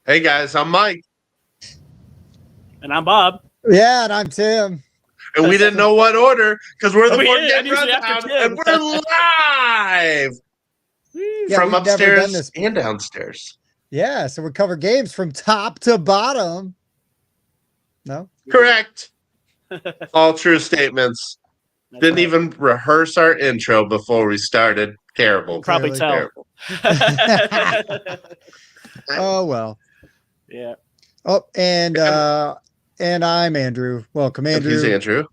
Hey guys, I'm Mike. And I'm Bob. Yeah, and I'm Tim. And we didn't know what order because we're the Forget usually after Rundown Tim. and we're live Yeah, from we've never done upstairs this. and downstairs. Yeah, so we cover games from top to bottom. No? Correct. All true statements. That's Didn't right. even rehearse our intro before we started. Terrible. You can probably Clearly. tell. Oh well. Yeah. Oh, and I'm Andrew. Welcome, And he's Andrew. Andrew.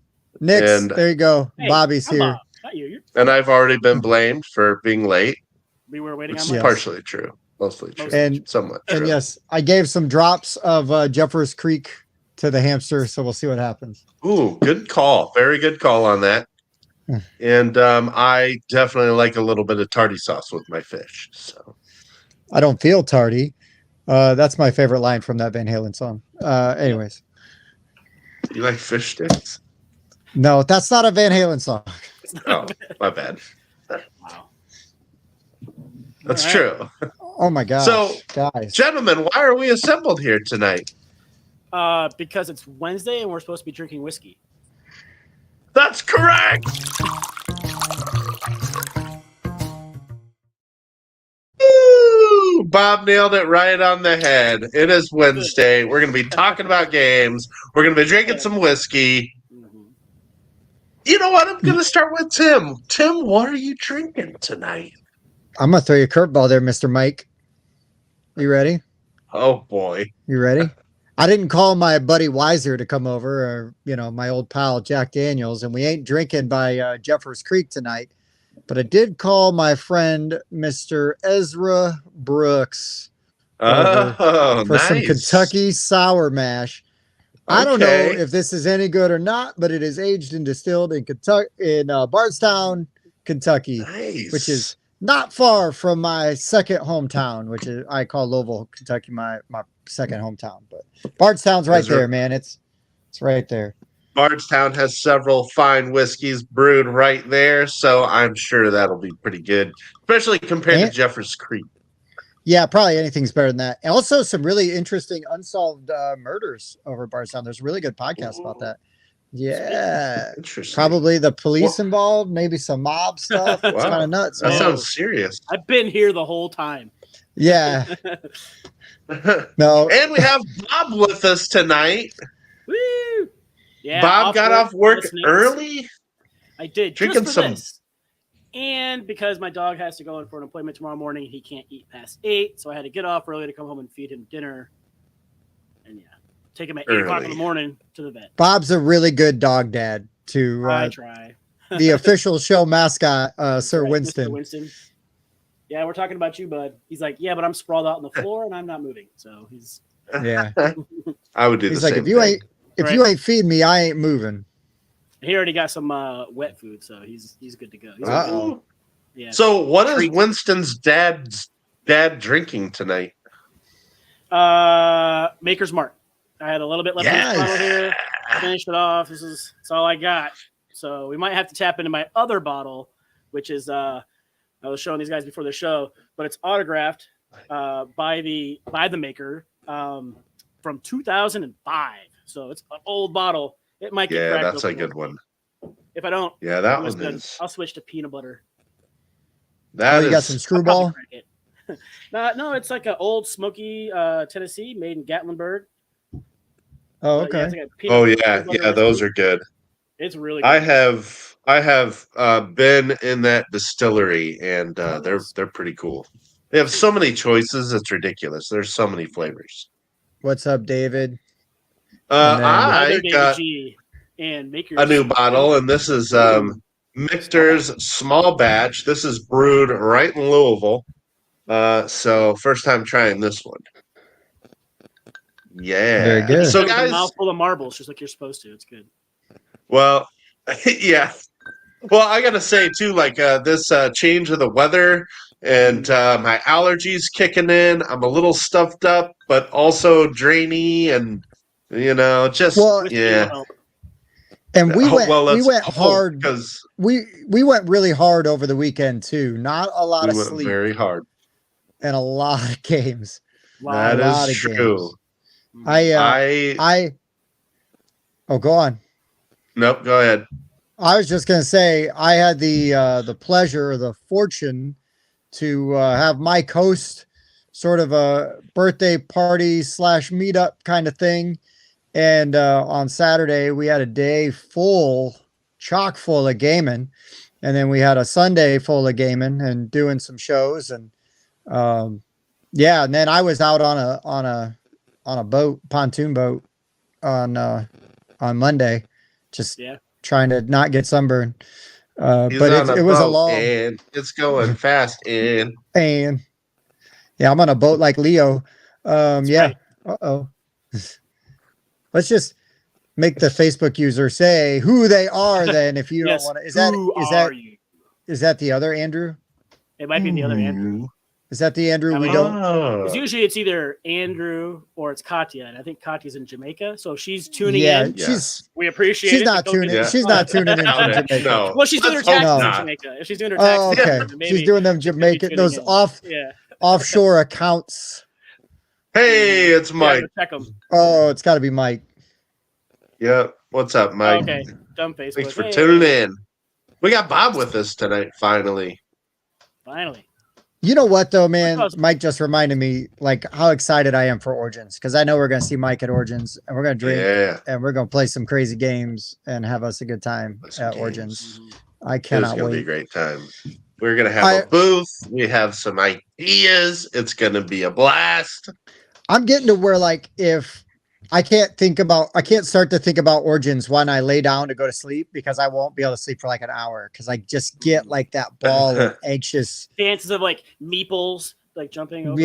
Nix, and- there you go. Hey, Bobby's I'm here. Bob. Not you. And I've already been blamed for being late, We were waiting which on is Mike. partially true. Mostly true. And- somewhat true. And yes, I gave some drops of Jeffers Creek to the hamster, so we'll see what happens. Ooh, good call. Very good call on that. And I definitely like a little bit of tardy sauce with my fish. So I don't feel tardy. That's my favorite line from that Van Halen song. Anyways. you like fish sticks? No, that's not a Van Halen song. Oh, my bad. Wow. That's All true. Oh my gosh, So, guys. Gentlemen, why are we assembled here tonight? Because it's Wednesday and we're supposed to be drinking whiskey. That's correct. Woo! Bob nailed it right on the head. It is Wednesday. We're going to be talking about games. We're going to be drinking some whiskey. Mhm. You know what? I'm going to start with Tim. Tim, what are you drinking tonight? I'm gonna throw you a curveball there, Mr. Mike. You ready? Oh, boy. You ready? I didn't call my buddy Weiser to come over, or my old pal Jack Daniels, and we ain't drinking by Jeffers Creek tonight. But I did call my friend Mr. Ezra Brooks Oh, for some nice. Kentucky sour mash. I don't know Okay. if this is any good or not, but it is aged and distilled in Kentucky, in Bardstown, Kentucky, Nice. which is not far from my second hometown, which is I call Louisville, Kentucky, my second hometown. But Bardstown's right Ezra- there, man. It's right there. Bardstown has several fine whiskeys brewed right there, so I'm sure that'll be pretty good, especially compared to And- Jeffers Creek. Yeah, probably anything's better than that. And also some really interesting unsolved murders over at Bardstown. There's a really good podcast about that. Yeah. Interesting. Probably the police Well- involved, maybe some mob stuff. It's Wow. kind of nuts. That man. sounds serious. I've been here the whole time. Yeah. And No. we have Bob with us tonight. Woo! Yeah. Bob got off work listening. early. I did. Drinking just for some- this. And because my dog has to go in for an appointment tomorrow morning, he can't eat past 8, so I had to get off early to come home and feed him dinner. And yeah, take him at 8 o'clock in the Early. morning to the vet. Bob's a really good dog dad to I try. the official show mascot, Sir Right, Winston. Mr. Winston. Yeah, we're talking about you, bud. He's like, yeah, but I'm sprawled out on the floor and I'm not moving. So he's Yeah. I would do He's the like, same if you thing. ain't feeding me, I ain't moving. he already got some wet food, so he's good to go. He's Uh-oh. good. Yeah. So, what is Treat. Winston's dad drinking tonight? Maker's Mark. I had a little bit left in Yes. the bottle here. Finished it off. That's all I got. So we might have to tap into my other bottle, which is I was showing these guys before the show, but it's autographed by the maker from 2005. So it's an old bottle. It might get Yeah, cracked that's a open. good one. If I don't, Yeah, that I'm just one gonna- is. I'll switch to peanut butter. That You got is. some I'll screwball? probably crack it. No, it's like an old smoky Tennessee made in Gatlinburg. Oh, Yeah, okay. it's like a peanut Oh butter yeah, whiskey. yeah, those are good. It's really good. I have been in that distillery, and they're pretty cool. They have so many choices; it's ridiculous. There's so many flavors. What's up, David? I Other David got G and Maker's a new bottle, and this is Michter's small batch. This is brewed right in Louisville. So first time trying this one. Yeah, Very good. So With a guys, mouthful of marbles, just like you're supposed to. It's good. well, yeah. Well, I gotta say too, like this change of the weather and my allergies kicking in. I'm a little stuffed up, but also drainy, and just Well, Whiskey yeah. will help. And we went we let's went hope, hard. because We went really hard over the weekend too. Not a lot we of went sleep very hard. and a lot of games. That A lot is of true. games. Oh, go on. Nope, go ahead. I was just gonna say I had the pleasure, or the fortune, to have Mike host sort of a birthday party / meetup kind of thing, and on Saturday we had a day chock full of gaming, and then we had a Sunday full of gaming and doing some shows, and yeah, and then I was out on a boat, pontoon boat, on Monday, just trying to not get sunburned. He's But on a it was a boat long, and it's going fast. And and yeah, I'm on a boat like Leo. Yeah. right. Uh-oh. Let's just make the Facebook user say who they are then, if you Yes. don't want to. You? Is that the other Andrew? It might be the other Andrew. Is that the Andrew I we mean, don't? Because usually it's either Andrew or it's Katya, and I think Katya's in Jamaica. So if she's tuning Yeah, in, she's we appreciate she's it. not but don't tuning. get- She's not tuning in from Okay, Jamaica. no. Well, she's doing her Let's hope taxes in not. Jamaica. If she's doing her taxes, Oh, in okay. Jamaica, maybe She's doing them she could be Jamaican, tuning those in. offshore accounts. Hey, it's Mike. Check them. Oh, it's got to be Mike. Yep. What's up, Mike? Okay, dumb Facebook. Thanks for Hey. tuning in. We got Bob with us tonight, finally. Finally. You know what though, man? Mike just reminded me like how excited I am for Origins, because I know we're gonna see Mike at Origins and we're gonna drink and we're gonna play some crazy games and have us a good time at Origins. I cannot It's gonna wait. be a great time. We're gonna have a booth. We have some ideas. It's gonna be a blast. I'm getting to where like if I can't start to think about Origins when I lay down to go to sleep, because I won't be able to sleep for like an hour because I just get like that ball of anxious dances of like meeples like jumping over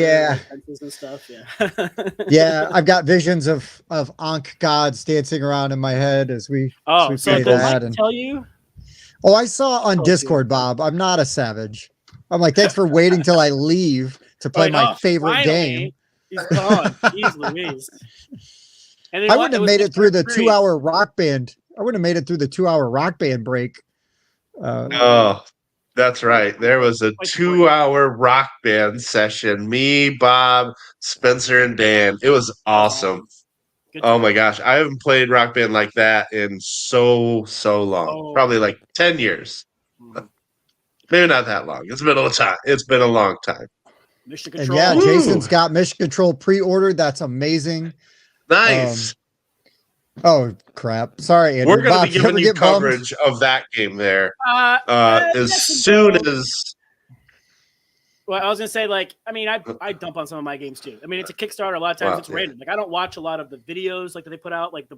fences and stuff. Yeah. Yeah, I've got visions of Ankh gods dancing around in my head as we so play does that. Mike tell you? Oh, I saw on Discord, Bob. I'm not a savage. I'm like, thanks for waiting till I leave to play my favorite game. He's gone. He's Louise. And I wouldn't have made it through the 2-hour rock band. I wouldn't have made it through the 2-hour rock band break. Oh, that's right. There was a 2-hour rock band session. Me, Bob, Spencer, and Dan. It was awesome. Oh my gosh. I haven't played rock band like that in so long. Probably like 10 years. Maybe not that long. It's been a time. It's been a long time. Mission Control. Control. And yeah, Jason's got Mission Control pre-ordered. That's amazing. Nice. Oh crap! Sorry, Andrew. We're going to be giving you coverage bummed? of that game there as soon as. Well, I was gonna say, like, I mean, I dump on some of my games too. I mean, it's a Kickstarter. A lot of times it's random. Like, I don't watch a lot of the videos like that they put out, like the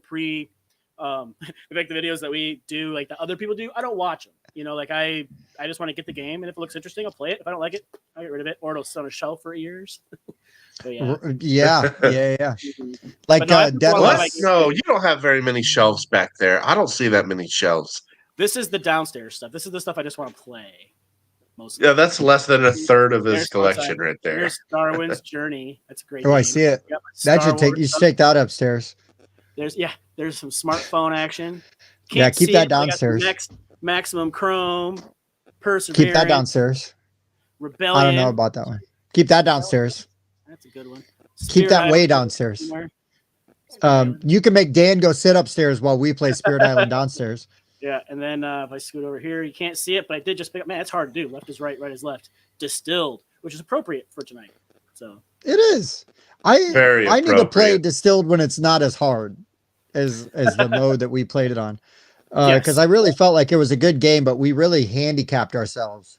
like the videos that we do, like the other people do. I don't watch them. You know, like I just want to get the game, and if it looks interesting, I'll play it. If I don't like it, I'll get rid of it, or it'll sit on a shelf for years. Yeah. Like no, you don't have very many shelves back there. I don't see that many shelves. This is the downstairs stuff. This is the stuff I just want to play. Mostly. Yeah, that's less than a third of his collection right there. There's Darwin's Journey. That's a great. Oh, game. I see it. That should take you should take that upstairs. There's some smartphone action. Can't keep that downstairs. Maximum Chrome. Perseverance. Keep that downstairs. Rebellion. I don't know about that one. Keep that downstairs. That's a good one. Keep that way downstairs. You can make Dan go sit upstairs while we play Spirit Island downstairs. Yeah, and then if I scoot over here, you can't see it, but I did just pick up. Man, it's hard to do. Left is right, right is left. Distilled, which is appropriate for tonight. So it is. I need to play Distilled when it's not as hard as the mode that we played it on, because I really felt like it was a good game, but we really handicapped ourselves.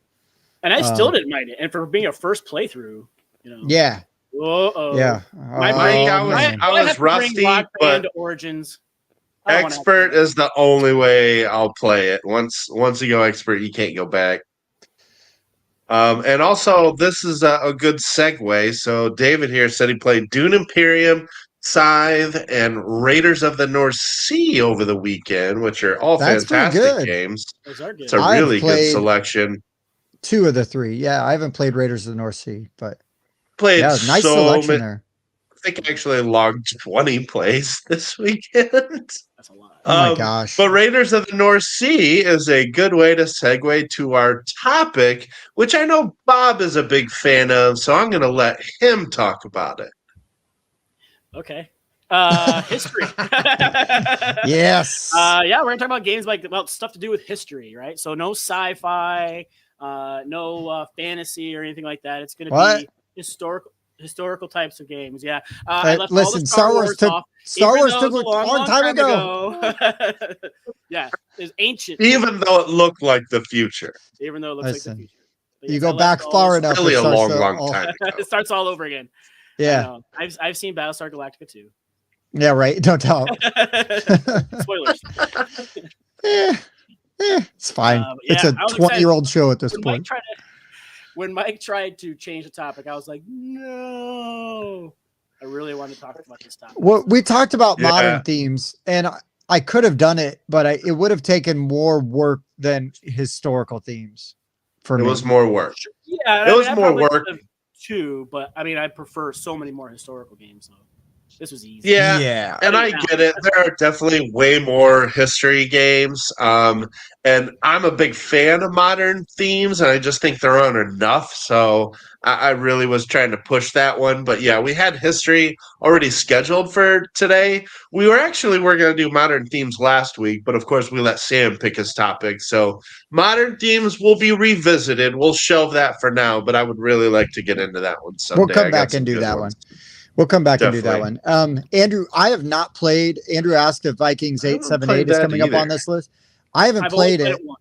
And I still didn't mind it. And for being a first playthrough, you know. Yeah. Yeah. I was rusty, but Origins. Expert is the only way I'll play it. Once you go expert, you can't go back. And also, this is a good segue. So David here said he played Dune Imperium, Scythe, and Raiders of the North Sea over the weekend, which are all fantastic games. Those are good. It's a really good selection. 2 of the 3. Yeah, I haven't played Raiders of the North Sea, but played nice selection there. I think I actually logged 20 plays this weekend. That's a lot. Oh my gosh. But Raiders of the North Sea is a good way to segue to our topic, which I know Bob is a big fan of, so I'm going to let him talk about it. Okay. History. Yes. Yeah, we're gonna talk about games about stuff to do with history, right? So no sci-fi, no fantasy or anything like that. It's gonna What? be historical types of games. Yeah. Hey, I left all the listen, Star Wars off. Star Even Wars though took it was a long time ago. Yeah, it's ancient. Even though it looked like the future. Even though it looks like the Listen, future. But you yes, go I left back all far those- enough, Really it a starts long, to long all- time ago. it starts all over again. I Yeah, know. I've seen Battlestar Galactica too. yeah, right. Don't tell. Spoilers. It's fine. Yeah, It's a I was 20-year-old show at this When point. Mike tried to change the topic, I was like, no. I really wanted to talk about this topic. Well, we talked about Yeah. modern themes, and I could have done it, but it would have taken more work than historical themes for It me. was more work. Yeah, It was I more probably work. could have too, but I mean, I prefer so many more historical games. So this was easy. Yeah, and I get it. There are definitely way more history games. And I'm a big fan of modern themes, and I just think there aren't enough. So I really was trying to push that one. But yeah, we had history already scheduled for today. We were going to do modern themes last week, but of course we let Sam pick his topic. So modern themes will be revisited. We'll shelve that for now, but I would really like to get into that one someday. We'll come I got back some and do good that ones. one. We'll come back and do Definitely. that one. Andrew, I have not played. Andrew asked if Vikings I haven't 878 played is that coming up on either. this list. I haven't I've only played it. once.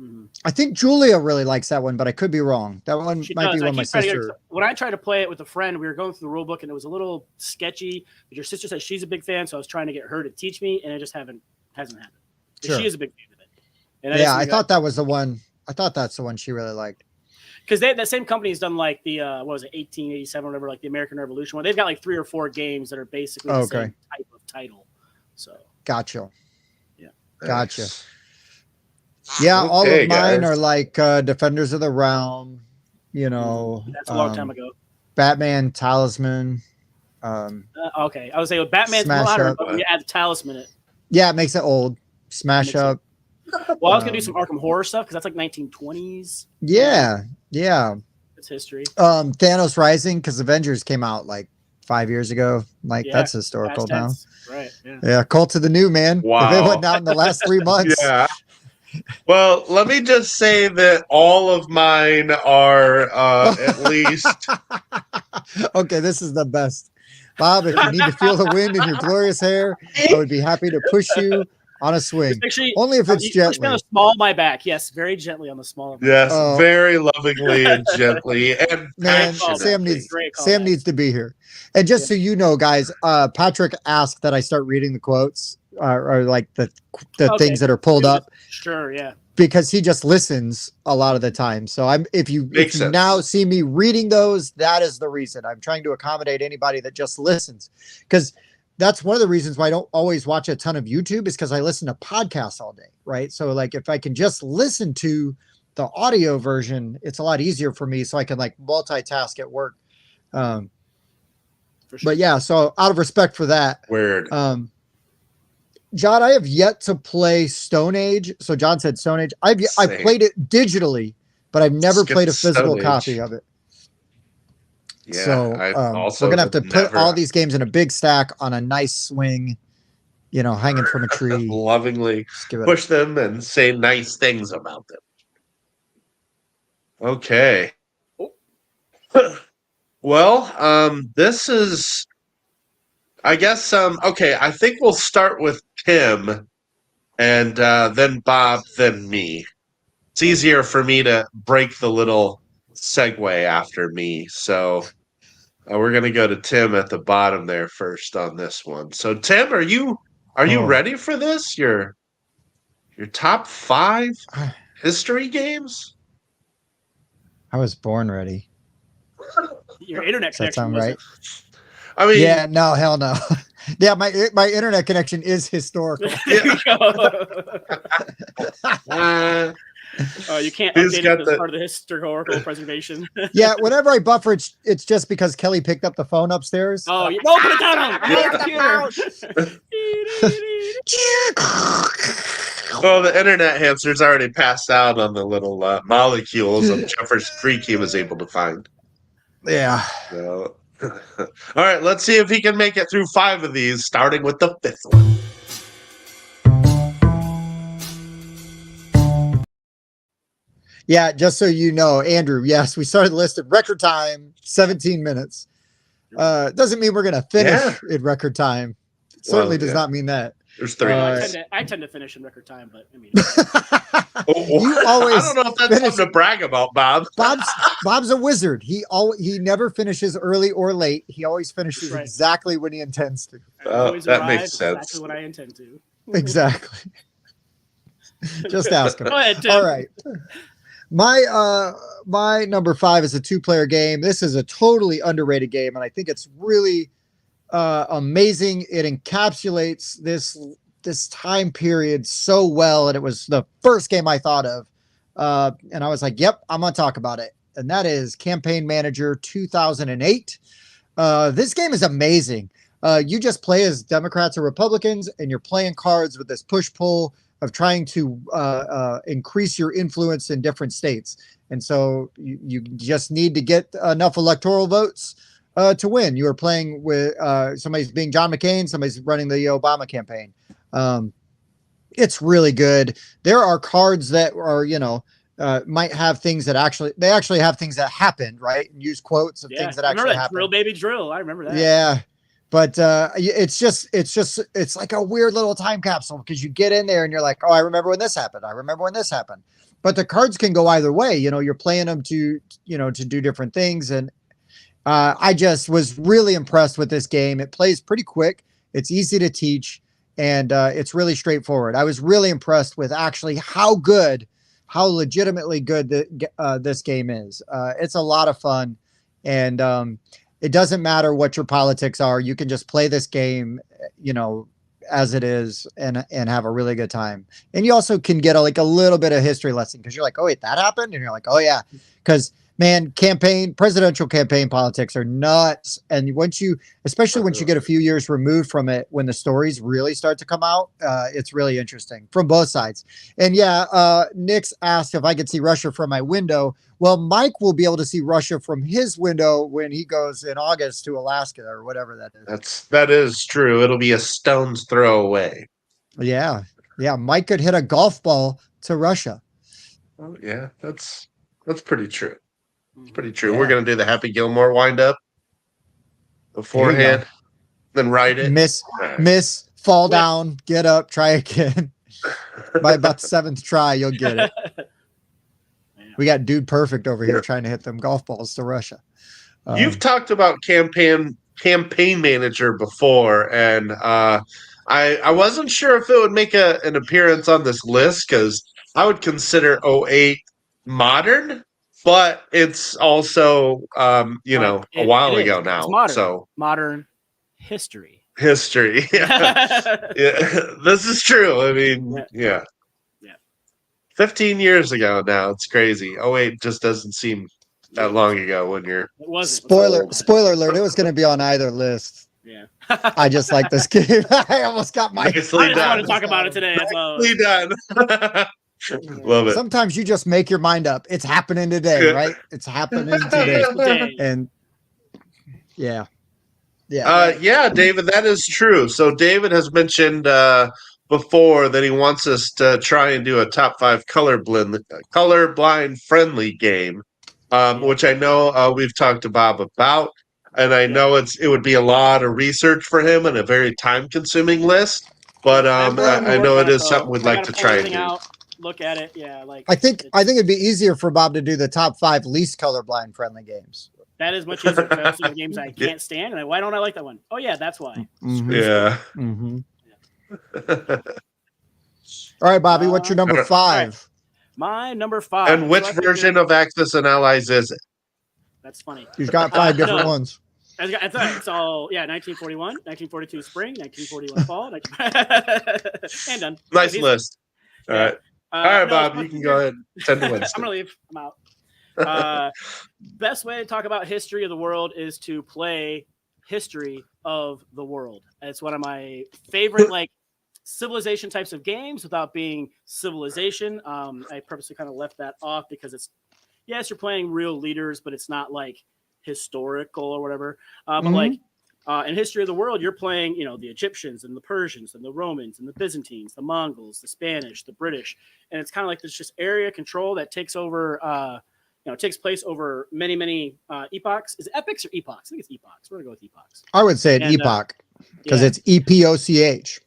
Mhm. I think Julia really likes that one, but I could be wrong. That one She might does. be I one my keep trying to get sister. when I tried to play it with a friend, we were going through the rule book and it was a little sketchy. But your sister says she's a big fan, so I was trying to get her to teach me, and it just hasn't happened. But Sure. she is a big fan of it. And Yeah, I thought that was the one. I thought that's the one she really liked. because that same company has done like the what was it 1887 or whatever, like the American Revolution one. They've got like 3 or 4 games that are basically the same type of title. So Gotcha. Yeah. Gotcha. Nice. Yeah, all Okay, of mine guys. are like Defenders of the Realm, you know. that's a long time ago. Batman Talisman. Okay, I would say with Batman's Smash modern, Up. but when you add the Talisman, it. Yeah, it makes it old. Smash Makes it- Up. Well, I was gonna do some Arkham Horror stuff because that's like 1920s. Yeah, yeah. It's history. Thanos Rising, because Avengers came out like 5 years ago. Like Yeah, that's historical Past now. tense. Right. Yeah. Yeah, Cult of the New, man. If it Wow. wasn't out in the last 3 months. Yeah. Well, let me just say that all of mine are at least. Okay, this is the best. Bob, if you need to feel the wind in your glorious hair, I would be happy to push you on a swing. Make sure you, Only if it's you push me on gently. the small of my back. Yes, very gently on the small of my Yes, Oh. very lovingly and gently and Man, passionately. Sam needs to be here. And just so you know, guys, Patrick asked that I start reading the quotes or like the Okay. things that are pulled up Sure, yeah. because he just listens a lot of the time. So if you Makes sense. now see me reading those, that is the reason. I'm trying to accommodate anybody that just listens, because that's one of the reasons why I don't always watch a ton of YouTube, is because I listen to podcasts all day, right? So like if I can just listen to the audio version, it's a lot easier for me, so I can like multitask at work. For sure. But yeah, so out of respect for that, Weird. John, I have yet to play Stone Age. So John said Stone Age. I Same. played it digitally, but I've never Skip played a Stone physical Age. copy of it. Yeah, So I we're also gonna have to put never all these games in a big stack on a nice swing, you know, hanging from a tree. lovingly Just give it. push them and say nice things about them. Okay. Well, this is, I guess, okay, I think we'll start with Tim and then Bob, then me. It's easier for me to break the little segue after me. So we're going to go to Tim at the bottom there first on this one. So Tim, are you Oh. ready for this? Your top 5 history games? I was born ready. Your internet Does that connection sound was right? I mean, Yeah, no, hell no. Yeah, my internet connection is historical. There you go. uh, You can't He's update got it as the- part of the historical preservation. Yeah, whenever I buffer, it's just because Kelly picked up the phone upstairs. Oh, no, put it down on the computer. well, the internet hamster's already passed out on the little molecules of Jeffers Creek he was able to find. Yeah. So, All right, let's see if he can make it through 5 of these, starting with the 5th one. Yeah, just so you know, Andrew, yes, we started the list in record time, 17 minutes. Doesn't mean we're going to finish in record time. It certainly does not mean that. There's 3 I tend to finish in record time, but I mean, you always. I don't know if that's something to brag about, Bob. Bob's a wizard. He never finishes early or late. He always finishes exactly when he intends to. That makes sense. Exactly what I intend to. Exactly. Just ask him. Go ahead, Tim. All right. My number 5 is a 2-player game. This is a totally underrated game, and I think it's really amazing. It encapsulates this time period so well, and it was the first game I thought of, and I was like, "Yep, I'm gonna talk about it." And that is Campaign Manager 2008. This game is amazing. You just play as Democrats or Republicans, and you're playing cards with this push-pull of trying to increase your influence in different states. And so you just need to get enough electoral votes to win. You are playing with somebody's being John McCain, somebody's running the Obama campaign. It's really good. There are cards that are, might have things that actually have things that happened, right? And use quotes of things that actually happened. Drill baby drill. I remember that. Yeah. But it's like a weird little time capsule because you get in there and you're like, oh, I remember when this happened. I remember when this happened. But the cards can go either way. You're playing them to do different things. And I just was really impressed with this game. It plays pretty quick. It's easy to teach, and it's really straightforward. I was really impressed with actually how legitimately good this game is. It's a lot of fun, and it doesn't matter what your politics are. You can just play this game, as it is, and have a really good time. And you also can get a little bit of history lesson because you're like, oh wait, that happened, and you're like, oh yeah, because man, presidential campaign politics are nuts. And especially once you get a few years removed from it, when the stories really start to come out, it's really interesting from both sides. And yeah, Nick's asked if I could see Russia from my window. Well, Mike will be able to see Russia from his window when he goes in August to Alaska or whatever that is. That is true. It'll be a stone's throw away. Yeah. Yeah. Mike could hit a golf ball to Russia. Oh, yeah, that's pretty true. It's pretty true. Yeah. We're going to do the Happy Gilmore wind-up beforehand, then write it. Miss, fall down, get up, try again. By about the 7th try, you'll get it. We got Dude Perfect over here trying to hit them golf balls to Russia. You've talked about campaign manager before, and I wasn't sure if it would make an appearance on this list because I would consider 08 modern, but it's also a while ago now. It's modern. So modern history. History. Yeah. This is true. I mean, yeah. 15 years ago now. It's crazy. 08 just doesn't seem that long ago when you're. It wasn't. Spoiler alert. It was going to be on either list. Yeah. I just like this game. I almost got my. I just want to talk about it today. Nicely done. Love it. Sometimes you just make your mind up. It's happening today, right? It's happening today. And yeah. David, that is true. So David has mentioned before that he wants us to try and do a top 5 colorblind friendly game, which I know we've talked to Bob about, and I know it would be a lot of research for him and a very time consuming list. But I know it is something we'd like to try and do. Look at it, I think it'd be easier for Bob to do the top 5 least colorblind friendly games. That is much easier. Those are the games I can't stand. And why don't I like that one? Oh yeah, that's why. Mm-hmm. Yeah. Mm-hmm. All right, Bobby, what's your number 5? Right. My number 5. And which version of Axis and Allies is it? That's funny. He's got 5 different ones. It's all 1941, 1942 spring, 1941 fall, and done. Nice list. All right. All right, Bob, you can go ahead. Send the list. I'm gonna leave. I'm out. Best way to talk about history of the world is to play history of the world. It's one of my favorite civilization types of games without being civilization. I purposely kind of left that off because it's, yes, you're playing real leaders, but it's not like historical or whatever. But like in History of the World, you're playing, the Egyptians and the Persians and the Romans and the Byzantines, the Mongols, the Spanish, the British, and it's kind of like this just area control that takes over. Takes place over many, many epochs. Is it epics or epochs? I think it's epochs. We're gonna go with epochs. I would say an epoch because it's EPOCH.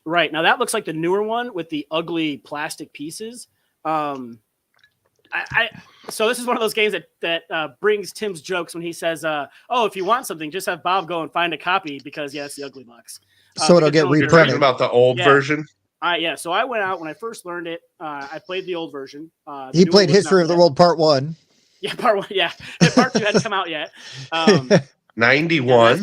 Right, now that looks like the newer one with the ugly plastic pieces. So this is one of those games that brings Tim's jokes when he says, "Oh, if you want something, just have Bob go and find a copy because it's the ugly box." So it'll get reprinted. About the old version. So I went out when I first learned it. I played the old version. He played History of the World Part 1. Yeah, Part 1. Yeah, Part 2 hadn't come out yet. 91.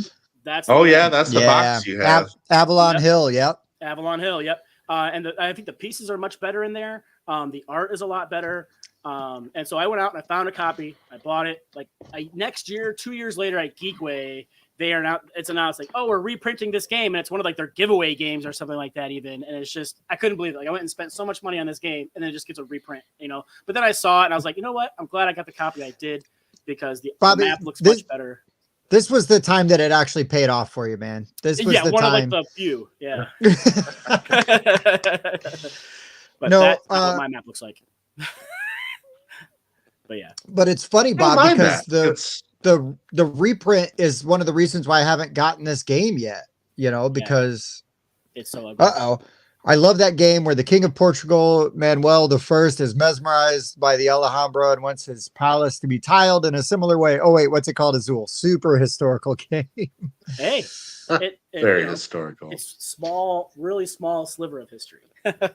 That's that's the box you have. Avalon Hill. Yep. Avalon Hill. Yep. And I think the pieces are much better in there. The art is a lot better. And so I went out and I found a copy. I bought it. Like next year, 2 years later at Geekway, it's announced like, oh, we're reprinting this game, and it's one of like their giveaway games or something like that even. And it's just, I couldn't believe it. Like I went and spent so much money on this game, and then it just gets a reprint, But then I saw it and I was like, you know what? I'm glad I got the copy I did because the map looks much better. This was the time that it actually paid off for you, man. This was the one time. of like the few, yeah. But No, that's not what my map looks like. But yeah. But it's funny, Bob, because the reprint is one of the reasons why I haven't gotten this game yet, because it's so ugly. I love that game where the King of Portugal, Manuel I, is mesmerized by the Alhambra and wants his palace to be tiled in a similar way. Oh, wait, what's it called? Azul. Super historical game. Hey, very historical. It's small, really small sliver of history.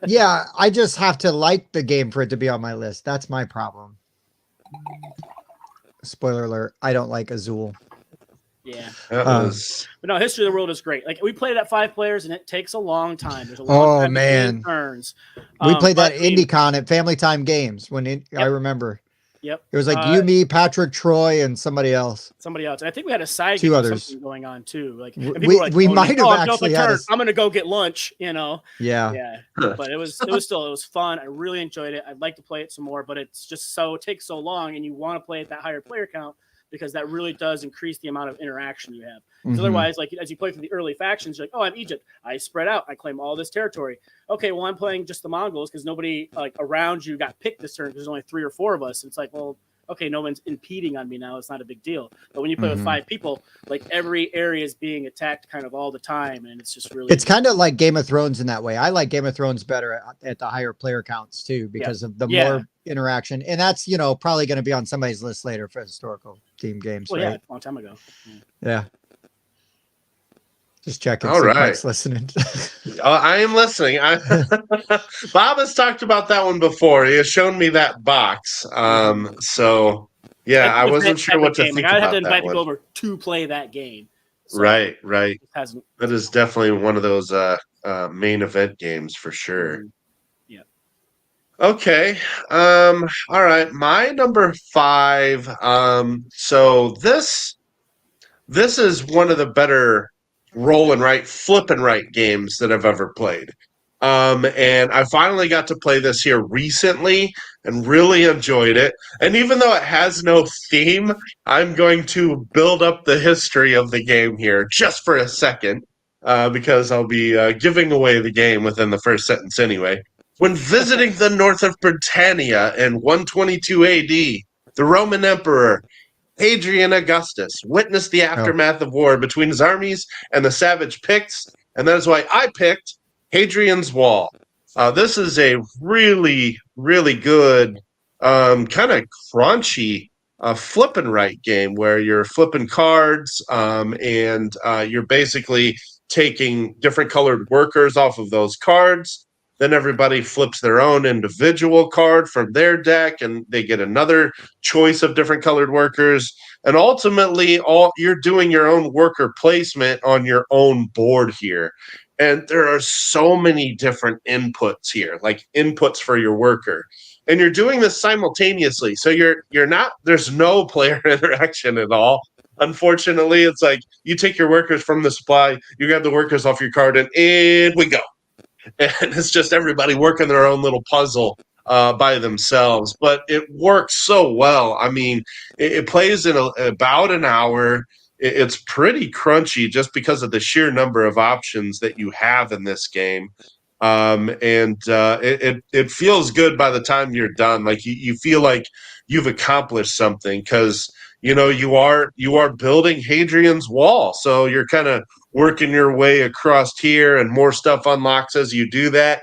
Yeah, I just have to like the game for it to be on my list. That's my problem. Spoiler alert, I don't like Azul. Yeah. But no, History of the World is great. Like we played it at 5 players and it takes a long time. There's a long time between turns. We played that IndyCon at Family Time Games I remember. Yep. It was like you, me, Patrick, Troy, and somebody else. And I think we had a side game something going on too. Like we might have actually had I'm gonna go get lunch, Yeah. Yeah. But it was fun. I really enjoyed it. I'd like to play it some more, but it's just it takes so long and you want to play at that higher player count because that really does increase the amount of interaction you have. Mm-hmm. Otherwise, like as you play through the early factions, you're like, oh, I'm Egypt. I spread out. I claim all this territory. Okay, well, I'm playing just the Mongols because nobody like around you got picked this turn because there's only 3 or 4 of us. It's like, well, okay, no one's impeding on me now. It's not a big deal. But when you play with 5 people, like every area is being attacked kind of all the time. And it's just really... It's kind of like Game of Thrones in that way. I like Game of Thrones better at the higher player counts too, because of the more interaction. And that's, probably going to be on somebody's list later for historical team games. Well, right? yeah, a long time ago. Yeah. Just checking. All right. Mike's listening. I am listening. Bob has talked about that one before. He has shown me that box. So yeah, I wasn't sure what to think about that. I had to invite people over to play that game. So right. That is definitely one of those main event games for sure. Yeah. Okay. All right. My number 5. So this is one of the better rolling right, flipping right games that I've ever played. And I finally got to play this here recently and really enjoyed it. And even though it has no theme, I'm going to build up the history of the game here just for a second, because I'll be giving away the game within the first sentence anyway. When visiting the north of Britannia in 122 AD, the Roman Emperor Hadrian Augustus witnessed the aftermath of war between his armies and the savage Picts, and that is why I picked Hadrian's Wall. This is a really, really good, kind of crunchy flip and right game where you're flipping cards and you're basically taking different colored workers off of those cards. Then everybody flips their own individual card from their deck, and they get another choice of different colored workers. And ultimately, you're doing your own worker placement on your own board here. And there are so many different inputs here, like inputs for your worker. And you're doing this simultaneously. So you're not, there's no player interaction at all. Unfortunately, it's like you take your workers from the supply, you grab the workers off your card, and in we go. And it's just everybody working their own little puzzle by themselves, but it works so well. I mean, it plays in about an hour. It's pretty crunchy just because of the sheer number of options that you have in this game. And it feels good by the time you're done. Like you feel like you've accomplished something because you are building Hadrian's Wall, so you're kind of working your way across here, and more stuff unlocks as you do that.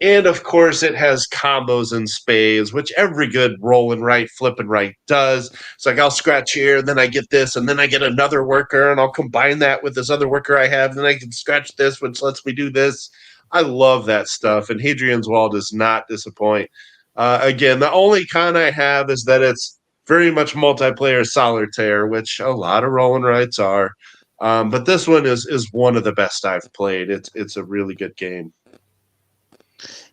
And of course, it has combos and spades, which every good roll and right, flip and right does. It's like I'll scratch here, and then I get this, and then I get another worker, and I'll combine that with this other worker I have, and then I can scratch this, which lets me do this. I love that stuff, and Hadrian's Wall does not disappoint. Again, the only con I have is that it's very much multiplayer solitaire, which a lot of roll and rights are. But this one is one of the best I've played. It's a really good game.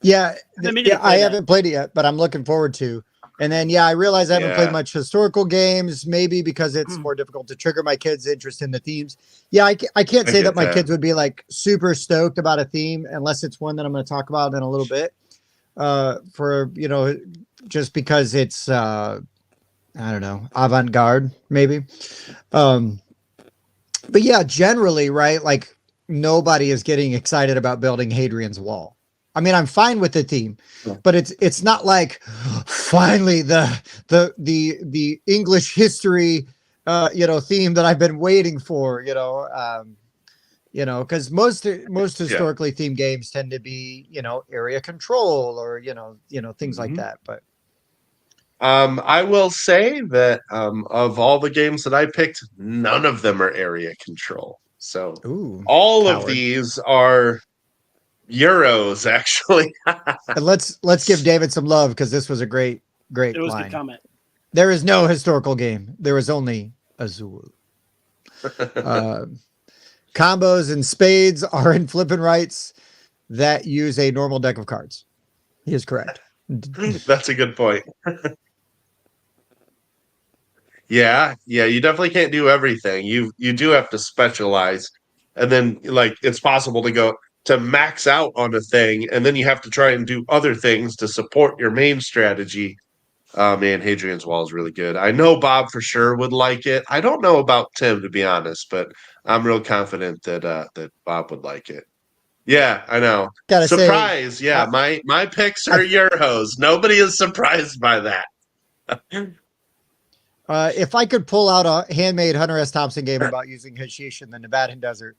Yeah, I that. haven't played it yet, but I'm looking forward to. And then, I realize I haven't played Yeah. much historical games, maybe because it's more difficult to trigger my kids' interest in the themes. Yeah, I can't I say get that my that. kids would be like super stoked about a theme unless it's one that I'm going to talk about in a little bit. Just because it's I don't know, avant-garde maybe. But yeah, generally, right? Like nobody is getting excited about building Hadrian's Wall. I mean, I'm fine with the theme, but it's not like finally the English history theme that I've been waiting for, because most historically themed games tend to be, area control or things like that. But I will say that of all the games that I picked, none of them are area control. So all of coward. these are Euros, actually. And let's give David some love because this was a great It was a line. good comment. There is no historical game. There is only Azul. Combos and spades are in flippin' rights that use a normal deck of cards. He is correct. That's a good point. Yeah, you definitely can't do everything. You do have to specialize. And then like it's possible to go to max out on a thing, and then you have to try and do other things to support your main strategy. Man, Hadrian's Wall is really good. I know Bob for sure would like it. I don't know about Tim, to be honest, but I'm real confident that Bob would like it. Yeah, I know. Gotta say, Surprise! Yeah, my picks are Euros. Nobody is surprised by that. If I could pull out a handmade Hunter S. Thompson game about using hashish in the Nevadan desert,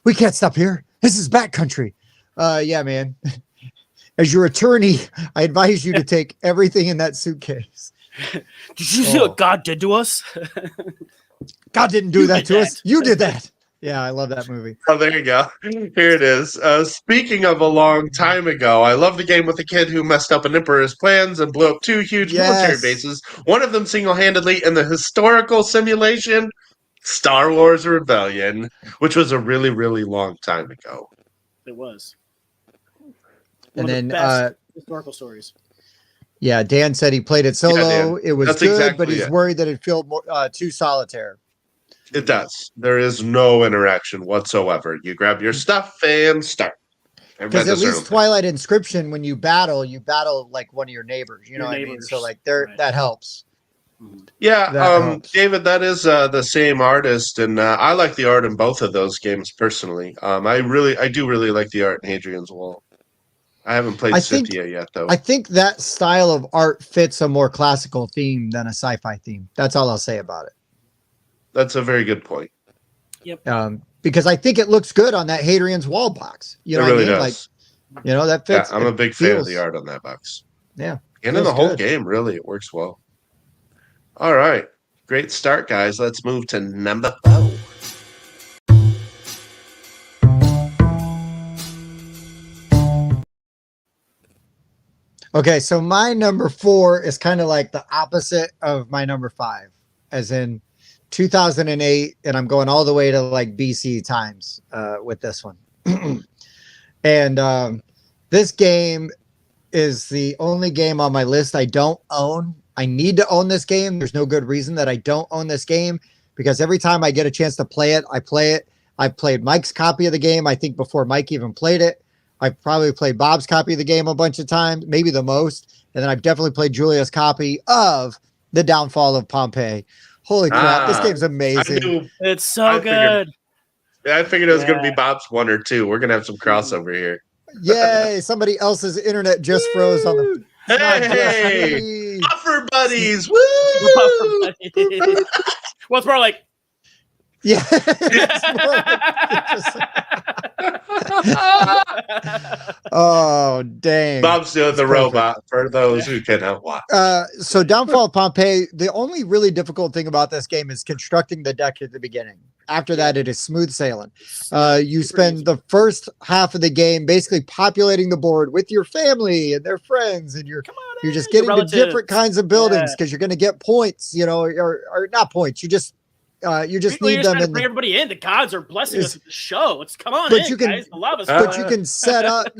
we can't stop here. This is backcountry. Yeah, man. As your attorney, I advise you to take everything in that suitcase. Did you see what God did to us? God didn't do You that did to that. us. You did that. Yeah, I love that movie. Oh, there you go. Here it is. Speaking of a long time ago, I love the game with the kid who messed up an emperor's plans and blew up 2 huge military Yes. bases, one of them single-handedly in the historical simulation Star Wars Rebellion, which was a really, really long time ago. It was. And One of then, the best historical stories. Yeah, Dan said he played it solo. Dan. It was That's good, exactly but he's it. worried that it felt more, too solitaire. It does. There is no interaction whatsoever. You grab your stuff and start. Because at least Twilight Inscription, when you battle like one of your neighbors. You know Your what I mean? neighbors, So like right. that helps. Yeah, That helps. David, that is the same artist, and I like the art in both of those games personally. I do really like the art in Hadrian's Wall. I haven't played I think- Scythia yet, though. I think that style of art fits a more classical theme than a sci-fi theme. That's all I'll say about it. That's a very good point. Because I think it looks good on that Hadrian's Wall box. You know it really what I mean? does. Like, that Yeah, fits. I'm a big fan of the art on that box. Yeah. And in feels the whole good. game, really, it works well. All right. Great start, guys. Let's move to number 4. Okay, so my number 4 is kind of like the opposite of my number 5, as in 2008, and I'm going all the way to like BC times with this one. And this game is the only game on my list I don't own. I need to own this game. There's no good reason that I don't own this game because every time I get a chance to play it, I play it. I played Mike's copy of the game, I think before Mike even played it. I've probably played Bob's copy of the game a bunch of times, maybe the most. And then I've definitely played Julia's copy of The Downfall of Pompeii. Holy crap, this game's I amazing. knew. It's so I figured- good. I figured it was going to Yeah. be Bob's 1 or 2. We're going to have some crossover here. Yay, somebody else's internet just froze on the. It's not just Hey, me. Buffer buddies! Woo! Well, it's more like Yeah. It's more like- oh, dang. Bob's doing the It's perfect. robot for those who cannot watch. So Downfall of Pompeii, the only really difficult thing about this game is constructing the deck at the beginning. After that, it is smooth sailing. You spend the first half of the game basically populating the board with your family and their friends, and you're just getting to different kinds of buildings because you're going to get points, or not points. You just need them. To bring everybody in. The gods are blessing us with the show. Let's come on, but in, you can, guys. The love us. but you can set up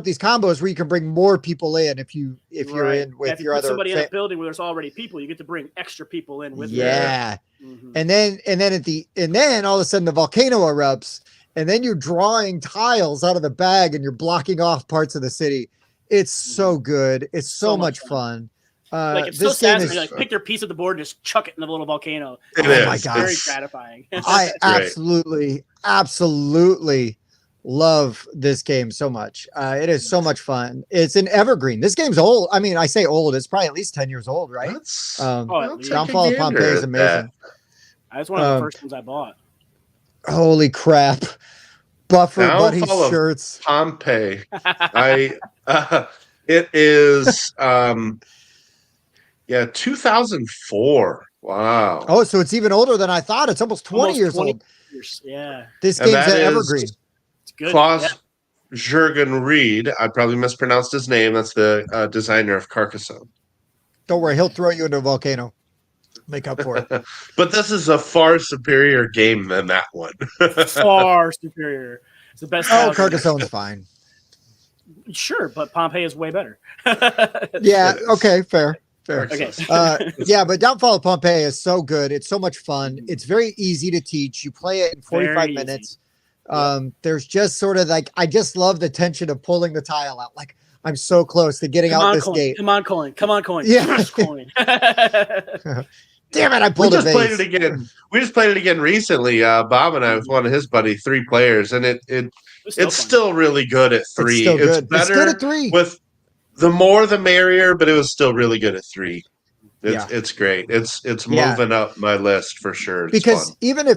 these combos where you can bring more people in if you're in with your other. Somebody in a building where there's already people, you get to bring extra people in with. Yeah, and then all of a sudden the volcano erupts, and then you're drawing tiles out of the bag and you're blocking off parts of the city. It's so good. It's so much fun. It's so sad to like pick their piece of the board and just chuck it in the little volcano. My God. It's very gratifying. I absolutely love this game so much. It is so much fun. It's an evergreen. This game's old. I mean, I say old. It's probably at least 10 years old, right? Downfall of Pompeii is amazing. That's one of the first ones I bought. Holy crap. Buffer Buddy Downfall of shirts. Pompeii. It is 2004. Wow. Oh, so it's even older than I thought. It's almost 20 years old. Yeah. This game's an evergreen. It's good. Klaus Jurgen Reed. I probably mispronounced his name. That's the designer of Carcassonne. Don't worry, he'll throw you into a volcano. Make up for it. But this is a far superior game than that one. Far superior. It's the best. Oh, Carcassonne's fine. Sure, but Pompeii is way better. Yeah. Okay. Fair. Okay. Yeah, but Downfall of Pompeii is so good. It's so much fun. It's very easy to teach. You play it in 45 minutes. There's just sort of like, I just love the tension of pulling the tile out. Like, I'm so close to getting out this gate. Come on, coin. Yeah. Coin. Damn it, I pulled a base. Played it again. We just played it again recently. Bob and I with one of his buddies, 3 players, and it's still really good at 3. It's better it's good at 3. with the more the merrier, but it was still really good at 3. It's great. It's moving up my list for sure. It's because fun. even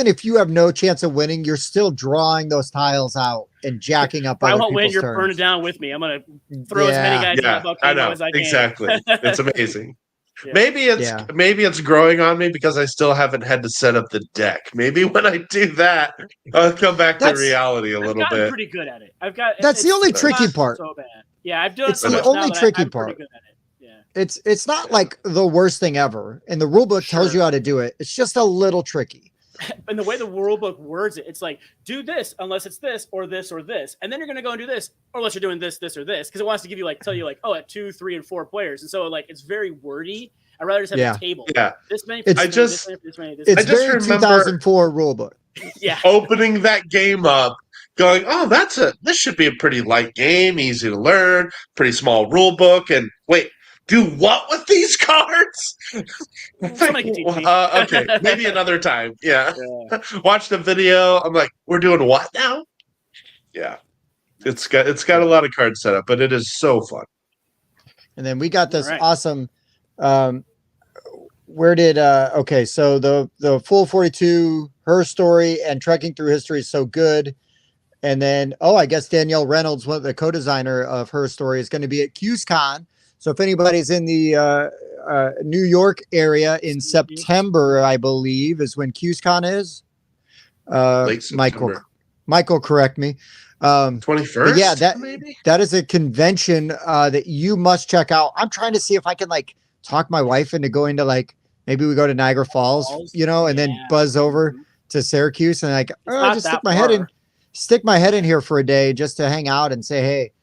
if you have no chance of winning, you're still drawing those tiles out and jacking up. I won't win. You're burning down with me. I'm gonna throw as many guys in the volcano as I can. Exactly. It's amazing. Yeah. Maybe it's growing on me because I still haven't had to set up the deck. Maybe when I do that, I'll come back to reality a little bit. Pretty good at it. That's the only tricky part. So bad. Yeah, I've done. It's the only tricky part. Good at it. Yeah. It's not like the worst thing ever, and the rule book tells you how to do it. It's just a little tricky. And the way the rule book words it, it's like, do this unless it's this or this or this, and then you're gonna go and do this, or unless you're doing this, this or this, because it wants to give you tell you oh, at 2, 3, and 4 players, and so it's very wordy. I'd rather just have a table. Yeah, this many. It's very 2004 rule book. Yeah, opening that game up, going, oh, this should be a pretty light game, easy to learn, pretty small rule book, and wait. Do what with these cards? Okay, maybe another time. Yeah. Watch the video. I'm like, we're doing what now? Yeah. It's got a lot of cards set up, but it is so fun. And then we got this awesome so the full 42 Her Story and Trekking Through History is so good. And then I guess Danielle Reynolds, one of the co-designer of Her Story, is going to be at QSCon. So if anybody's in the New York area in September, I believe, is when QSCon is. Michael, correct me. 21st. Yeah, maybe? that is a convention that you must check out. I'm trying to see if I can talk my wife into going to maybe we go to Niagara Falls, and then buzz over to Syracuse and just stick my head in here for a day just to hang out and say hey.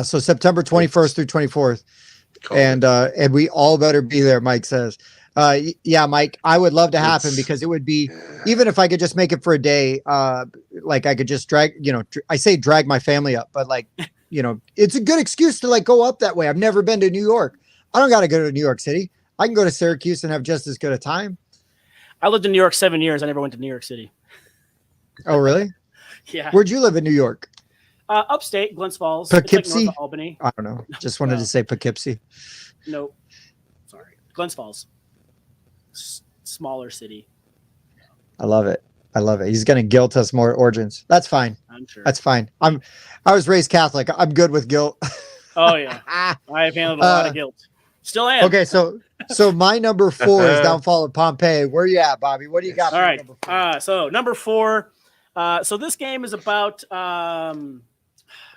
So September 21st through 24th. And we all better be there, Mike says. Yeah, Mike, I would love to happen because it would be, even if I could just make it for a day, like I could just I say drag my family up, but like, it's a good excuse to like go up that way. I've never been to New York. I don't got to go to New York City. I can go to Syracuse and have just as good a time. I lived in New York 7 years. I never went to New York City. Oh, really? Yeah. Where'd you live in New York? Upstate, Glens Falls. Poughkeepsie? It's like north of Albany. I don't know. Just wanted to say Poughkeepsie. Nope. Sorry. Glens Falls. Smaller city. I love it. He's going to guilt us more origins. That's fine. I'm sure. That's fine. I was raised Catholic. I'm good with guilt. Oh, yeah. I have handled a lot of guilt. Still am. Okay, so my number 4 is Downfall of Pompeii. Where are you at, Bobby? What do you got? All right. So number 4. So this game is about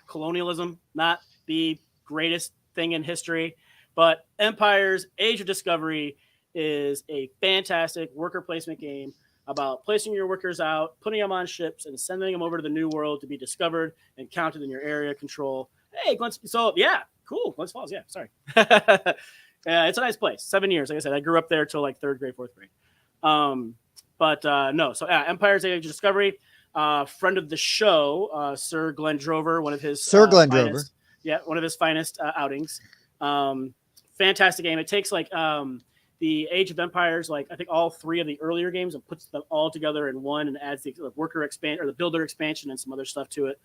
colonialism, not the greatest thing in history, but Empire's Age of Discovery is a fantastic worker placement game about placing your workers out, putting them on ships, and sending them over to the new world to be discovered and counted in your area of control. Hey, Glens. So yeah, cool. Glens Falls. Yeah, sorry. It's a nice place. 7 years. Like I said, I grew up there till like 3rd grade, 4th grade. No. So Empire's Age of Discovery. Friend of the show, Sir Glenn Drover, one of his finest, one of his finest outings. Fantastic game. It takes like the Age of Empires, like I think all 3 of the earlier games, and puts them all together in one and adds the worker expansion or the builder expansion and some other stuff to it.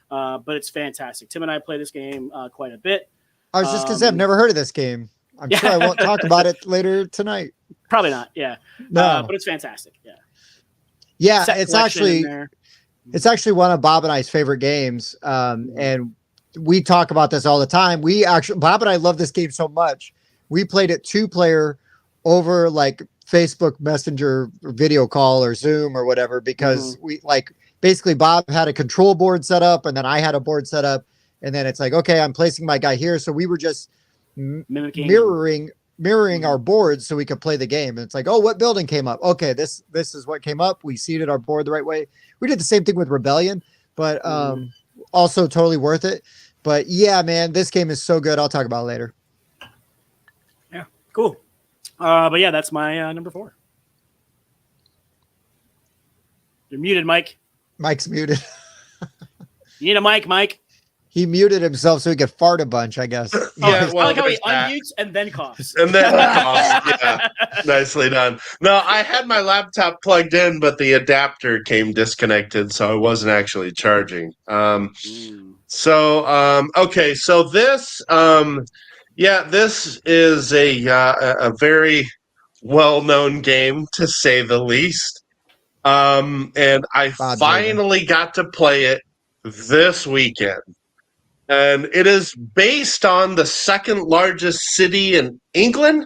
But it's fantastic. Tim and I play this game quite a bit. I was just gonna say I've never heard of this game. I'm sure I won't talk about it later tonight. Probably not. Yeah. No. But it's fantastic. Yeah. Yeah, it's actually one of Bob and I's favorite games. And we talk about this all the time. Bob and I love this game so much. We played it 2-player over like Facebook Messenger video call or Zoom or whatever, because we basically Bob had a control board set up and then I had a board set up, and then it's like, okay, I'm placing my guy here. So we were just mirroring our boards so we could play the game. And it's like, oh, what building came up? Okay, this is what came up. We seated our board the right way. We did the same thing with Rebellion, but also totally worth it. But yeah, man, this game is so good. I'll talk about it later. Yeah, cool. But yeah, that's my number 4. You're muted, Mike. Mike's muted. You need a mic, Mike. He muted himself so he could fart a bunch, I guess. Yeah, I like how he unmutes and then coughs. And then yeah, nicely done. No, I had my laptop plugged in, but the adapter came disconnected, so I wasn't actually charging. Okay, so this, this is a very well-known game, to say the least. And I finally got to play it this weekend. And it is based on the 2nd largest city in England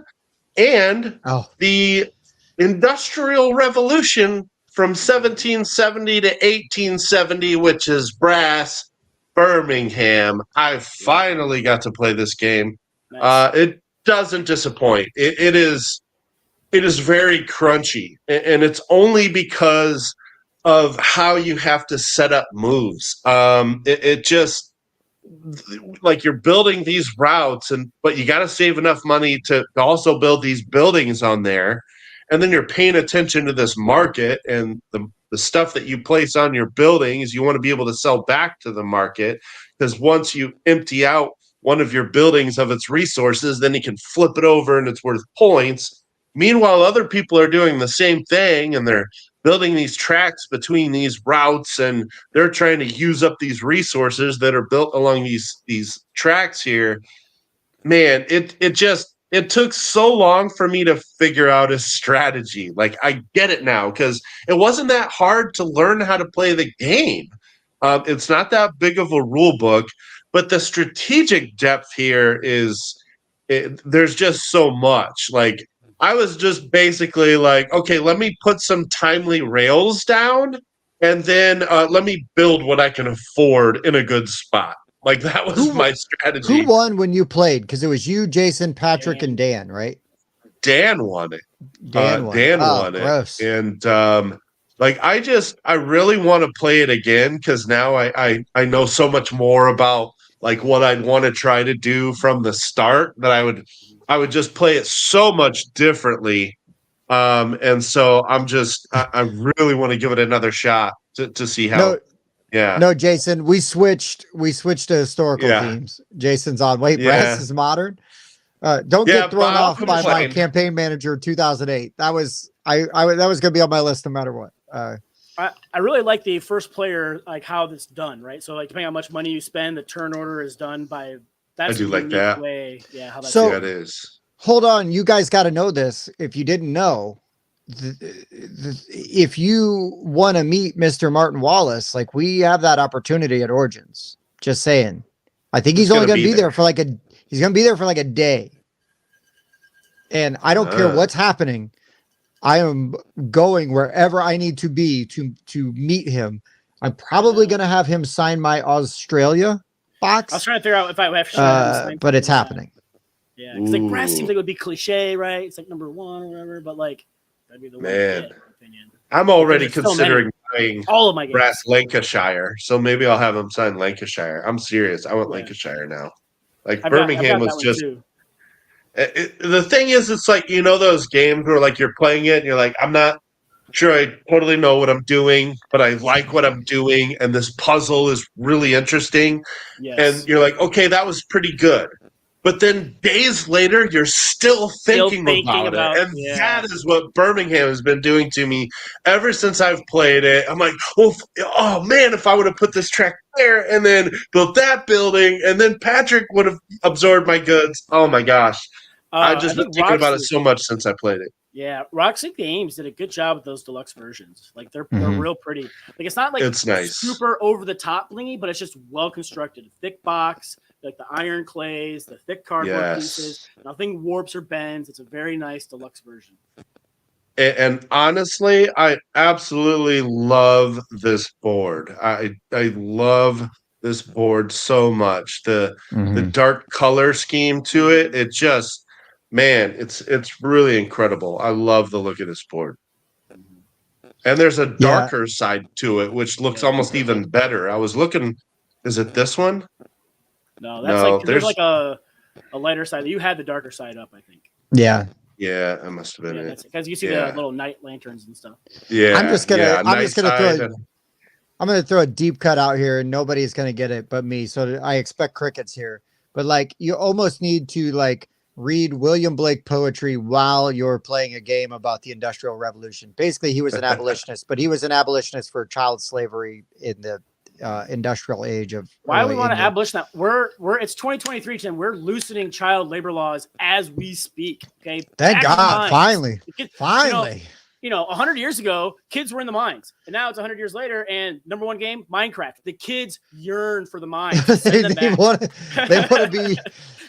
and the Industrial Revolution from 1770 to 1870, which is brass, Birmingham. I finally got to play this game. Nice. It doesn't disappoint. It is very crunchy, and it's only because of how you have to set up moves. It just, like, you're building these routes, but you got to save enough money to also build these buildings on there, and then you're paying attention to this market and the stuff that you place on your buildings. You want to be able to sell back to the market, because once you empty out one of your buildings of its resources, then you can flip it over and it's worth points. Meanwhile, other people are doing the same thing, and they're building these tracks between these routes, and they're trying to use up these resources that are built along these tracks here. Man, it took so long for me to figure out a strategy. Like, I get it now, because it wasn't that hard to learn how to play the game. It's not that big of a rule book, but the strategic depth here there's just so much. Like, I was just basically like, okay, let me put some timely rails down, and then let me build what I can afford in a good spot. Like, that was my strategy. Who won when you played? Because it was you, Jason, Patrick, and Dan, right? Dan won it. Dan won gross. it. And I really want to play it again, because now I know so much more about like what I'd want to try to do from the start, that I would just play it so much differently. And so I really want to give it another shot to see how. No, Yeah. no, Jason, we switched to historical Yeah. themes. Jason's on. Wait, Brass Yeah. is modern. Don't Yeah, get thrown I'll off by my complain. campaign manager 2008. That was that was going to be on my list no matter what. I really like the first player, like how this done, right? So like depending on how much money you spend, the turn order is done by that's I do the like unique that. way. Yeah, how that's So- Yeah, it is. Hold on, you guys got to know this. If you didn't know, if you want to meet Mr. Martin Wallace, like we have that opportunity at Origins. Just saying. I think he's only gonna going to be be there there? for like he's going to be there for like a day. And I don't care what's happening. I am going wherever I need to be to meet him. I'm probably going to have him sign my Australia box. I was trying to figure out if I have shenanigans, but it's happening. Yeah, because like brass seems Ooh. like it would be cliche, right? It's like number one or whatever, but like that'd be the one to Man. get, in my opinion. I'm already There's so considering buying All of my games. Brass Lancashire, so maybe I'll have him sign Lancashire. I'm serious. I want Yeah. Lancashire now. Like I've Birmingham got was that one just. too. The thing is, it's like, those games where like you're playing it and you're like, I'm not sure I totally know what I'm doing, but I like what I'm doing, and this puzzle is really interesting. Yes. And you're like, okay, that was pretty good. But then days later, you're still thinking about it. And that is what Birmingham has been doing to me ever since I've played it. I'm like, well, oh man, if I would have put this track there and then built that building, and then Patrick would have absorbed my goods. Oh my gosh. I've just been thinking about it so much since I played it. Yeah, Roxy Games did a good job with those deluxe versions. Like they're real pretty. Like it's not like It's nice. super over the top blingy, but it's just well constructed. Thick box, like the iron clays, the thick cardboard pieces. Nothing warps or bends. It's a very nice deluxe version. And honestly, I absolutely love this board. I love this board so much. The dark color scheme to it, it just, man, it's really incredible. I love the look of this board. And there's a darker side to it, which looks almost even better. I was looking, is it this one? No, that's there's like a lighter side. You had the darker side up, I think. Yeah. Yeah, that must have been it. Because you see the little night lanterns and stuff. Yeah. I'm just gonna throw a deep cut out here, and nobody's gonna get it but me. So I expect crickets here. But like, you almost need to like read William Blake poetry while you're playing a game about the Industrial Revolution. Basically, he was an abolitionist, but he was an abolitionist for child slavery in the industrial age of. Why do we want to abolition that? We're it's 2023, Tim. We're loosening child labor laws as we speak. Okay. Thank God, finally. 100 years ago, kids were in the mines, and now it's 100 years later, and number one game, Minecraft. The kids yearn for the mines. they want to be.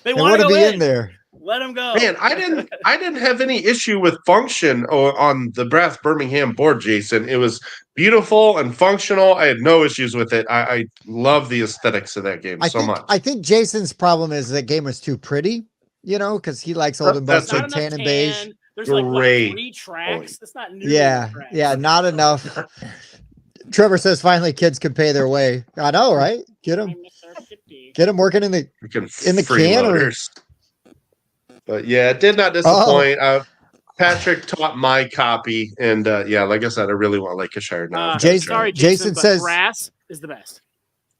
They want to be in there. Let them go. Man, I didn't have any issue with function on the Brass Birmingham board, Jason. It was beautiful and functional. I had no issues with it. I love the aesthetics of that game so much. I think Jason's problem is that game was too pretty, because he likes old and busted tan and beige. There's like 3 tracks. That's not new. Yeah, not enough. Trevor says finally kids can pay their way. I know, right? Get them working in the cannery. But yeah, it did not disappoint. Patrick taught my copy, and like I said, I really want Lancashire now. Jason says brass is the best.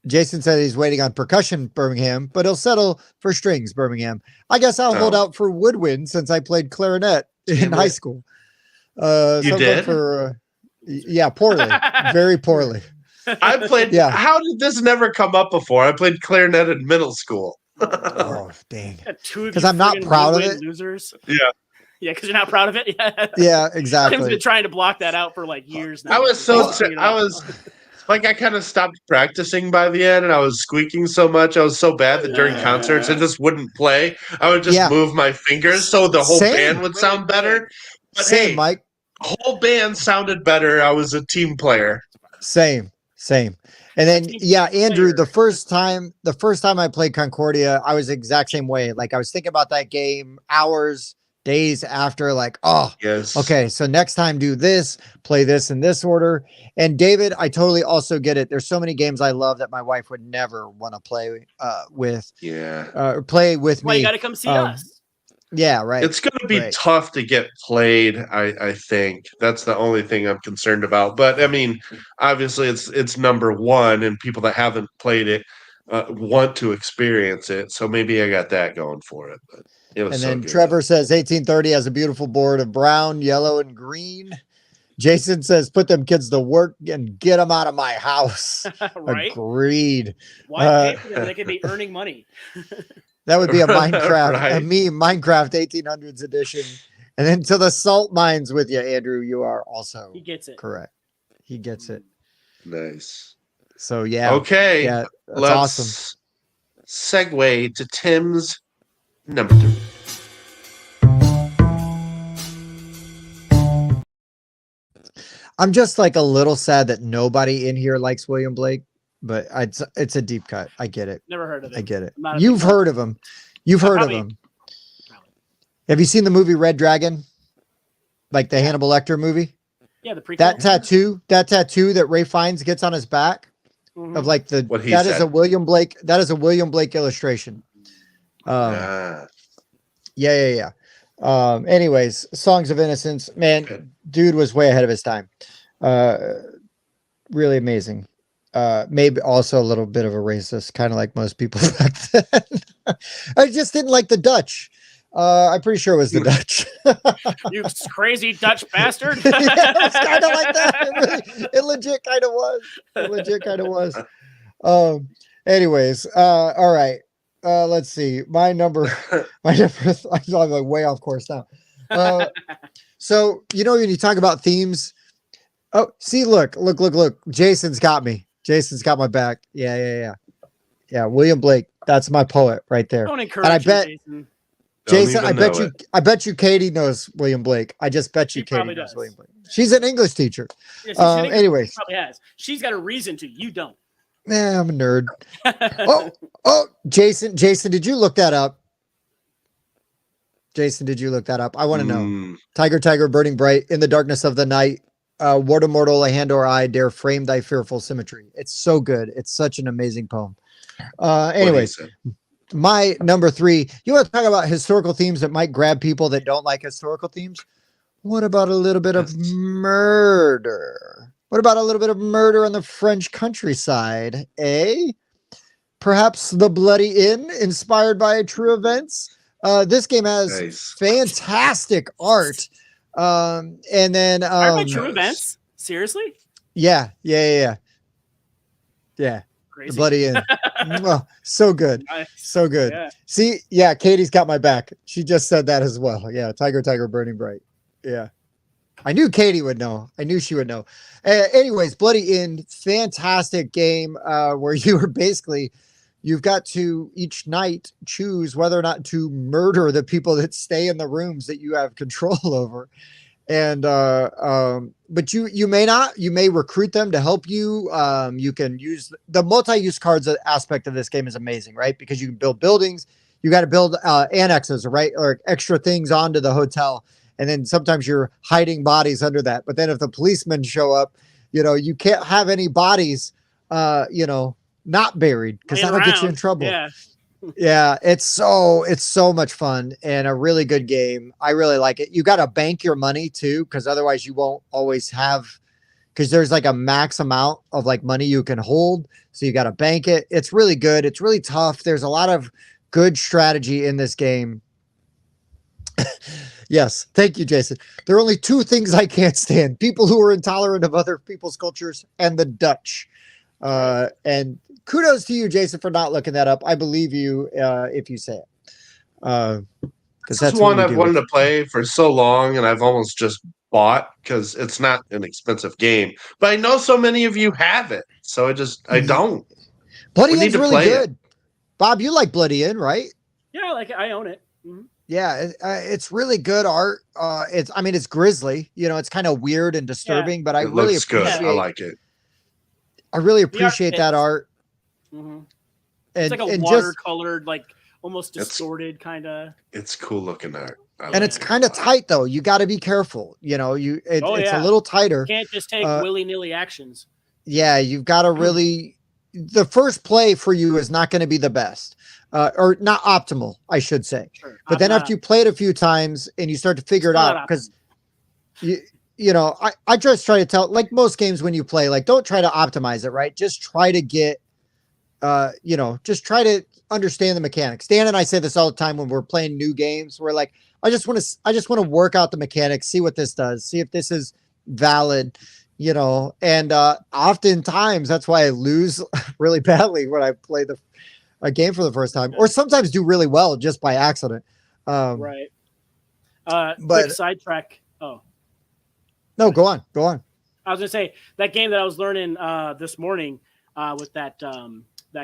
Jason said he's waiting on percussion Birmingham, but he'll settle for strings Birmingham. I guess I'll hold out for woodwind since I played clarinet in high school. You did? Poorly, very poorly. I played. Yeah. How did this never come up before? I played clarinet in middle school. Oh dang! Because I'm not proud of it. Losers. Yeah. Yeah, because you're not proud of it. Yeah, exactly. Tim's been trying to block that out for like years now. I kind of stopped practicing by the end, and I was squeaking so much. I was so bad that during concerts, I just wouldn't play. I would just move my fingers so the whole band would sound better. But hey, Mike. The whole band sounded better. I was a team player. Same. And then, Andrew, the first time I played Concordia, I was the exact same way. Like I was thinking about that game hours, days after, like, oh, Yes. okay, so next time do this, play this in this order. And David, I totally also get it. There's so many games I love that my wife would never want to play with, Yeah. play with That's why you me. got to come see us. Yeah, right. It's going to be Right. tough to get played. I think that's the only thing I'm concerned about. But I mean, obviously, it's number one, and people that haven't played it want to experience it. So maybe I got that going for it. But it was And so then good. Trevor says 1830 has a beautiful board of brown, yellow, and green. Jason says, put them kids to work and get them out of my house. Right? Agreed. Why pay for them? They could be earning money. That would be a Minecraft, Right. Minecraft 1800s edition. And then to the salt mines with you, Andrew. You are also He gets it. correct. He gets it. Nice. So yeah. Okay. Yeah, that's Let's awesome. segue to Tim's number 3. I'm just like a little sad that nobody in here likes William Blake, but it's a deep cut. I get it. Never heard of it. I get it. I'm not a You've big heard of him. You've heard probably- of him. Probably. Have you seen the movie Red Dragon? Like the Hannibal Lecter movie? Yeah, the prequel. That tattoo that Ray Fiennes gets on his back Mhm. of like the What he that is said. a William Blake illustration. Ah. Yeah. Anyways, Songs of Innocence, man, Okay. dude was way ahead of his time. Really amazing. Maybe also a little bit of a racist, kind of like most people back then. I just didn't like the Dutch. I'm pretty sure it was the Dutch. You crazy Dutch bastard. Yeah, it's kind of like that. It legit kind of was. It legit kind of was. Anyways, all right. Let's see. My number. I'm like way off course now. So when you talk about themes. Oh, see, look. Jason's got me. Jason's got my back. Yeah. William Blake. That's my poet right there. Don't encourage And I him, bet Jason. Jason, Don't I even bet know you. it. I bet you Katie knows William Blake. I just bet you She Katie probably knows does. William Blake. She's an English teacher. Yeah, see, Shenanigans Anyways, probably has. She's got a reason to. You don't. I'm a nerd. Oh, Jason, did you look that up? Jason, did you look that up? I want to know. Tiger, burning bright in the darkness of the night. What a mortal a hand or eye dare frame thy fearful symmetry. It's so good. It's such an amazing poem. Anyways, my number 3. You want to talk about historical themes that might grab people that don't like historical themes? What about a little bit of murder? What about a little bit of murder on the French countryside? Perhaps The Bloody Inn, inspired by true events. This game has fantastic art. And then By true events? Seriously? Yeah. Crazy. The Bloody Inn. So good. Nice. So good. Yeah. See, yeah, Katie's got my back. She just said that as well. Yeah, Tiger, burning bright. Yeah. I knew Katie would know. I knew she would know. Anyways, Bloody Inn, fantastic game where you've got to each night choose whether or not to murder the people that stay in the rooms that you have control over. And but you may recruit them to help you. You can use the multi-use cards aspect of this game is amazing, right? Because you can build buildings, you got to build annexes, right? Or extra things onto the hotel. And then sometimes you're hiding bodies under that. But then if the policemen show up, you can't have any bodies not buried because that'll get you in trouble. Yeah. It's so much fun and a really good game. I really like it. You got to bank your money too, because otherwise you won't always have, because there's like a max amount of like money you can hold. So you got to bank it. It's really good. It's really tough. There's a lot of good strategy in this game. Yes. Thank you, Jason. There are only 2 things I can't stand: people who are intolerant of other people's cultures and the Dutch. And kudos to you, Jason, for not looking that up. I believe you if you say it. This is one I've wanted to play for so long, and I've almost just bought because it's not an expensive game. But I know so many of you have it, so I don't. Bloody Inn's really good. Bob, you like Bloody Inn, right? Yeah, I own it. Mm-hmm. Yeah, it's really good art. It's grisly. It's kind of weird and disturbing, but I really appreciate. Good. I like it. I really appreciate that art. Mm-hmm. It's like a watercolored, like almost distorted kind of. It's cool looking art. And it's kind of tight though. You got to be careful. You know, it's a little tighter. You can't just take willy-nilly actions. Yeah, you've got to really. The first play for you is not going to be the best, or not optimal, I should say. Sure. But then after you play it a few times and you start to figure it out, because you know, I just try to tell, like most games when you play, like don't try to optimize it, right? Just try to get, you know, just try to understand the mechanics. Dan and I say this all the time when we're playing new games. We're like, I just want to work out the mechanics, see what this does, see if this is valid, you know. And oftentimes that's why I lose really badly when I play a game for the first time, or sometimes do really well just by accident. Right. But quick sidetrack. Oh, no, go on. I was gonna say that game that I was learning this morning with that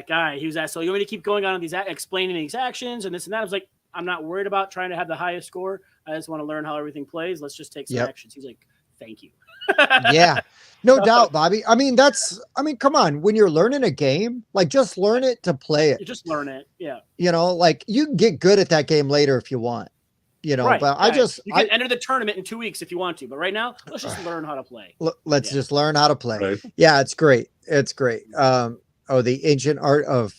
guy. He was asked, "So you want me to keep going on these explaining these actions and this and that?" I was like, "I'm not worried about trying to have the highest score. I just want to learn how everything plays. Let's just take some actions." He's like, "Thank you." Yeah, no doubt, Bobby. I mean, come on. When you're learning a game, like just learn it to play it. You just learn it. Yeah. You know, like you can get good at that game later if you want. You know, but you can enter the tournament in 2 weeks if you want to, but right now let's just learn how to play. Let's just learn how to play. Right. Yeah, it's great. It's great. The ancient art of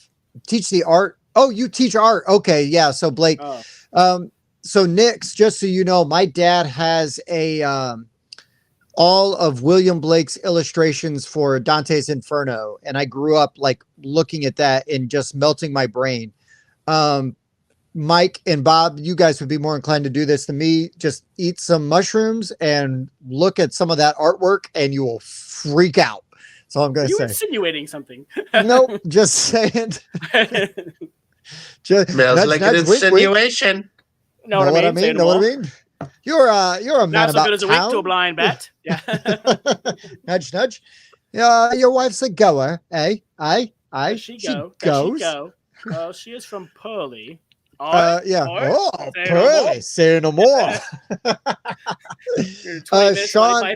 teach the art. Oh, you teach art. Okay, yeah. So Blake, so Nick's, just so you know, my dad has all of William Blake's illustrations for Dante's Inferno, and I grew up like looking at that and just melting my brain. Mike and Bob, you guys would be more inclined to do this than me. Just eat some mushrooms and look at some of that artwork and you will freak out. That's all I'm going to say. You insinuating something. Nope, just saying. Smells like an insinuation. Know what I mean? Know what I mean? You're a man not so about good as a town. week to a blind bat. Yeah. Nudge, nudge. Your wife's a goer, eh? Does she goes. Does she go? Well, she is from Pearly. Yeah. Oh, Pearly. Say no more. Sean.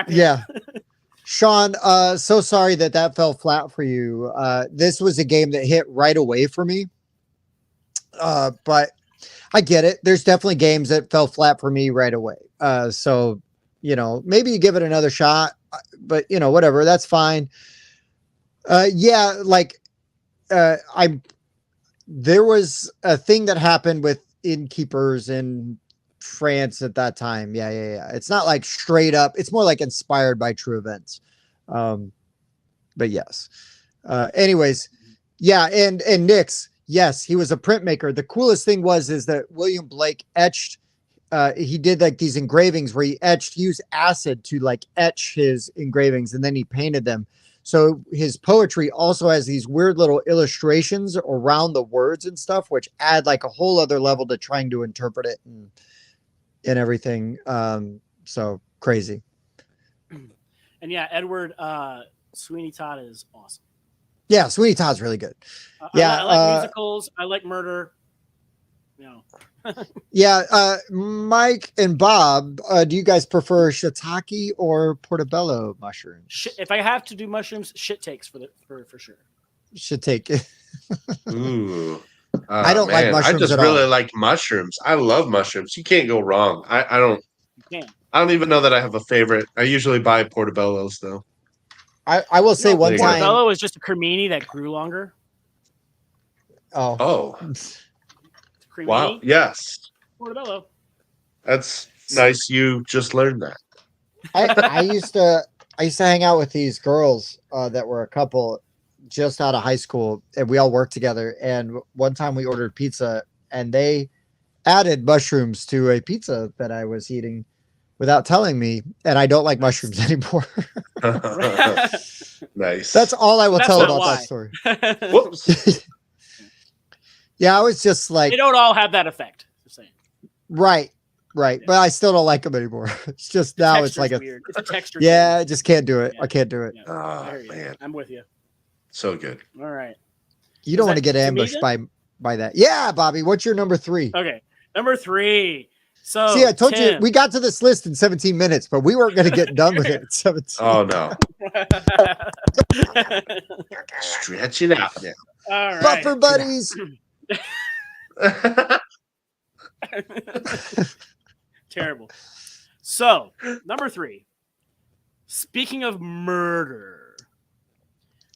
Yeah. Sean, so sorry that fell flat for you. This was a game that hit right away for me. But I get it. There's definitely games that fell flat for me right away. So, you know, maybe you give it another shot, but you know, whatever, that's fine. Yeah, like there was a thing that happened with innkeepers in France at that time. Yeah. It's not like straight up. It's more like inspired by true events. But yes. Anyways, yeah, and Nick's, yes, he was a printmaker. The coolest thing is that William Blake etched. He did like these engravings where he used acid to like etch his engravings, and then he painted them. So his poetry also has these weird little illustrations around the words and stuff, which add like a whole other level to trying to interpret it and everything. So crazy. And yeah, Edward Sweeney Todd is awesome. Yeah, Sweeney Todd's really good. I like musicals. I like murder. You know. Yeah, Mike and Bob, do you guys prefer shiitake or portobello mushrooms? If I have to do mushrooms, shit takes for sure. Shiitake. Ooh. I don't like mushrooms. I just really like mushrooms. I love mushrooms. You can't go wrong. I don't. You can. I don't even know that I have a favorite. I usually buy portobellos though. I will say one time. Portobello is just a cremini that grew longer. Oh. Cremini, wow. Yes. Portobello. That's nice. You just learned that. I used to hang out with these girls that were a couple just out of high school, and we all worked together. And one time we ordered pizza, and they added mushrooms to a pizza that I was eating without telling me, and I don't like mushrooms anymore. Nice. That's all I will tell about that story. Whoops. Yeah, I was just like, they don't all have that effect. Just saying. Right. But I still don't like them anymore. It's just now it's like weird. It's a texture. Yeah, I just can't do it. Yeah. I can't do it. Yeah. Oh man, I'm with you. So good. All right. You don't want to get ambushed by that. Yeah, Bobby. What's your number 3? Okay, number 3. So see, I told you we got to this list in 17 minutes, but we weren't going to get done with it in 17. Oh no. Stretch it out now. All right. Buffer buddies. Terrible. So, number 3. Speaking of murder,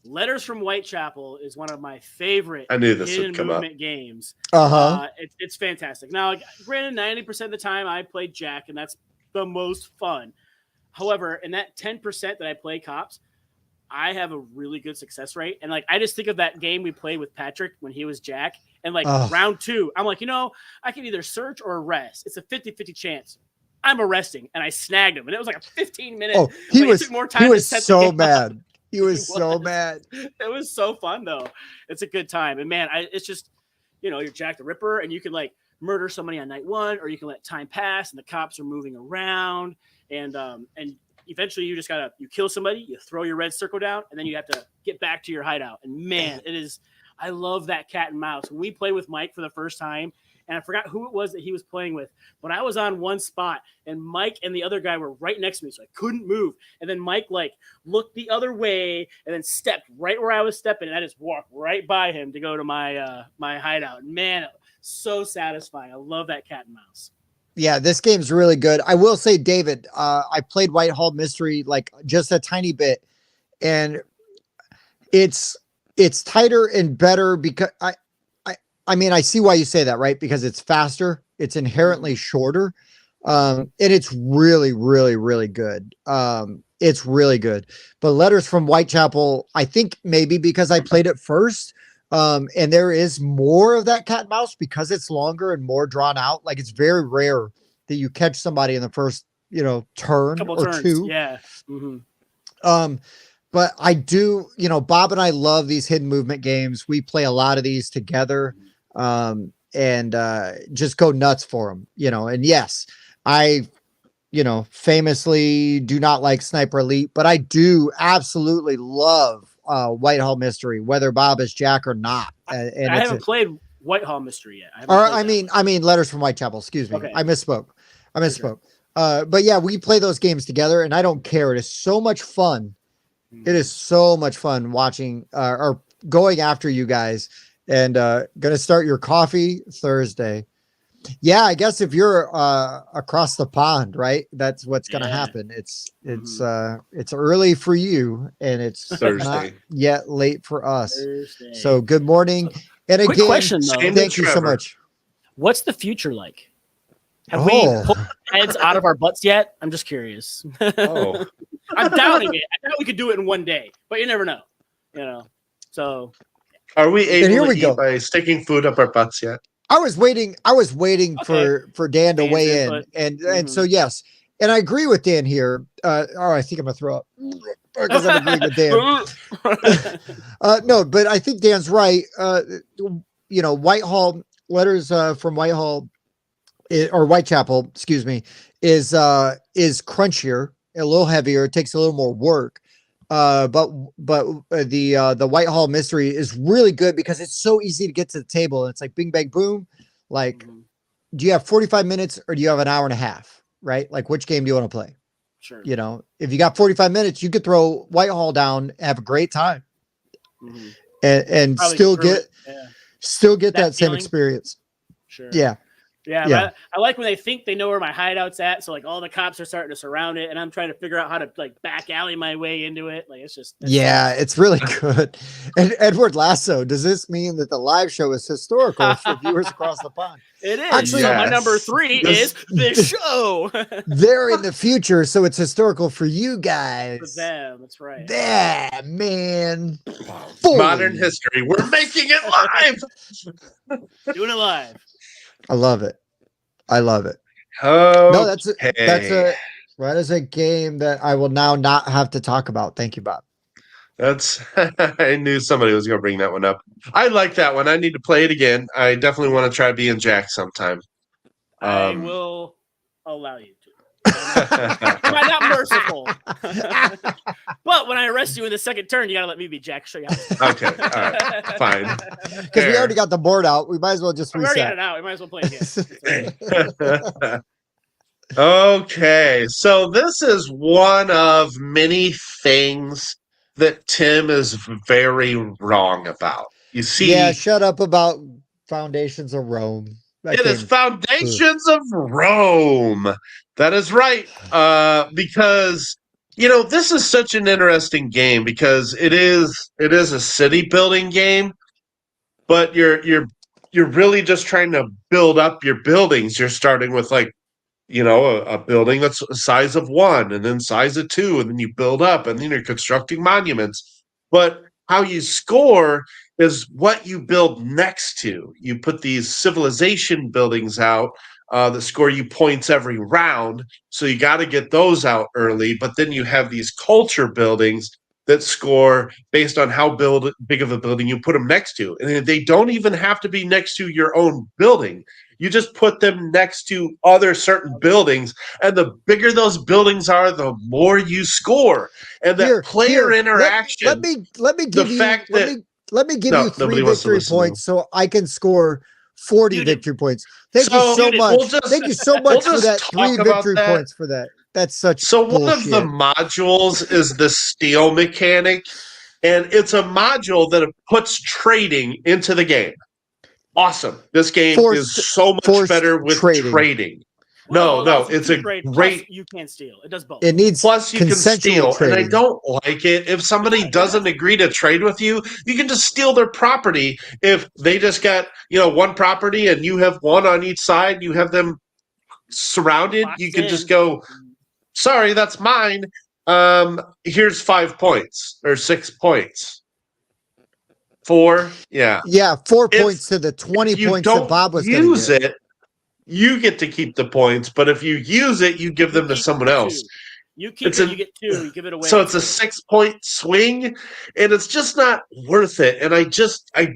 Letters from Whitechapel is one of my favorite I knew this hidden would come up. movement games. Uh-huh. It's fantastic. Now, granted, 90% of the time I play Jack, and that's the most fun. However, in that 10% that I play cops, I have a really good success rate. And I just think of that game we played with Patrick when he was Jack. And round 2, I'm like, I can either search or arrest. It's a 50-50 chance. I'm arresting, and I snagged him. And it was like a 15-minute. Oh, he was took more time he was to set the so game up. mad. He was so mad. It was so fun, though. It's a good time. And, man, it's just, you're Jack the Ripper, and you can, murder somebody on night 1, or you can let time pass, and the cops are moving around. And eventually you just you kill somebody, you throw your red circle down, and then you have to get back to your hideout. And, man, I love that cat and mouse. When we played with Mike for the first time, and I forgot who it was that he was playing with, but I was on one spot, and Mike and the other guy were right next to me, so I couldn't move. And then Mike looked the other way and then stepped right where I was stepping, and I just walked right by him to go to my my hideout. Man, so satisfying. I love that cat and mouse. Yeah, this game's really good. I will say, David, I played Whitehall Mystery just a tiny bit, and it's tighter and better because I mean, I see why you say that, right? Because it's faster, it's inherently shorter, and it's really, really, really good. It's really good. But Letters from Whitechapel, I think maybe because I played it first, and there is more of that cat and mouse because it's longer and more drawn out. It's very rare that you catch somebody in the first, turn Couple or turns, two. yeah. Mm-hmm. But I do, Bob and I love these hidden movement games. We play a lot of these together, and just go nuts for them, and yes, I, famously do not like Sniper Elite, but I do absolutely love Whitehall Mystery, whether Bob is Jack or not. And I haven't played Whitehall Mystery yet. I mean Letters from Whitechapel, excuse me. Okay. I misspoke. Sure. But yeah, we play those games together, and I don't care. It is so much fun. It is so much fun watching or going after you guys, and gonna start your coffee Thursday. Yeah, I guess if you're across the pond, right? That's what's gonna happen. It's early for you, and it's Thursday. Not yet late for us. Thursday. So good morning. And quick again, question, though. Thank you so much. What's the future like? Have we pulled heads out of our butts yet? I'm just curious. Oh, I'm doubting it. I thought we could do it in one day, but you never know. So are we able to go. eat by sticking food up our butts yet? I was waiting for Dan to weigh in, and so yes, and I agree with Dan here. I think I'm gonna throw up because I'm agreeing with Dan. No, but I think Dan's right. Whitehall Letters from Whitehall or Whitechapel, excuse me, is crunchier, a little heavier. It takes a little more work. But the Whitehall Mystery is really good because it's so easy to get to the table. It's like bing, bang, boom. Do you have 45 minutes or do you have an hour and a half? Right? Which game do you want to play? Sure. If you got 45 minutes, you could throw Whitehall down, have a great time, and still get that same experience. Sure. Yeah. Yeah. I like when they think they know where my hideout's at. So all the cops are starting to surround it, and I'm trying to figure out how to back alley my way into it. It's really good. And Edward Lasso, does this mean that the live show is historical for viewers across the pond? It is. Actually, my number 3 is this show. They're in the future, so it's historical for you guys. For them, that's right. Yeah, man. Modern history. We're making it live. Doing it live. I love it. Oh, no, that is a game that I will now not have to talk about. Thank you, Bob. I knew somebody was going to bring that one up. I like that one. I need to play it again. I definitely want to try being Jack sometime. I will allow you to. I'm not merciful. But when I arrest you in the second turn, you got to let me be Jack. Show you how. Okay. All right. Fine. Because we already got the board out. We might as well just reset. We already got it out. We might as well play again. Okay. So this is one of many things that Tim is very wrong about. You see. Yeah, shut up about Foundations of Rome. That It is game. Foundations of Rome. That is right. Because this is such an interesting game because it is a city building game, but you're really just trying to build up your buildings. You're starting with like a building that's a size of one, and then size of two, and then you build up, and then you're constructing monuments. But how you score is what you build next to. You put these civilization buildings out that score you points every round. So you got to get those out early. But then you have these culture buildings that score based on how big of a building you put them next to. And they don't even have to be next to your own building. You just put them next to other certain buildings, and the bigger those buildings are, the more you score. And that player interaction, let me the give you fact that let me give no, you 3 nobody wants to victory listen to them. points so I can score 40 Muted. victory points. Thank you So so much. we'll just Thank you so we'll much for just that 3 talk about victory that. points for that. That's such So one of the bullshit. modules is the steal mechanic, and it's a module that puts trading into the game. Awesome. This game is so much better with trading. Well, No, allows you it's to a trade, plus great. you can steal. It does both. It needs Plus, you can consensual steal, and I trading. don't like it. If somebody doesn't agree to trade with you, you can just steal their property. If they just got one property and you have one on each side, you have them surrounded. You Boxed can in. just go, sorry, that's mine. Here's 5 points or 6 points. 4, yeah. Yeah, 4 If points to the 20 you points that don't Bob was going to use get. it, you get to keep the points. But if you use it, you give them to keep someone else. 2. You keep it, you get 2. You give it away. So it's a 2. 6-point swing, and it's just not worth it. And I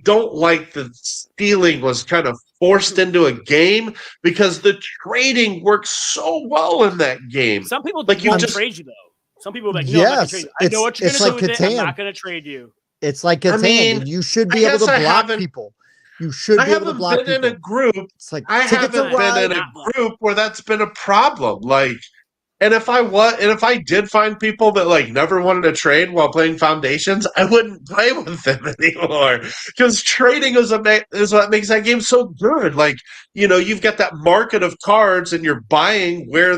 don't like the stealing was kind of forced into a game because the trading works so well in that game. Some people Like you won't just trade you though. Some people are like, no, I'm not going to trade you. I know what you're going to do with it. I'm not going to trade you. It's like Catan, and you should be able to block people. You should be able to block people. I haven't been in a group. It's like I haven't been in a group where that's been a problem. Like, and if I did find people that like never wanted to trade while playing Foundations, I wouldn't play with them anymore because trading is what makes that game so good. Like, you've got that market of cards, and you're buying where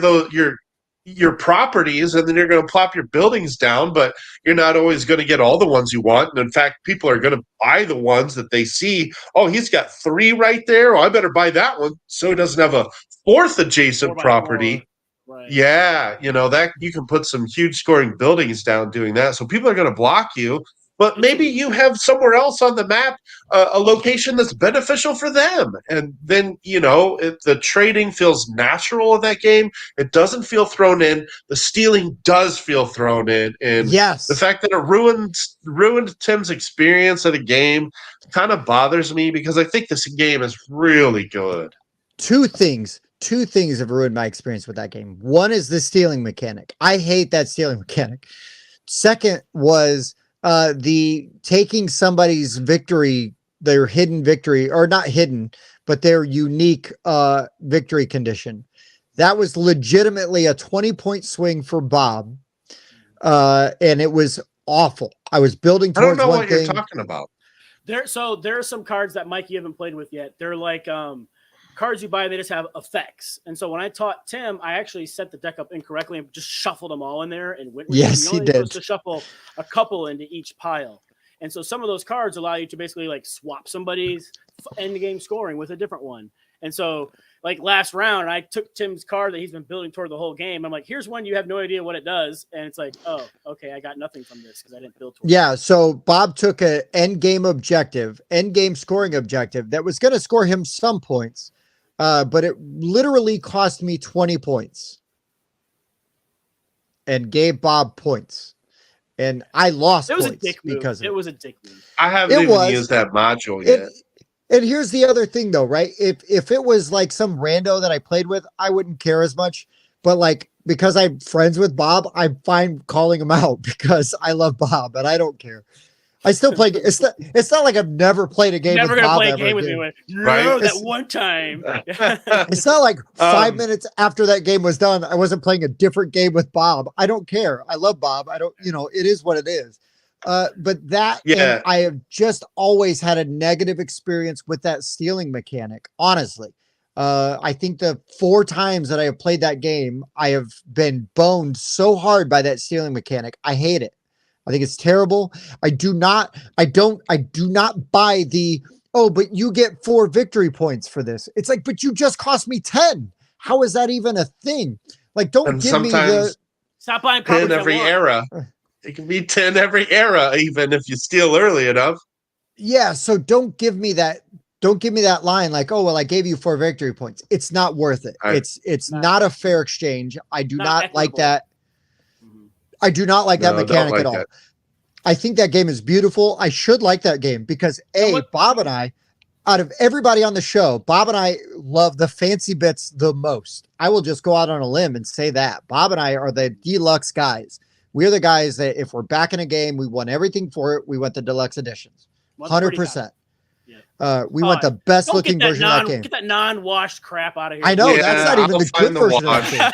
your properties, and then you're going to plop your buildings down, but you're not always going to get all the ones you want. And in fact, people are going to buy the ones that they see. Oh, he's got 3 right there. Oh, I better buy that one so he doesn't have a 4th adjacent property. 4. Right. Yeah, that you can put some huge scoring buildings down doing that. So people are going to block you. But maybe you have somewhere else on the map a location that's beneficial for them. And then, if the trading feels natural in that game, it doesn't feel thrown in. The stealing does feel thrown in. And yes, the fact that it ruined Tim's experience at a game kind of bothers me because I think this game is really good. Two things have ruined my experience with that game. One is the stealing mechanic. I hate that stealing mechanic. Second was the taking somebody's victory, their hidden victory, or not hidden, but their unique victory condition. That was legitimately a 20-point swing for Bob, and it was awful. I was building towards I don't know one what thing. You're talking about. There are some cards that Mike you haven't played with yet. They're like cards you buy, they just have effects. And so when I taught Tim, I actually set the deck up incorrectly and just shuffled them all in there and went with yes, them. You're only supposed to shuffle a couple into each pile. And so some of those cards allow you to basically like swap somebody's end game scoring with a different one. And so like last round, I took Tim's card that he's been building toward the whole game. I'm like, here's one you have no idea what it does. And it's like, oh, okay, I got nothing from this because I didn't build toward it. So Bob took an end game scoring objective that was going to score him some points. But it literally cost me 20 points and gave Bob points. And I lost points because it was a dick move. I haven't even used that module yet. And here's the other thing though, right? If it was like some rando that I played with, I wouldn't care as much. But like, because I'm friends with Bob, I'm fine calling him out because I love Bob and I don't care. I still play. It's not like I've never played a game with Bob. Never gonna play a game with you. No, that one time. It's not like 5 minutes after that game was done, I wasn't playing a different game with Bob. I don't care. I love Bob. I don't. It is what it is. But that, and I have just always had a negative experience with that stealing mechanic. Honestly, I think the 4 times that I have played that game, I have been boned so hard by that stealing mechanic. I hate it. I think it's terrible. I do not buy the, oh, but you get 4 victory points for this. It's like, but you just cost me 10. How is that even a thing? Like, don't And give me the Stop buying 10 properties every I want. era. It can be 10 every era, even if you steal early enough. yeah. So don't give me that. Don't give me that line like, oh, well, I gave you 4 victory points. It's not worth it. It's not a fair exchange. I do not like equitable. that. I do not like that mechanic at all. I think that game is beautiful. I should like that game because Bob and I, out of everybody on the show, Bob and I love the fancy bits the most. I will just go out on a limb and say that Bob and I are the deluxe guys. We're the guys that if we're back in a game, we want everything for it. We want the deluxe editions. 100%. We want the best looking version of that game. Get that non-washed crap out of here. I know that's not even the good version of that game.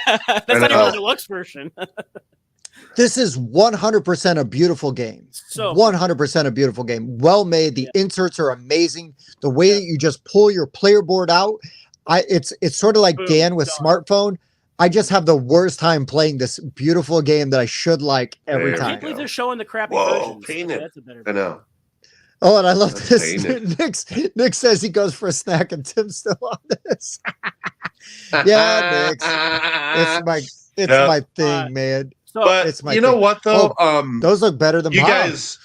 That's not even the deluxe version. This is 100% a beautiful game. So 100% a beautiful game. Well made. The inserts are amazing. The way that you just pull your player board out, it's sort of like Dan with smartphone. I just have the worst time playing this beautiful game that I should like every time. I can't believe they're showing the crappy versions. Painted. That's a better I know. Oh, and I love this. Nick says he goes for a snack, and Tim's still on this. Yeah, Nick. It's my thing, man. But it's my you know thing. what though? Those look better than you guys.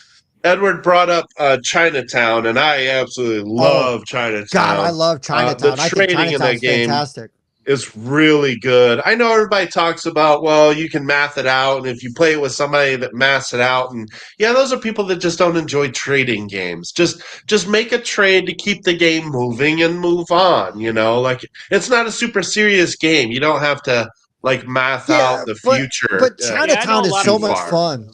Edward brought up Chinatown, and I absolutely love Chinatown. God, I love Chinatown. The trading in that game fantastic. Is really good. I know everybody talks about, well, you can math it out, and if you play it with somebody that maths it out, and yeah, those are people that just don't enjoy trading games. Just make a trade to keep the game moving and move on. You know, like it's not a super serious game. You don't have to like math out the future. But Chinatown is so much fun.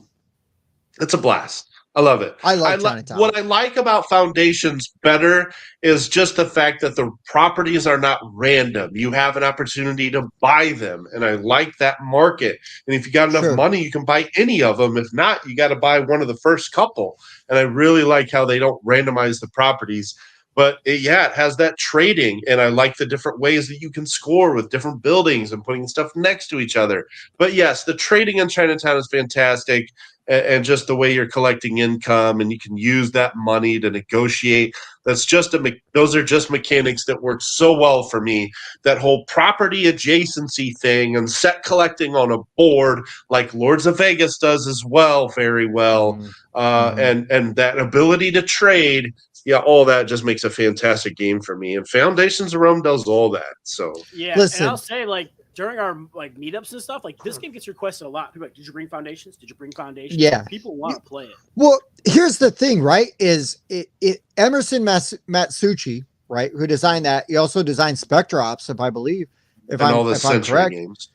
It's a blast. I love it. I love Chinatown. What I like about Foundations better is just the fact that the properties are not random. You have an opportunity to buy them, and I like that market. And if you got enough money, you can buy any of them. If not, you got to buy one of the first couple. And I really like how they don't randomize the properties. But it has that trading, and I like the different ways that you can score with different buildings and putting stuff next to each other. But yes, the trading in Chinatown is fantastic. And just the way you're collecting income, and you can use that money to negotiate. Those are just mechanics that work so well for me. That whole property adjacency thing and set collecting on a board, like Lords of Vegas does as well, very well. And that ability to trade, all that just makes a fantastic game for me. And Foundations of Rome does all that. So listen. And I'll say, like, during our meetups and stuff, like this game gets requested a lot. People are like, did you bring Foundations? Did you bring Foundations? Yeah, people want to play it. Well, here's the thing, right? Is Emerson Matsuuchi, right? Who designed that? He also designed Spectre Ops, if I'm correct. Games.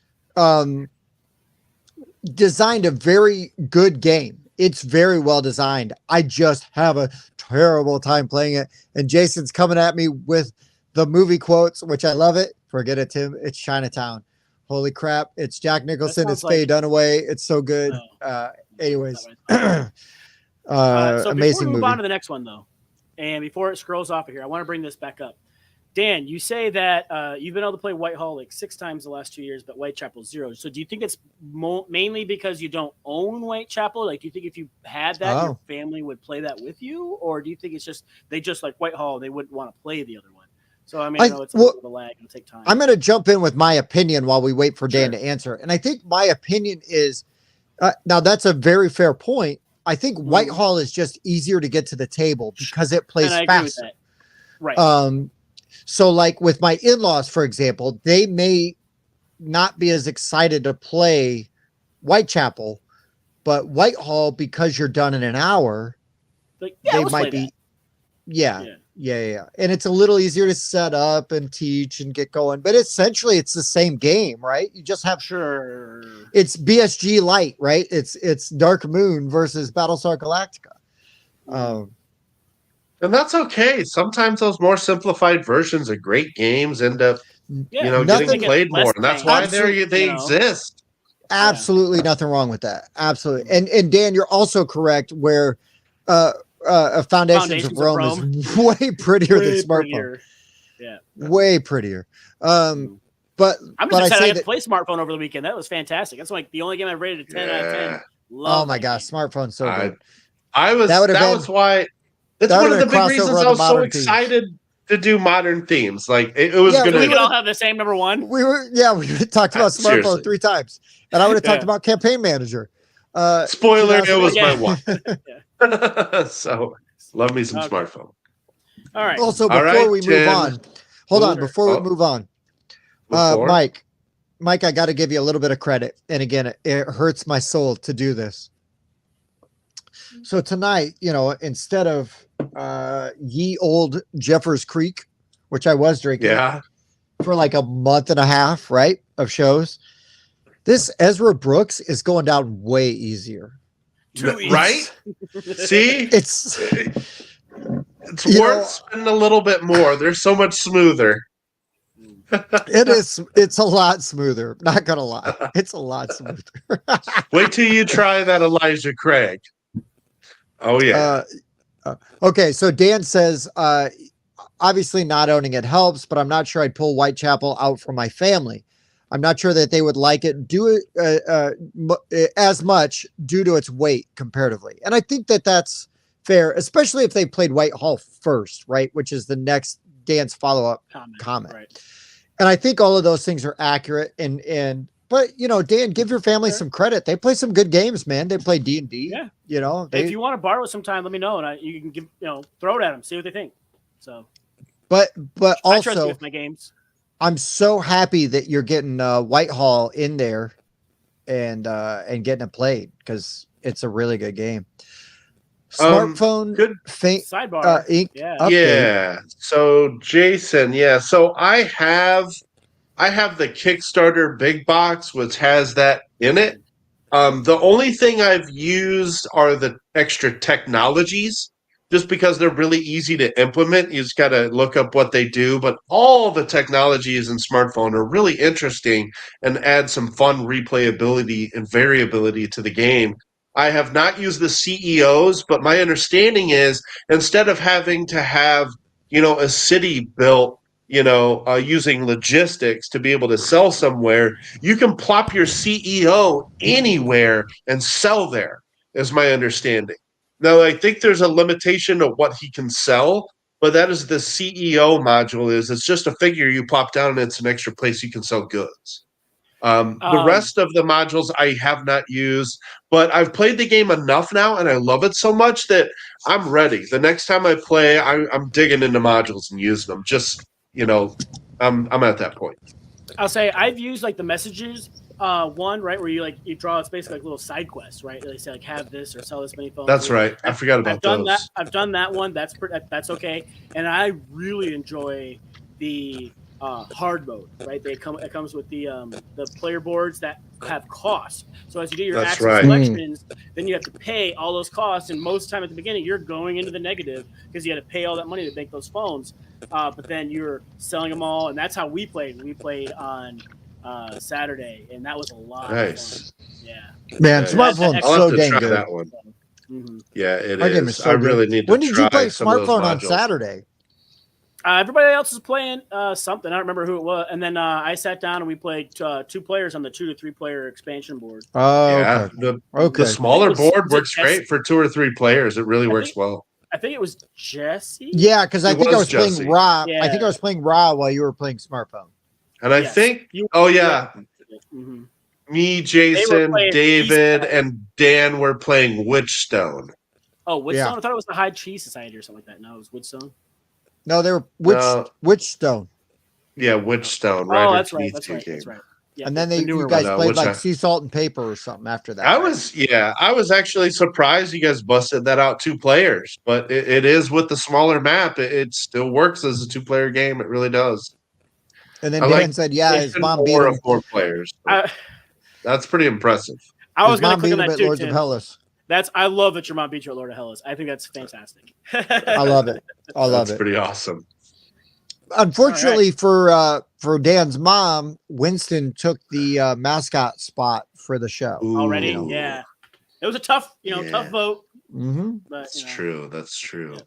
Designed a very good game. It's very well designed. I just have a terrible time playing it. And Jason's coming at me with the movie quotes, which I love it. Forget it, Tim. It's Chinatown. Holy crap. It's Jack Nicholson. It's Faye Dunaway. It's so good. Anyways. So amazing before we move movie. on to the next one, though, and before it scrolls off of here, I want to bring this back up. Dan, you say that you've been able to play Whitehall like 6 times the last 2 years, but Whitechapel 0. So do you think it's mainly because you don't own Whitechapel? Like, do you think if you had that, your family would play that with you? Or do you think it's just they just like Whitehall, they wouldn't want to play the other one? So, I mean, I know it's a little bit of a lag. It'll take time. I'm going to jump in with my opinion while we wait for Dan to answer. And I think my opinion is, now that's a very fair point. I think Whitehall is just easier to get to the table because it plays faster. Right. So like with my in-laws, for example, they may not be as excited to play Whitechapel, but Whitehall, because you're done in an hour, they might be. Yeah. And it's a little easier to set up and teach and get going, but essentially it's the same game, right? You just have it's BSG Light, right? It's Dark Moon versus Battlestar Galactica. And that's okay. Sometimes those more simplified versions of great games end up, getting played more, and that's why they exist. Absolutely nothing wrong with that. Absolutely. And Dan, you're also correct where Foundations of Rome is way prettier than Smartphone. Yeah. Way prettier. I'm But just I excited say I got to that. play smartphone over the weekend. That was fantastic. That's like the only game I've rated a 10 out of 10. Yeah. Love Oh my that gosh, game. smartphone's so I good. I That was would have that been was why that's that would one have of been the a big crossover reasons on I the was so modern themes. excited to do modern themes. Like it was Yeah, So we gonna could all have the same number one. we talked about smartphone seriously. 3 times, and I would have talked Yeah. about campaign manager. Spoiler, it was 2008. my Yeah. one. So love me some Okay. smartphone. All right. Also, All right, before we move 10. on, hold on. Ooh, Before we move on, before. Mike, I got to give you a little bit of credit. And again, it hurts my soul to do this. So tonight, instead of ye old Jeffers Creek, which I was drinking Yeah. for like a month and a half, right, of shows, this Ezra Brooks is going down way easier. Too easy. Right? See? It's It's worth spending a little bit more. They're so much smoother. it's a lot smoother. Not gonna lie. It's a lot smoother. Wait till you try that Elijah Craig. Oh yeah. Okay, so Dan says, obviously not owning it helps, but I'm not sure I'd pull Whitechapel out from my family. I'm not sure that they would like it as much due to its weight comparatively. And I think that that's fair, especially if they played Whitehall first, right? Which is the next Dan's follow-up comment. Right. And I think all of those things are accurate. But Dan, give your family some credit. They play some good games, man. They play D&D. Yeah. If you want to borrow it sometime, let me know, and you can give throw it at them, see what they think. So, but I trust you also, with my games. I'm so happy that you're getting Whitehall in there and getting it played because it's a really good game. Smartphone good sidebar. ink update. Yeah. So Jason, so I have the Kickstarter big box, which has that in it. The only thing I've used are the extra technologies, just because they're really easy to implement. You just got to look up what they do. But all the technologies in smartphone are really interesting and add some fun replayability and variability to the game. I have not used the CEOs, but my understanding is instead of having to have, a city built, using logistics to be able to sell somewhere, you can plop your CEO anywhere and sell there, is my understanding. Now, I think there's a limitation of what he can sell, but that is the CEO module. It's just a figure you pop down and it's an extra place you can sell goods. The rest of the modules I have not used, but I've played the game enough now and I love it so much that I'm ready. The next time I play, I'm digging into modules and using them. Just, I'm at that point. I'll say I've used like the messages one, right, where you draw. It's basically like little side quests, right? They say like have this or sell this many phones. That's right. I forgot about those. I've done that one. That's okay. And I really enjoy the hard mode, right? It comes with the player boards that have costs. So as you do your That's active right. selections, then you have to pay all those costs. And most of the time at the beginning, you're going into the negative because you had to pay all that money to make those phones. But then you're selling them all, and that's how we played. We played on Saturday, and that was a lot of fun. Yeah, man, nice. smartphone's I'll have so to dang try good. that one. Mm-hmm. Yeah, it Our game is. is so I really good. need to When did you play some of those smartphone on modules. Saturday? Everybody else is playing something. I don't remember who it was. And then I sat down and we played 2 players on the 2 to 3 player expansion board. Oh, Yeah, okay. the smaller board was works it great for 2 or 3 players. It really works well. I think it was Jesse. Yeah, because I think I was Jesse. playing Raw. Yeah. I think I was playing Raw while you were playing smartphone. And I think, Mm-hmm. me, Jason, playing David, East and Dan were playing Witchstone. Oh, Woodstone? Yeah. I thought it was the High Cheese Society or something like that. No, it was Woodstone. No, they were Witchstone. Yeah, Witchstone. Right. Oh, that's right. That's right. Yeah, And then the newer you guys one. played like Sea Salt and Paper or something after that. I was actually surprised you guys busted that out 2 players, but it is with the smaller map. It still works as a 2-player game. It really does. And then Dan said, his mom beat him. 4 players. That's pretty impressive. I was going to click on that too, Lords Tim. of Hellas. I love that your mom beat you at Lord of Hellas. I think that's fantastic. I love it. That's pretty awesome. Unfortunately for Dan's mom, Winston took the mascot spot for the show. Already, yeah. It was a tough vote. Mm-hmm. But, That's true. That's true.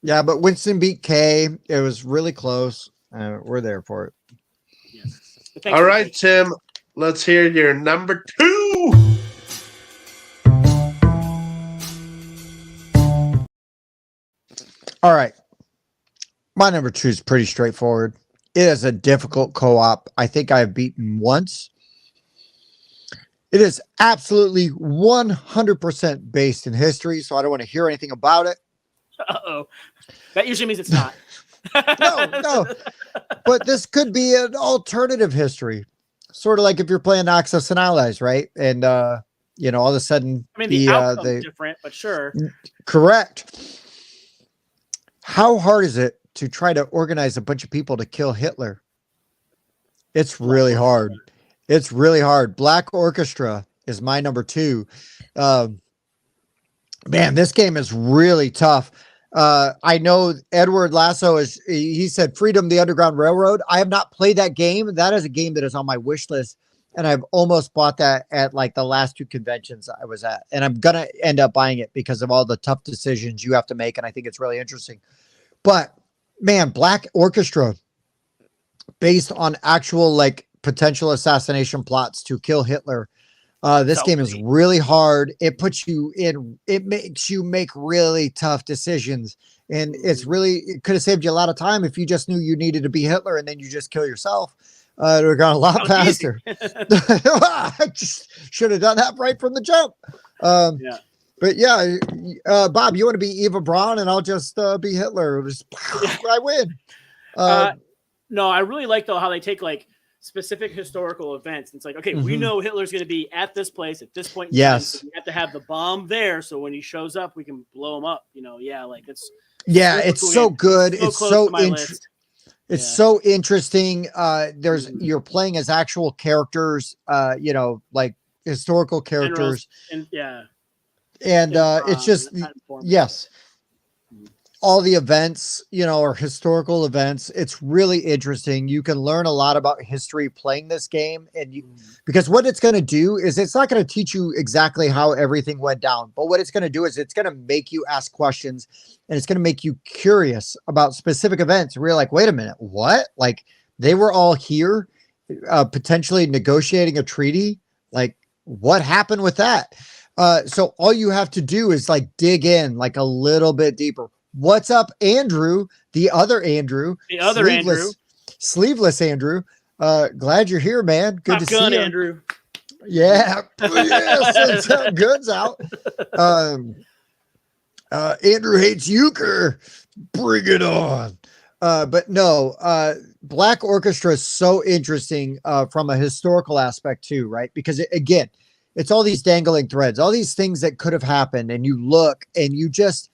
Yeah, but Winston beat Kay. It was really close. We're there for it. Yes. But thanks All for the right, pick. Tim. Let's hear your number 2. All right. My number 2 is pretty straightforward. It is a difficult co-op. I think I've beaten once. It is absolutely 100% based in history, so I don't want to hear anything about it. Uh-oh. That usually means it's not. No. But this could be an alternative history. Sort of like if you're playing Axis and Allies, right? And all of a sudden I mean, the outcome's different, but sure. Correct. How hard is it to try to organize a bunch of people to kill Hitler? It's really hard. It's really hard. Black Orchestra is my number 2. Man, this game is really tough. I know Edward Lasso he said Freedom, the Underground Railroad. I have not played that game. That is a game that is on my wish list. And I've almost bought that at like the last 2 conventions I was at. And I'm going to end up buying it because of all the tough decisions you have to make. And I think it's really interesting. But man, Black Orchestra, based on actual like potential assassination plots to kill Hitler. This game is really hard. It puts you in, it makes you make really tough decisions. And it could have saved you a lot of time if you just knew you needed to be Hitler and then you just kill yourself. It would have gone a lot faster. I just should have done that right from the jump. Yeah. But yeah, Bob, you want to be Eva Braun and I'll just be Hitler. I win. No, I really like though how they take like specific historical events. It's like, okay, we know Hitler's going to be at this place at this point. Yes. So we have to have the bomb there. So when he shows up, we can blow him up. Yeah, like it's. It's cool so game. good. It's It's so interesting. It's so interesting. You're playing as actual characters, like historical characters. Generals, and it's just, yes. All the events, are historical events. It's really interesting. You can learn a lot about history playing this game. Because what it's going to do is it's not going to teach you exactly how everything went down. But what it's going to do is it's going to make you ask questions and it's going to make you curious about specific events. Where you're like, wait a minute, what? Like they were all here potentially negotiating a treaty. Like what happened with that? So all you have to do is like dig in like a little bit deeper. What's up, Andrew? The other Andrew. Sleeveless Andrew. Glad you're here, man. Good to see you. Andrew. Yeah. Yes, good's out. Andrew hates euchre. Bring it on. But no, Black Orchestra is so interesting from a historical aspect too, right? Because again, it's all these dangling threads, all these things that could have happened, and you look and you just,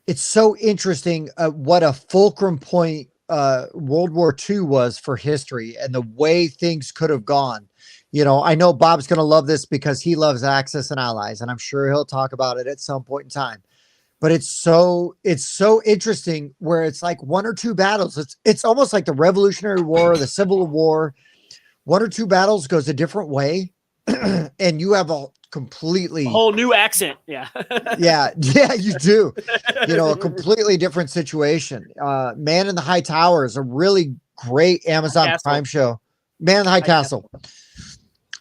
it's so interesting what a fulcrum point World War II was for history and the way things could have gone. I know Bob's going to love this because he loves Axis and Allies, and I'm sure he'll talk about it at some point in time. But it's so interesting where it's like 1 or 2 battles. It's almost like the Revolutionary War, the Civil War. 1 or 2 battles goes a different way, and you have a whole new accent. Yeah. yeah, you do. A completely different situation. Man in the High Tower is a really great Amazon Prime show. Man in the High Castle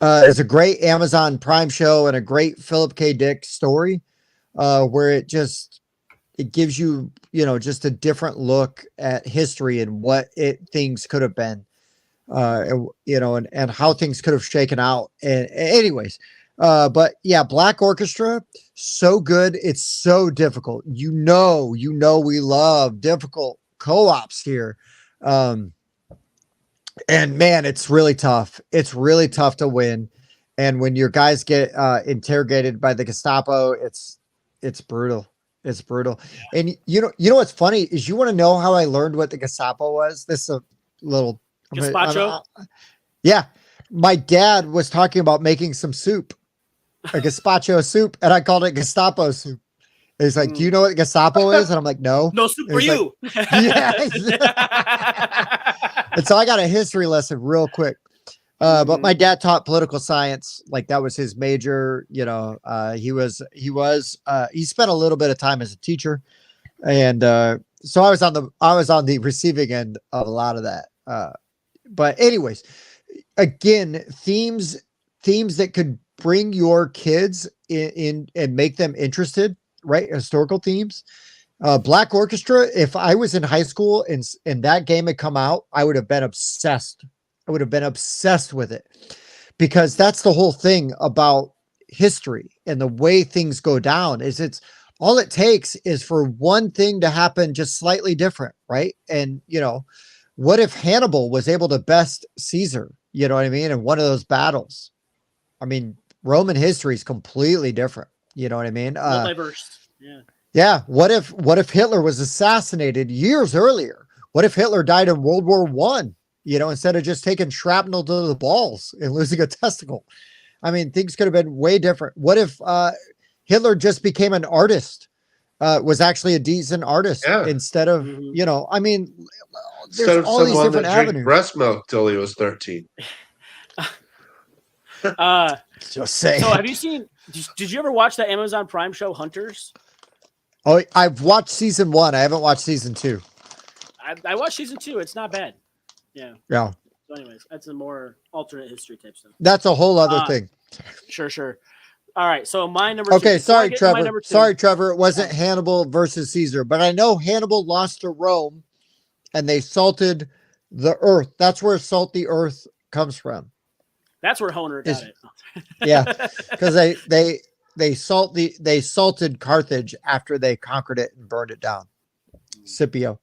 is a great Amazon Prime show and a great Philip K. Dick story where it gives you, just a different look at history and what things could have been, and how things could have shaken out. And anyways, but yeah, Black Orchestra, so good. It's so difficult. We love difficult co-ops here. And man, it's really tough. It's really tough to win. And when your guys get interrogated by the Gestapo, it's brutal. It's brutal. And you know what's funny is you want to know how I learned what the Gestapo was? This is a little gazpacho. Yeah. My dad was talking about making some soup. A gazpacho soup, and I called it Gestapo soup. And he's like, "Do you know what Gestapo is?" And I'm like, "No." No soup for you. Like, yeah. And so I got a history lesson real quick. But my dad taught political science, like that was his major. He spent a little bit of time as a teacher. And so I was on the receiving end of a lot of that. But anyways, again, themes that could bring your kids in and make them interested, right? Historical themes. Black Orchestra, if I was in high school and that game had come out, I would have been obsessed. I would have been obsessed with it, because that's the whole thing about history and the way things go down. Is it's all it takes is for one thing to happen just slightly different, right? And what if Hannibal was able to best Caesar, you know what I mean, in one of those battles? I mean, Roman history is completely different, you know what I mean? Multiverse. Yeah. Yeah. What if Hitler was assassinated years earlier? What if Hitler died in World War I, instead of just taking shrapnel to the balls and losing a testicle? I mean, things could have been way different. What if Hitler just became an artist, was actually a decent artist instead of, I mean, Instead of all these someone different that drank avenues. breast milk till he was 13. Just saying. So have you seen, did you ever watch that Amazon Prime show Hunters? Oh, I've watched season 1. I haven't watched season 2. I watched season 2. It's not bad. Yeah. Yeah. So anyways, that's a more alternate history type stuff. That's a whole other thing. Sure. All right. So my number 2. Okay. Sorry, Trevor. Sorry, Trevor. It wasn't Hannibal versus Caesar, but I know Hannibal lost to Rome and they salted the earth. That's where salt the earth comes from. That's where Honer got it. Yeah. Because they salted Carthage after they conquered it and burned it down. Scipio.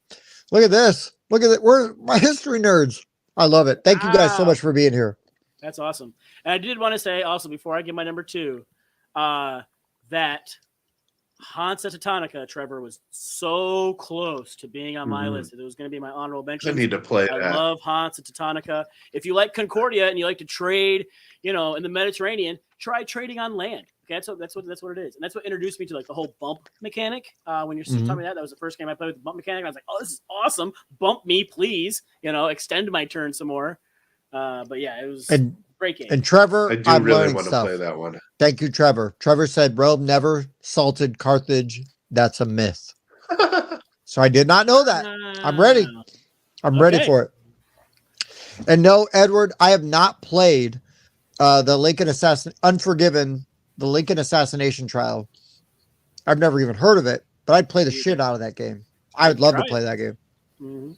Look at this. Look at it. We're my history nerds. I love it. Thank you guys so much for being here. That's awesome. And I did want to say also, before I give my number 2, that Hansa Teutonica, Trevor, was so close to being on my list. It was going to be my honorable mention. I need to play I that. love Hansa Teutonica. If you like Concordia and you like to trade, in the Mediterranean, try trading on land. Okay, that's what it is, and that's what introduced me to like the whole bump mechanic. When you're telling me that was the first game I played with the bump mechanic. I was like, oh, this is awesome. Bump me, please. Extend my turn some more. But yeah, it was a great game. And Trevor, I do I'm really learning want to stuff. play that one. Thank you, Trevor. Trevor said Rome never salted Carthage. That's a myth. So I did not know that. I'm ready. I'm ready for it. And no, Edward, I have not played the Lincoln Unforgiven, the Lincoln assassination trial. I've never even heard of it, but I'd play the shit out of that game. I would love to play that game. Mm-hmm.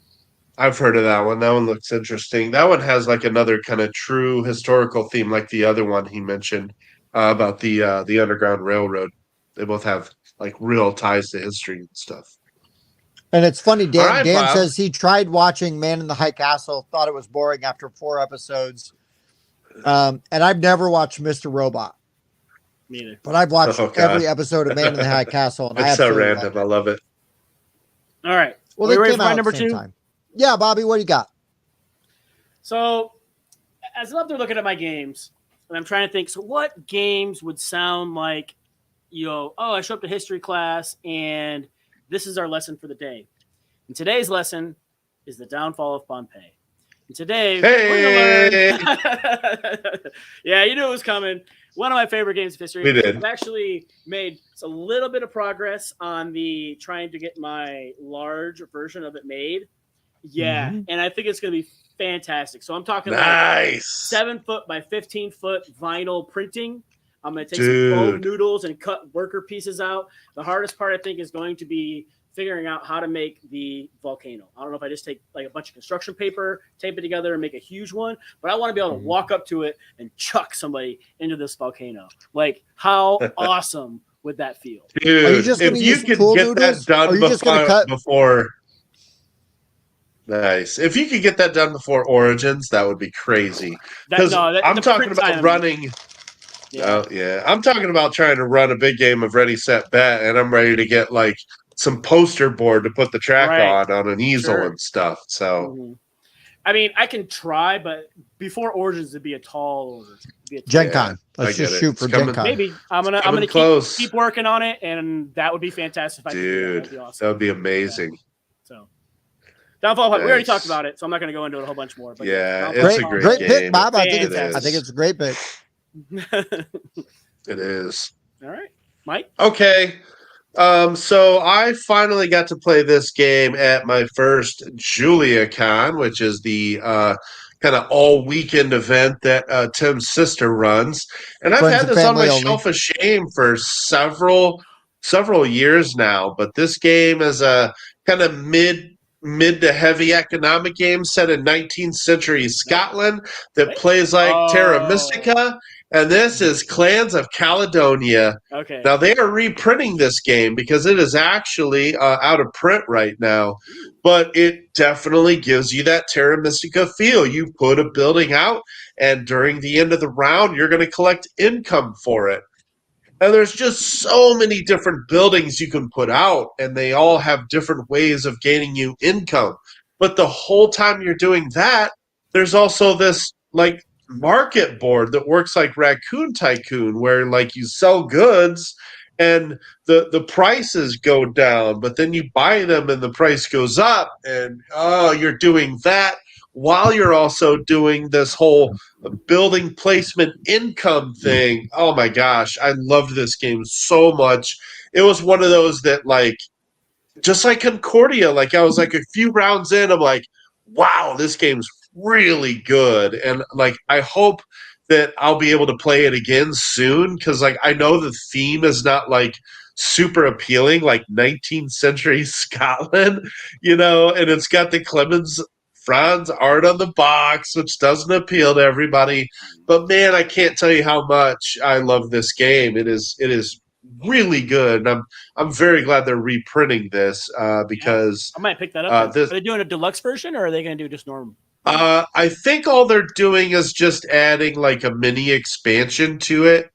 I've heard of that one. That one looks interesting. That one has like another kind of true historical theme, like the other one he mentioned about the Underground Railroad. They both have like real ties to history and stuff. And it's funny, Dan. Right, Dan Bob. says he tried watching Man in the High Castle, thought it was boring after 4 episodes. And I've never watched Mr. Robot. Neither. But I've watched every episode of Man in the High Castle. And It's so random. I love it. All right. Well, Are they you ready came for my out number at the same 2? time. Yeah, Bobby, what do you got? So, as I'm up there looking at my games, and I'm trying to think, so what games would sound like, I show up to history class, and this is our lesson for the day. And today's lesson is the downfall of Pompeii. And today, we're going to learn. Yeah, you knew it was coming. One of my favorite games of history. We did. I've actually made a little bit of progress on the trying to get my large version of it made. Yeah, and I think it's going to be fantastic. So I'm talking like 7 foot by 15 foot vinyl printing. I'm going to take some foam noodles and cut worker pieces out. The hardest part, I think, is going to be figuring out how to make the volcano. I don't know if I just take like a bunch of construction paper, tape it together, and make a huge one, but I want to be able to walk up to it and chuck somebody into this volcano. Like, how awesome would that feel? Dude, Are you just if you could get that done before Nice. If you could get that done before Origins, that would be crazy. Because I'm talking about running. Yeah. I'm talking about trying to run a big game of Ready, Set, Bet, and I'm ready to get like some poster board to put the track on an easel and stuff. So, I mean, I can try, but before Origins, it'd be a tall order. Gen Con. Let's just shoot for Gen Con. Maybe I'm gonna keep working on it, and that would be fantastic. If I Dude, that'd be awesome. That would be amazing. Yeah. So. Downfall. We already talked about it, so I'm not going to go into it a whole bunch more. But it's a great game. Pick, Bob. I think it's a great pick. It is. All right, Mike. Okay. So I finally got to play this game at my first JuliaCon, which is the kind of all weekend event that Tim's sister runs, and I've Friends had and this on my family only. shelf of shame for several years now. But this game is a kind of mid to heavy economic game set in 19th century Scotland that Wait. plays like Terra Oh. Mystica, and this is Clans of Caledonia. Okay. Now they are reprinting this game because it is actually out of print right now, but it definitely gives you that Terra Mystica feel. You put a building out, and during the end of the round, you're going to collect income for it. And there's just so many different buildings you can put out, and they all have different ways of gaining you income. But the whole time you're doing that, there's also this like market board that works like Raccoon Tycoon, where like you sell goods and the prices go down, but then you buy them and the price goes up, and oh, you're doing that while you're also doing this whole building placement income thing. Oh my gosh, I loved this game so much. It was one of those that like just like Concordia, like I was like a few rounds in, I'm like, wow, this game's really good. And like I hope that I'll be able to play it again soon because like I know the theme is not like super appealing, like 19th century Scotland, and it's got the Clemens Franz art on the box, which doesn't appeal to everybody. But man, I can't tell you how much I love this game. It is really good. And I'm very glad they're reprinting this because I might pick that up. this Are they doing a deluxe version, or are they going to do just normal? I think all they're doing is just adding like a mini expansion to it.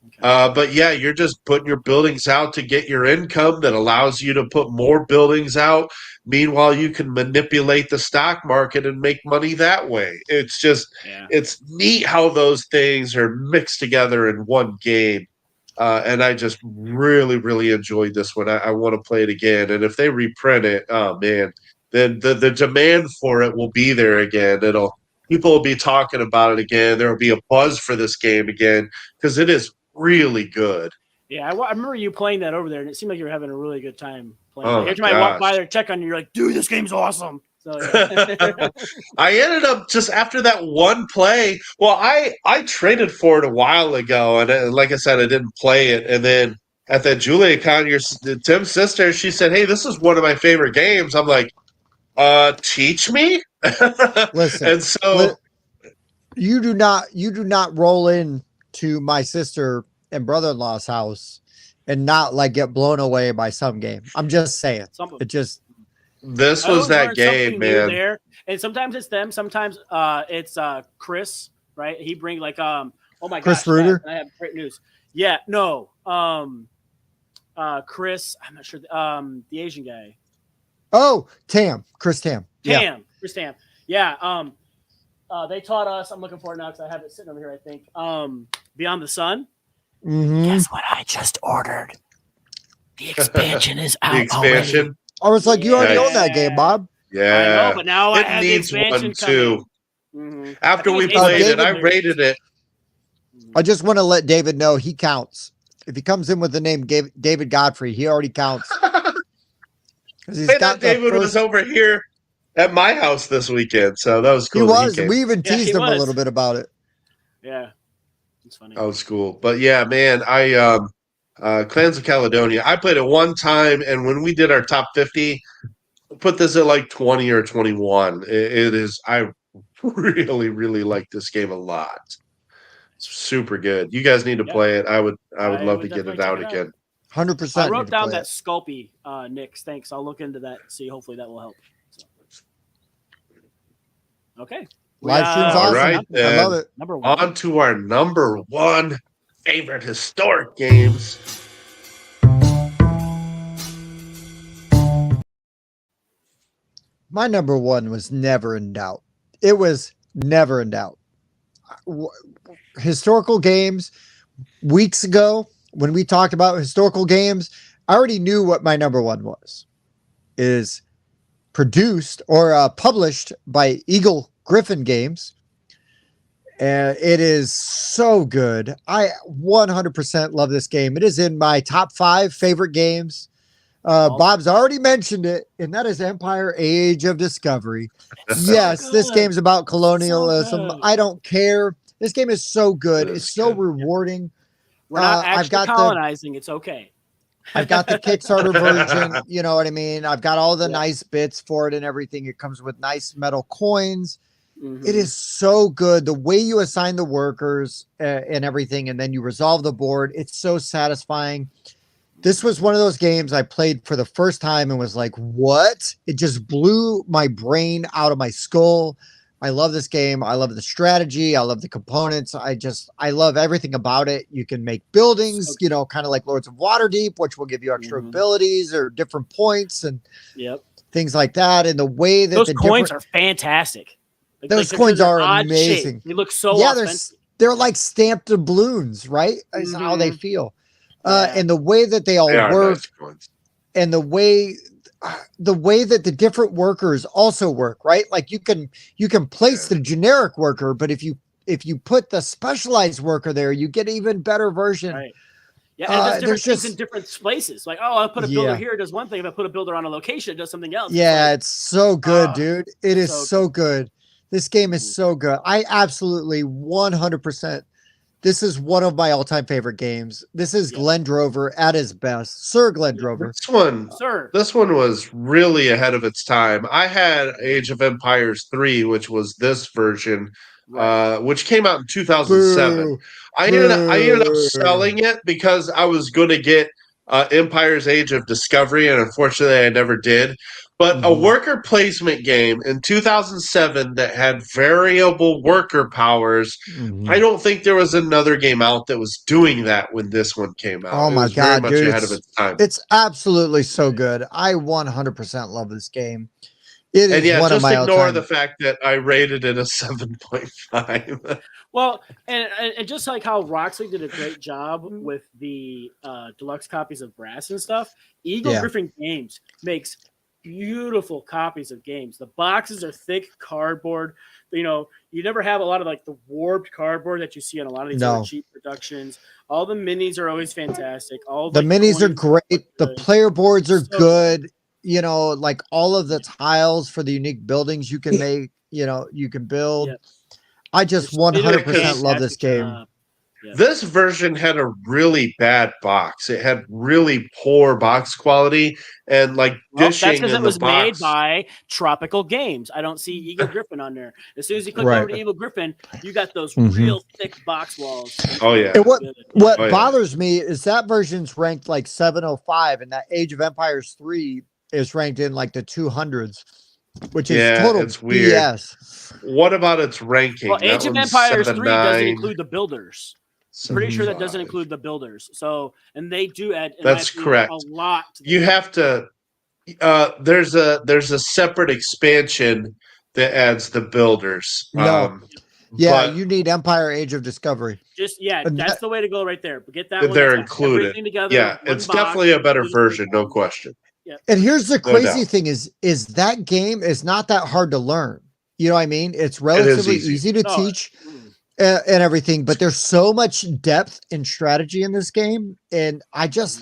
Okay. But yeah, you're just putting your buildings out to get your income that allows you to put more buildings out. Meanwhile, you can manipulate the stock market and make money that way. It's just, it's neat how those things are mixed together in one game. And I just really, really enjoyed this one. I want to play it again. And if they reprint it, oh man, then the demand for it will be there again. People will be talking about it again. There will be a buzz for this game again because it is really good. Yeah, I remember you playing that over there, and it seemed like you were having a really good time playing. Oh, Every time I walk by there, check on you, you're like, dude, this game's awesome. So yeah. I ended up just after that one play. Well, I traded for it a while ago, and like I said, I didn't play it. And then at that JuliaCon, Tim's sister, she said, "Hey, this is one of my favorite games." I'm like, teach me." Listen, and so you do not roll in to my sister and brother-in-law's house and not like get blown away by some game. I'm just saying. It just this was that game, man. There. And sometimes it's them, sometimes it's Chris, right? He brings like oh my Chris gosh, Reuter. I have great news. Yeah, no. Chris, I'm not sure the Asian guy. Oh, Chris Tam. Chris Tam. Yeah. They taught us. I'm looking for it now because I have it sitting over here. I think Beyond the Sun. Mm-hmm. Guess what I just ordered? The expansion is out. The expansion. Already. I was like, you already own that game, Bob. Yeah, I know, but now it I have needs the expansion one too. Mm-hmm. After we played it, I rated it. I just want to let David know he counts. If he comes in with the name David Godfrey, he already counts. Hey, that David was over here at my house this weekend, so that was cool. He was. We even teased him a little bit about it. Yeah, it's funny. That was cool. But yeah, man, I Clans of Caledonia. I played it one time, and when we did our top 50, put this at like 20 or 21. It is. I really, really like this game a lot. It's super good. You guys need to play it. I would love to get it out again. 100%. I wrote down that Sculpey, Nick's. Thanks. I'll look into that. See, hopefully that will help. So. Okay. Live stream's awesome. All right, I love it. Number one. On to our number one favorite historic games. My number one was never in doubt. It was never in doubt. Historical games, weeks ago, when we talked about historical games, I already knew what my number one was. It is produced or published by Eagle Griffin Games. And it is so good. I 100% love this game. It is in my top 5 favorite games Bob's already mentioned it, and that is Empire Age of Discovery. It's Yes, so this good. game's about colonialism. So good. I don't care. This game is so good. It It's is so good. rewarding. We're not I've actually got colonizing. It's okay. I've got the Kickstarter version. You know what I mean? I've got all the Yeah. nice bits for it and everything. It comes with nice metal coins. Mhm. It is so good. The way you assign the workers and everything, and then you resolve the board, it's so satisfying. This was one of those games I played for the first time and was like, what? It just blew my brain out of my skull. I love this game. I love the strategy. I love the components. I love everything about it. You can make buildings, So you know, kind of like Lords of Waterdeep, which will give you extra Mhm. abilities or different points and Yep. things like that. And the way that Those the coins different are fantastic. Like, those because coins they're are odd shape. amazing. They look so Yeah, authentic. they're like stamped doubloons, right? Is how they Mhm. feel. Yeah. And the way that they all They are work nice coins. and the way that the different workers also work, right? Like you can place the generic worker, but if you put the specialized worker there, you get an even better version. Right. Yeah, and it does different There's things in just different places. Like, oh, I'll put a builder yeah. here, it does one thing. If I put a builder on a location, it does something else. Yeah, It's it's so good, dude. It is so so good. This game is Mhm. so good. I absolutely 100%. This is one of my all-time favorite games. This is Yep. Glenn Drover at his best. Sir Glenn Drover. Sir. This one was really ahead of its time. I had Age of Empires 3, which was this version, Right. which came out in 2007. Boo. I ended up Boo. selling it because I was going to get Empire's Age of Discovery, and unfortunately, I never did. But a Mhm. worker placement game in 2007 that had variable worker powers. Mhm. I don't think there was another game out that was doing that when this one came out. Oh It my was very god, much dude. ahead of its time. It's absolutely so good. I 100% love this game. It And is yeah, one of just my ignore the all-time. fact that I rated it a 7.5. Well, and just like how Roxley did a great job with the deluxe copies of Brass and stuff, Eagle Yeah. Griffin Games makes beautiful copies of games. The boxes are thick cardboard. You know, you never have a lot of like the warped cardboard that you see on a lot of these No. other cheap productions. All the minis are always fantastic. All The like, minis are coins great. look The good. player boards are So good. You know, like all of the tiles for the unique buildings you can make, you know, you can build. Yep. I just They did a 100% love this fantastic game. job. Yep. This version had a really bad box. It had really poor box quality and like Well, that's dishing because in it the was made box. by Tropical Games. I don't see Eagle Griffin on there. As soon as you click over Right. to Eagle Griffin, you got those Mhm. real thick box walls. Oh, yeah. And what Yeah. Oh, yeah. bothers me is that version's ranked like 705 and that Age of Empires 3 is ranked in like the 200s, which is Yeah, total it's weird. BS. What about its ranking? Well, Age That of one's Empires 3 doesn't 7.9. include the builders. I'm pretty sure that doesn't 7.5. include the builders. So, and they do add in my That's opinion, correct. a lot to the You game. have to there's a separate expansion that adds the builders. No. Yeah, but you need Empire Age of Discovery. Just And that's that- the way to go right there. But get that one. they're That's got included. everything together. Yeah, one it's box, definitely a better do the same version, no thing. question. And here's the No crazy doubt. thing is that game is not that hard to learn. You know what I mean? It's relatively easy. easy to No, teach and everything, but there's so much depth and strategy in this game, and I just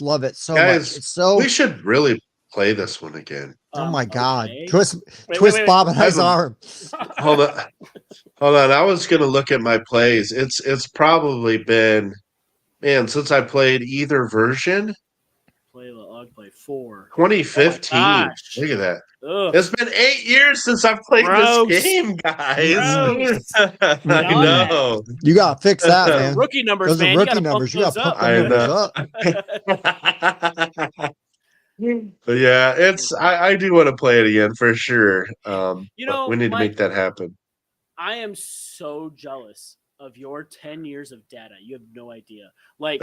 love it so much. Guys, It's so we should really play this one again. oh my god. Okay. Twist wait. Bob and I's I've- arm. Hold on. I was gonna look at my plays. It's probably been since I played either version. Play 4. 2015. Oh my gosh. Look at that. Ugh. It's been 8 years since I've played Gross. this game, guys. Gross. I know. You gotta fix that, Those are man. rookie numbers, Those man. are You rookie gotta numbers. You bump gotta those pump up. them numbers up. But yeah, I do want to play it again for sure. You But know, we need to Mike, make that happen. I am so jealous of your 10 years of data. You have no idea. Like,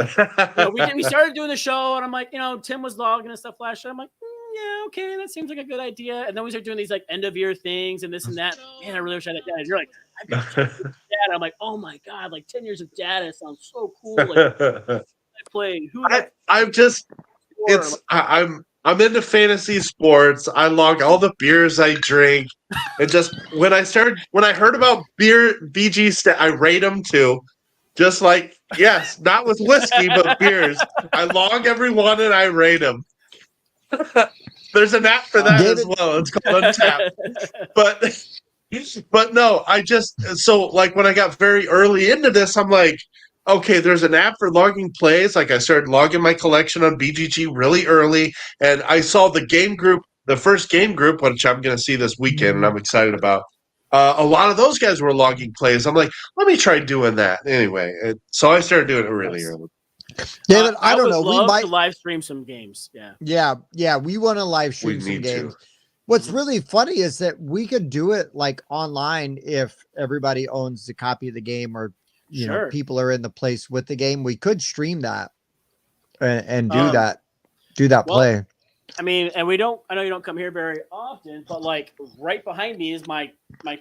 we started doing the show, and I'm like, Tim was logging and stuff last year. I'm like, yeah, okay, that seems like a good idea. And then we start doing these like end of year things and this and that. Man, I really wish I had that data. You're like, I've got 10 years of data. I'm like, oh my god, like 10 years of data sounds so cool. Like, I played. Who would I'm just I'm into fantasy sports. I log all the beers I drink, and just when I heard about BG, I rate them too. Just like not with whiskey, but beers. I log every one and I rate them. There's an app for that as David- well. It's called Untap. But no, I just so like when I got very early into this, I'm like, okay, there's an app for logging plays. Like I started logging my collection on BGG really early, and I saw the first game group, which I'm going to see this weekend, and I'm excited about. A lot of those guys were logging plays. I'm like, let me try doing that anyway. So I started doing it really early. David, I don't would know. We love might to live stream some games. Yeah. Yeah, we want to live stream some need games. to. What's really funny is that we could do it like online if everybody owns the copy of the game or you know Sure. people are in the place with the game. We could stream that and do Um, that well, play. I mean, and I know you don't come here very often, but like right behind me is my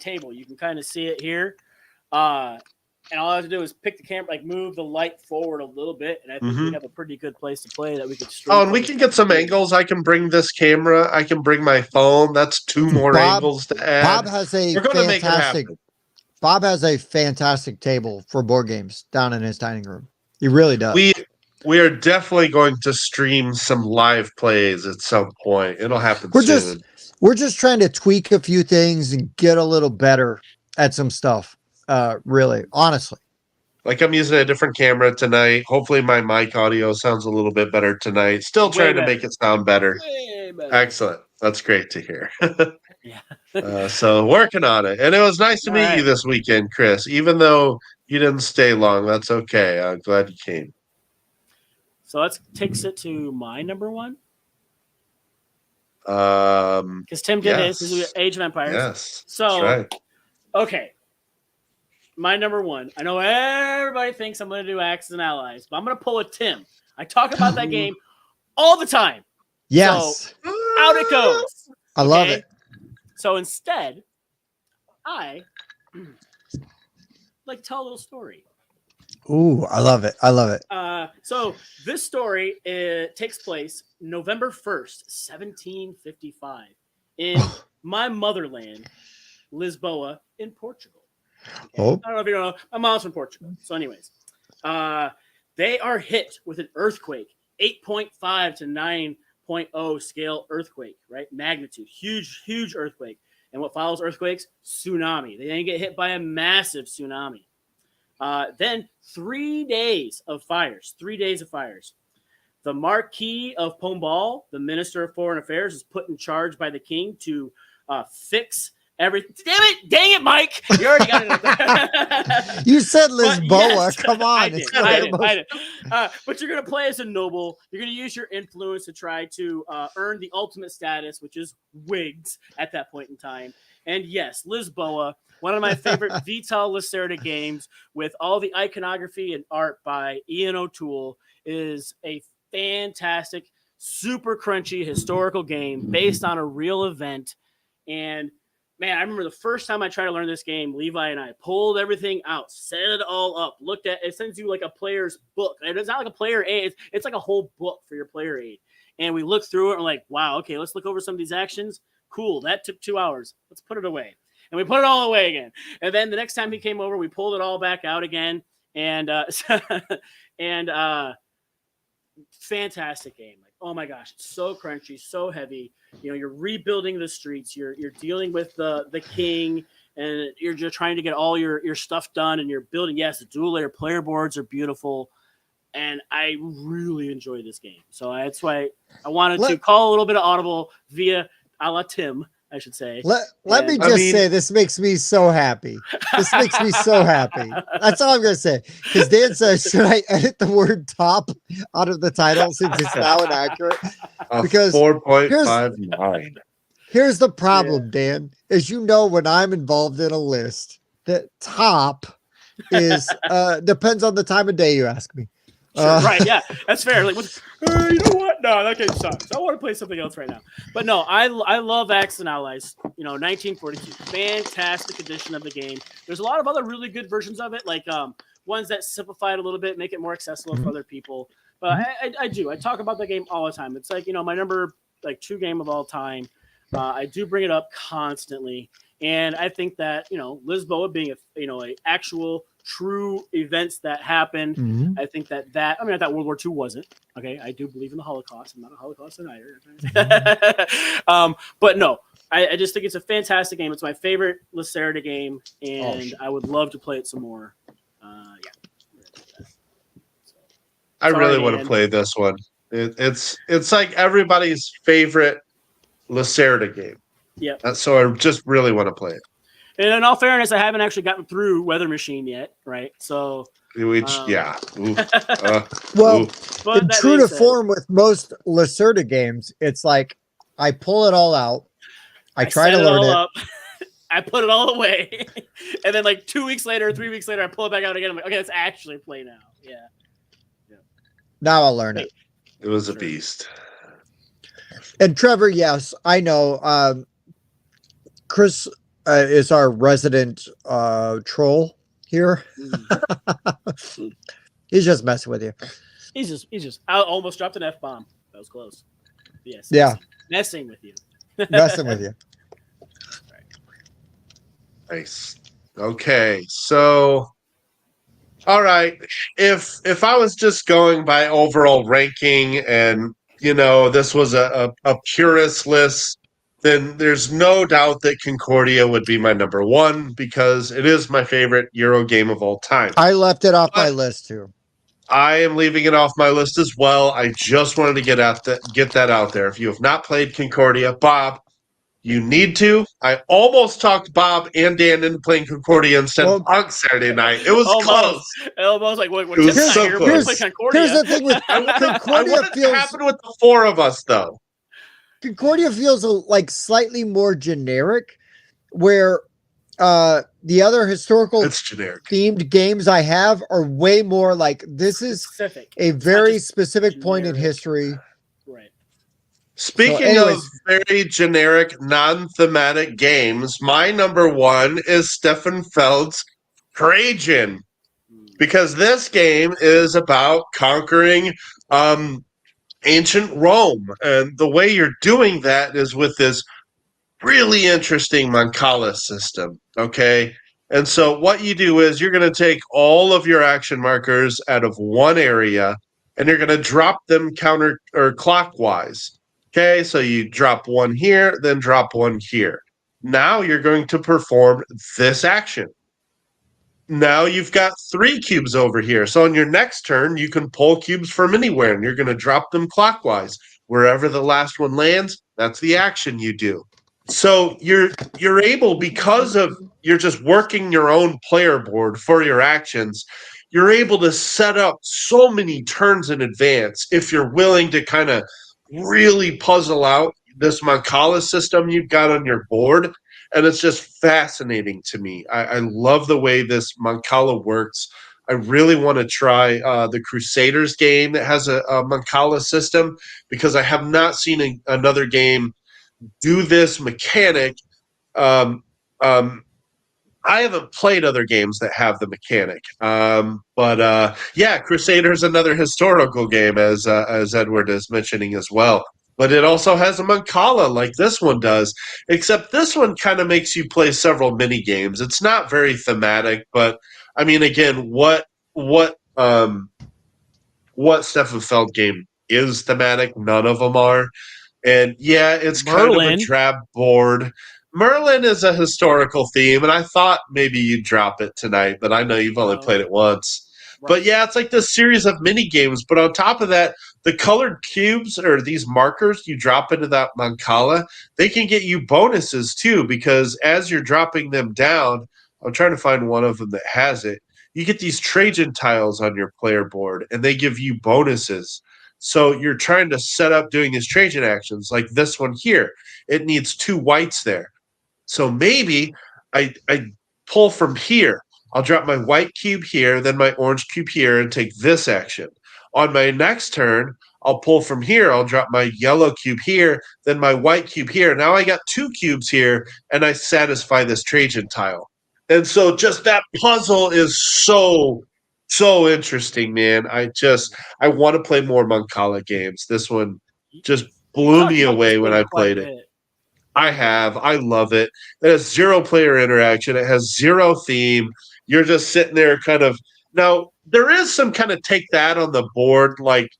table. You can kind of see it here. And all I have to do is pick the camera, like move the light forward a little bit, and I think we have a pretty good place to play that we could stream. Oh, and we can get some angles. I can bring this camera. I can bring my phone. That's two more angles to add. Bob has We're going to make it happen. Bob has a fantastic table for board games down in his dining room. He really does. We are definitely going to stream some live plays at some point. It'll happen soon. We're just trying to tweak a few things and get a little better at some stuff. Really, honestly. Like I'm using a different camera tonight. Hopefully my mic audio sounds a little bit better tonight. Still trying to make it sound better. Excellent. That's great to hear. So working on it. And it was nice to meet you this weekend, Chris. Even though you didn't stay long, that's okay. I'm glad you came. So that takes it to my number one. Because Tim did his. This is Age of Empires. Yes. So, that's right. Okay. My number one. I know everybody thinks I'm going to do Axis and Allies, but I'm going to pull a Tim. I talk about that game all the time. Yes. So, out it goes. I love it. So instead, I like to tell a little story. Ooh, I love it. I love it. So this story takes place November 1st, 1755, in my motherland, Lisboa, in Portugal. Okay? Oh. I don't know if you know. My mom's from Portugal. So anyways, they are hit with an earthquake, 8.5 to 9.0 scale earthquake, right? Magnitude, huge earthquake. And what follows earthquakes? Tsunami. They then get hit by a massive tsunami. Then 3 days of fires. The Marquis of Pombal, the Minister of Foreign Affairs, is put in charge by the king to fix everything. Dang it, Mike! You already got it up there. You said Lisboa. Yes, come on. I did. But you're going to play as a noble. You're going to use your influence to try to earn the ultimate status, which is wigs at that point in time. And yes, Lisboa, one of my favorite Vital Lacerda games with all the iconography and art by Ian O'Toole, is a fantastic, super crunchy historical game based on a real event. And man, I remember the first time I tried to learn this game, Levi and I pulled everything out, set it all up, looked at it. Sends you like a player's book. It's not like a player aid. It's like a whole book for your player aid. And we looked through it and we're like, wow, okay, let's look over some of these actions. Cool. That took 2 hours. Let's put it away. And we put it all away again. And then the next time he came over, we pulled it all back out again. And fantastic game. Like, oh my gosh, it's so crunchy, so heavy. You know, you're rebuilding the streets. You're dealing with the king, and you're just trying to get all your stuff done. And you're building. Yes, the dual layer player boards are beautiful, and I really enjoy this game. So that's why I wanted to call a little bit of audible via a la Tim, I should say. Let me just say, this makes me so happy. This makes me so happy. That's all I'm going to say. Because Dan says, should I edit the word top out of the title since it's now inaccurate? Because 4.59. Here's the problem, Dan. As you know, when I'm involved in a list, the top is depends on the time of day you ask me. Sure, right, yeah, that's fair. Like, you know what? No, that game sucks. I want to play something else right now. But no, I love Axis and Allies. You know, 1942, fantastic edition of the game. There's a lot of other really good versions of it, like ones that simplify it a little bit, make it more accessible for other people. But I do. I talk about the game all the time. It's like, you know, my number 2 game of all time. I do bring it up constantly, and I think that, you know, Lisboa being a actual true events that happened. Mhm. I think that I thought World War II wasn't. Okay, I do believe in the Holocaust. I'm not a Holocaust denier. But no, I just think it's a fantastic game. It's my favorite Lacerda game, and I would love to play it some more. I Sorry, really want to Dan. play this one. It's like everybody's favorite Lacerda game. Yep. So I just really want to play it. And in all fairness, I haven't actually gotten through Weather Machine yet, right? So, Which, yeah. Ooh. Well, ooh. but in that true being to said, form with most Lacerda games, it's like I pull it all out, I try to set learn all it. up. I put it all away, and then like 2 weeks later, 3 weeks later, I pull it back out again. I'm like, okay, let's actually play now. Yeah. Now I'll learn it. It was a beast. And Trevor, yes, I know. Chris is our resident troll here. He's just messing with you. He's just. I almost dropped an F-bomb. That was close. Yes. Yeah. Messing with you. Messing with you. Nice. Okay, so all right. If I was just going by overall ranking and this was a purist list, then there's no doubt that Concordia would be my number one because it is my favorite Euro game of all time. I left it off my list too. I am leaving it off my list as well. I just wanted to get that out there. If you have not played Concordia, Bob, you need to. I almost talked Bob and Dan into playing Concordia instead of on Saturday night. It was close. Almost like what It was Tim's so not here. close. We're playing Concordia. Here's the thing with I Concordia wanted to happen with the four of us, though. Concordia feels like slightly more generic, where the other historical It's generic themed games I have are way more like this is specific. a very specific point in generic. history. Right. Speaking of very generic, non-thematic games, my number one is Stefan Feld's Trajan, because this game is about conquering ancient Rome, and the way you're doing that is with this really interesting Mancala system. Okay. And so what you do is you're going to take all of your action markers out of one area and you're going to drop them counter or clockwise. Okay, so you drop one here, then drop one here. Now you're going to perform this action. Now you've got 3 cubes over here. So on your next turn, you can pull cubes from anywhere and you're going to drop them clockwise. Wherever the last one lands, that's the action you do. So you're able, because of you're just working your own player board for your actions, you're able to set up so many turns in advance if you're willing to kind of really puzzle out this Mancala system you've got on your board. And it's just fascinating to me. I love the way this Mancala works. I really want to try the Crusaders game that has a Mancala system, because I have not seen another game do this mechanic. I haven't played other games that have the mechanic. But Crusaders, another historical game, as Edward is mentioning as well. But it also has a Mancala like this one does, except this one kind of makes you play several mini games. It's not very thematic, but I mean, again, what Stefan Feld game is thematic? None of them are. And yeah, it's kind of a drab board. Merlin is a historical theme, and I thought maybe you'd drop it tonight, but I know you've only played it once. Right. But yeah, it's like this series of mini games. But on top of that, the colored cubes, or these markers you drop into that Mancala, they can get you bonuses too, because as you're dropping them down, I'm trying to find one of them that has it, you get these Trajan tiles on your player board, and they give you bonuses. So you're trying to set up doing these Trajan actions, like this one here. It needs 2 whites there. So maybe I pull from here. I'll drop my white cube here, then my orange cube here, and take this action. On my next turn, I'll pull from here. I'll drop my yellow cube here, then my white cube here. Now I got 2 cubes here, and I satisfy this Trajan tile. And so just that puzzle is so interesting, man. I want to play more Mancala games. This one just blew me away when I played it. I love it. It has 0 player interaction. It has 0 theme. you're just sitting there kind of. Now there is some kind of take that on the board, like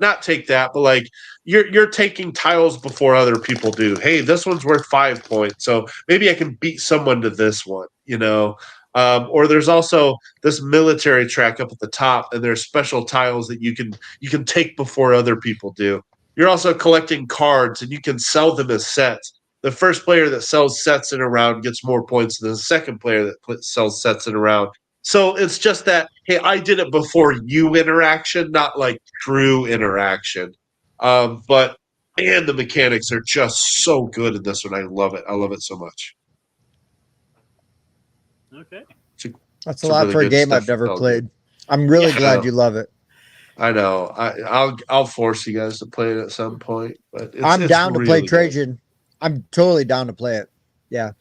not take that, but like you're taking tiles before other people do. Hey, this one's worth 5 points, so maybe I can beat someone to this one, you know. Or there's also this military track up at the top, and there's special tiles that you can take before other people do. You're also collecting cards, and you can sell them as sets. The first player that sells sets in a round gets more points than the second player that sells sets in a round. So it's just that, hey, I did it before you interaction, not like true interaction. But man, the mechanics are just so good in this one. I love it. I love it so much. Okay. That's a lot really for a game I've never played. I'm really glad you love it. I know. I'll force you guys to play it at some point. But I'm down to play Trajan. I'm totally down to play it. Yeah.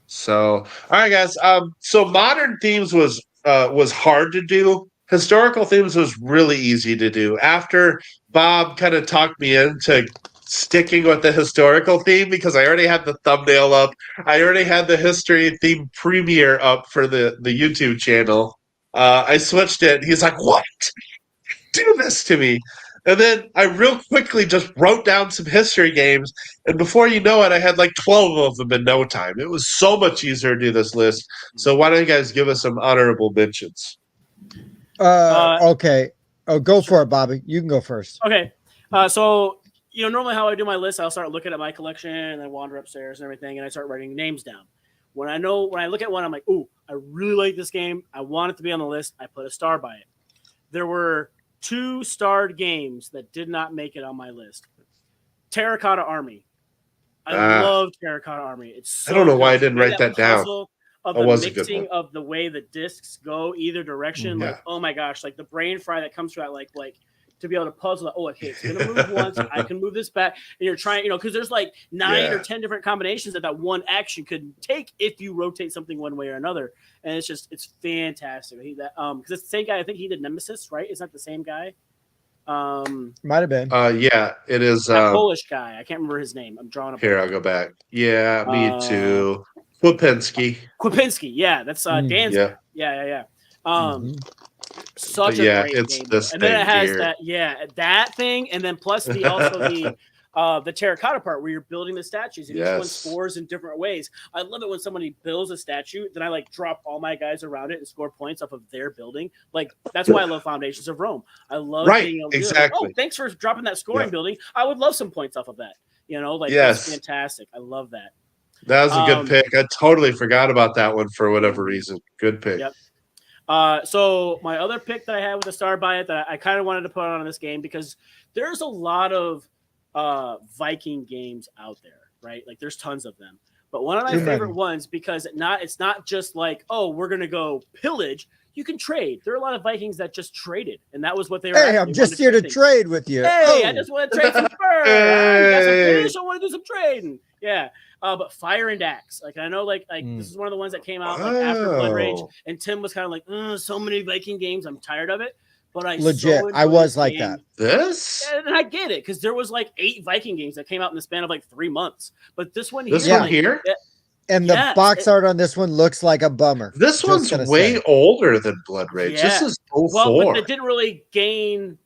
So all right, guys. So modern themes was hard to do. Historical themes was really easy to do. After Bob kind of talked me into sticking with the historical theme because I already had the thumbnail up. I already had the history theme premiere up for the YouTube channel. I switched it. He's like, "What? Do this to me." And then I real quickly just wrote down some history games, and before you know it, I had like 12 of them in no time. It was so much easier to do this list. So why don't you guys give us some honorable mentions? Okay. Oh, go for it, Bobby. You can go first. Okay. So, normally how I do my list, I'll start looking at my collection and then wander upstairs and everything, and I start writing names down. When I look at one, I'm like, ooh, I really like this game. I want it to be on the list. I put a star by it. There were 2 starred games that did not make it on my list. Terracotta Army. I love Terracotta Army. It's so I don't know why I good. didn't write that down. Of the mixing of the way the discs go either direction, like, oh my gosh, like the brain fry that comes from that, like to be able to puzzle that, okay, it's gonna move once, I can move this back, and you're trying, because there's like 9 or 10 different combinations that one action could take if you rotate something one way or another, and it's fantastic. Because it's the same guy. I think he did Nemesis, right? Is that the same guy? Might have been. Yeah, it is. That Polish guy. I can't remember his name. I'm drawing up. Here, I'll go back. Yeah, me too. Kwapinski. Yeah, that's Dan's guy. Yeah. Such a great game. And then it has that thing, and then plus the terracotta part where you're building the statues, and each one scores in different ways. I love it when somebody builds a statue, then I drop all my guys around it and score points off of their building. That's why I love Foundations of Rome. I love being able to do it. Oh, thanks for dropping that scoring building. I would love some points off of that. That's fantastic. I love that. That was a good pick. I totally forgot about that one for whatever reason. Good pick. Yep. So my other pick that I had with a star by it that I kind of wanted to put on this game, because there's a lot of Viking games out there, right? Like there's tons of them. But one of my favorite ones, because it's not just like, oh, we're going to go pillage. You can trade. There are a lot of Vikings that just traded, and that was what they were. Hey, I'm just here to trade with you. Hey, I just want to trade some fur. I got some fish. I want to do some trading. Yeah. But Fire and Axe, I know, this is one of the ones that came out after Blood Rage, and Tim was kind of like, so many Viking games, I'm tired of it. But I was like that. And I get it, because there was 8 Viking games that came out in the span of 3 months. But this one here, and the box art on this one looks like a bummer. This one's way older than Blood Rage. Yeah. This is 04. Well, but it didn't really gain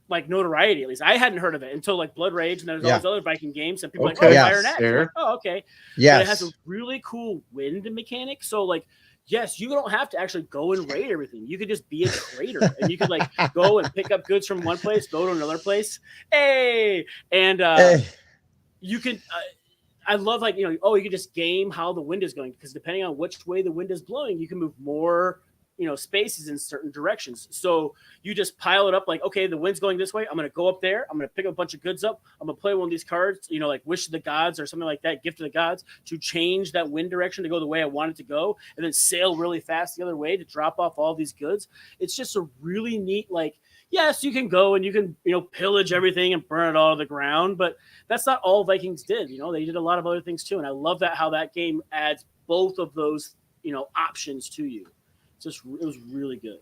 notoriety. At least I hadn't heard of it until Blood Rage, and there's all these other Viking games, and people Fire and Axe. Oh, okay. Yeah, it has a really cool wind mechanic. So yes, you don't have to actually go and raid everything. You could just be a trader, and you could go and pick up goods from one place, go to another place. Hey, and you could. I love you could just game how the wind is going, because depending on which way the wind is blowing, you can move more spaces in certain directions. So you just pile it up okay, the wind's going this way. I'm going to go up there. I'm going to pick up a bunch of goods up. I'm going to play one of these cards, Wish to the Gods or something like that, Gift to the Gods, to change that wind direction to go the way I want it to go, and then sail really fast the other way to drop off all these goods. It's just a really neat, yes, you can go and you can, pillage everything and burn it all to the ground, but that's not all Vikings did. They did a lot of other things too. And I love how that game adds both of those, options to you. It was really good.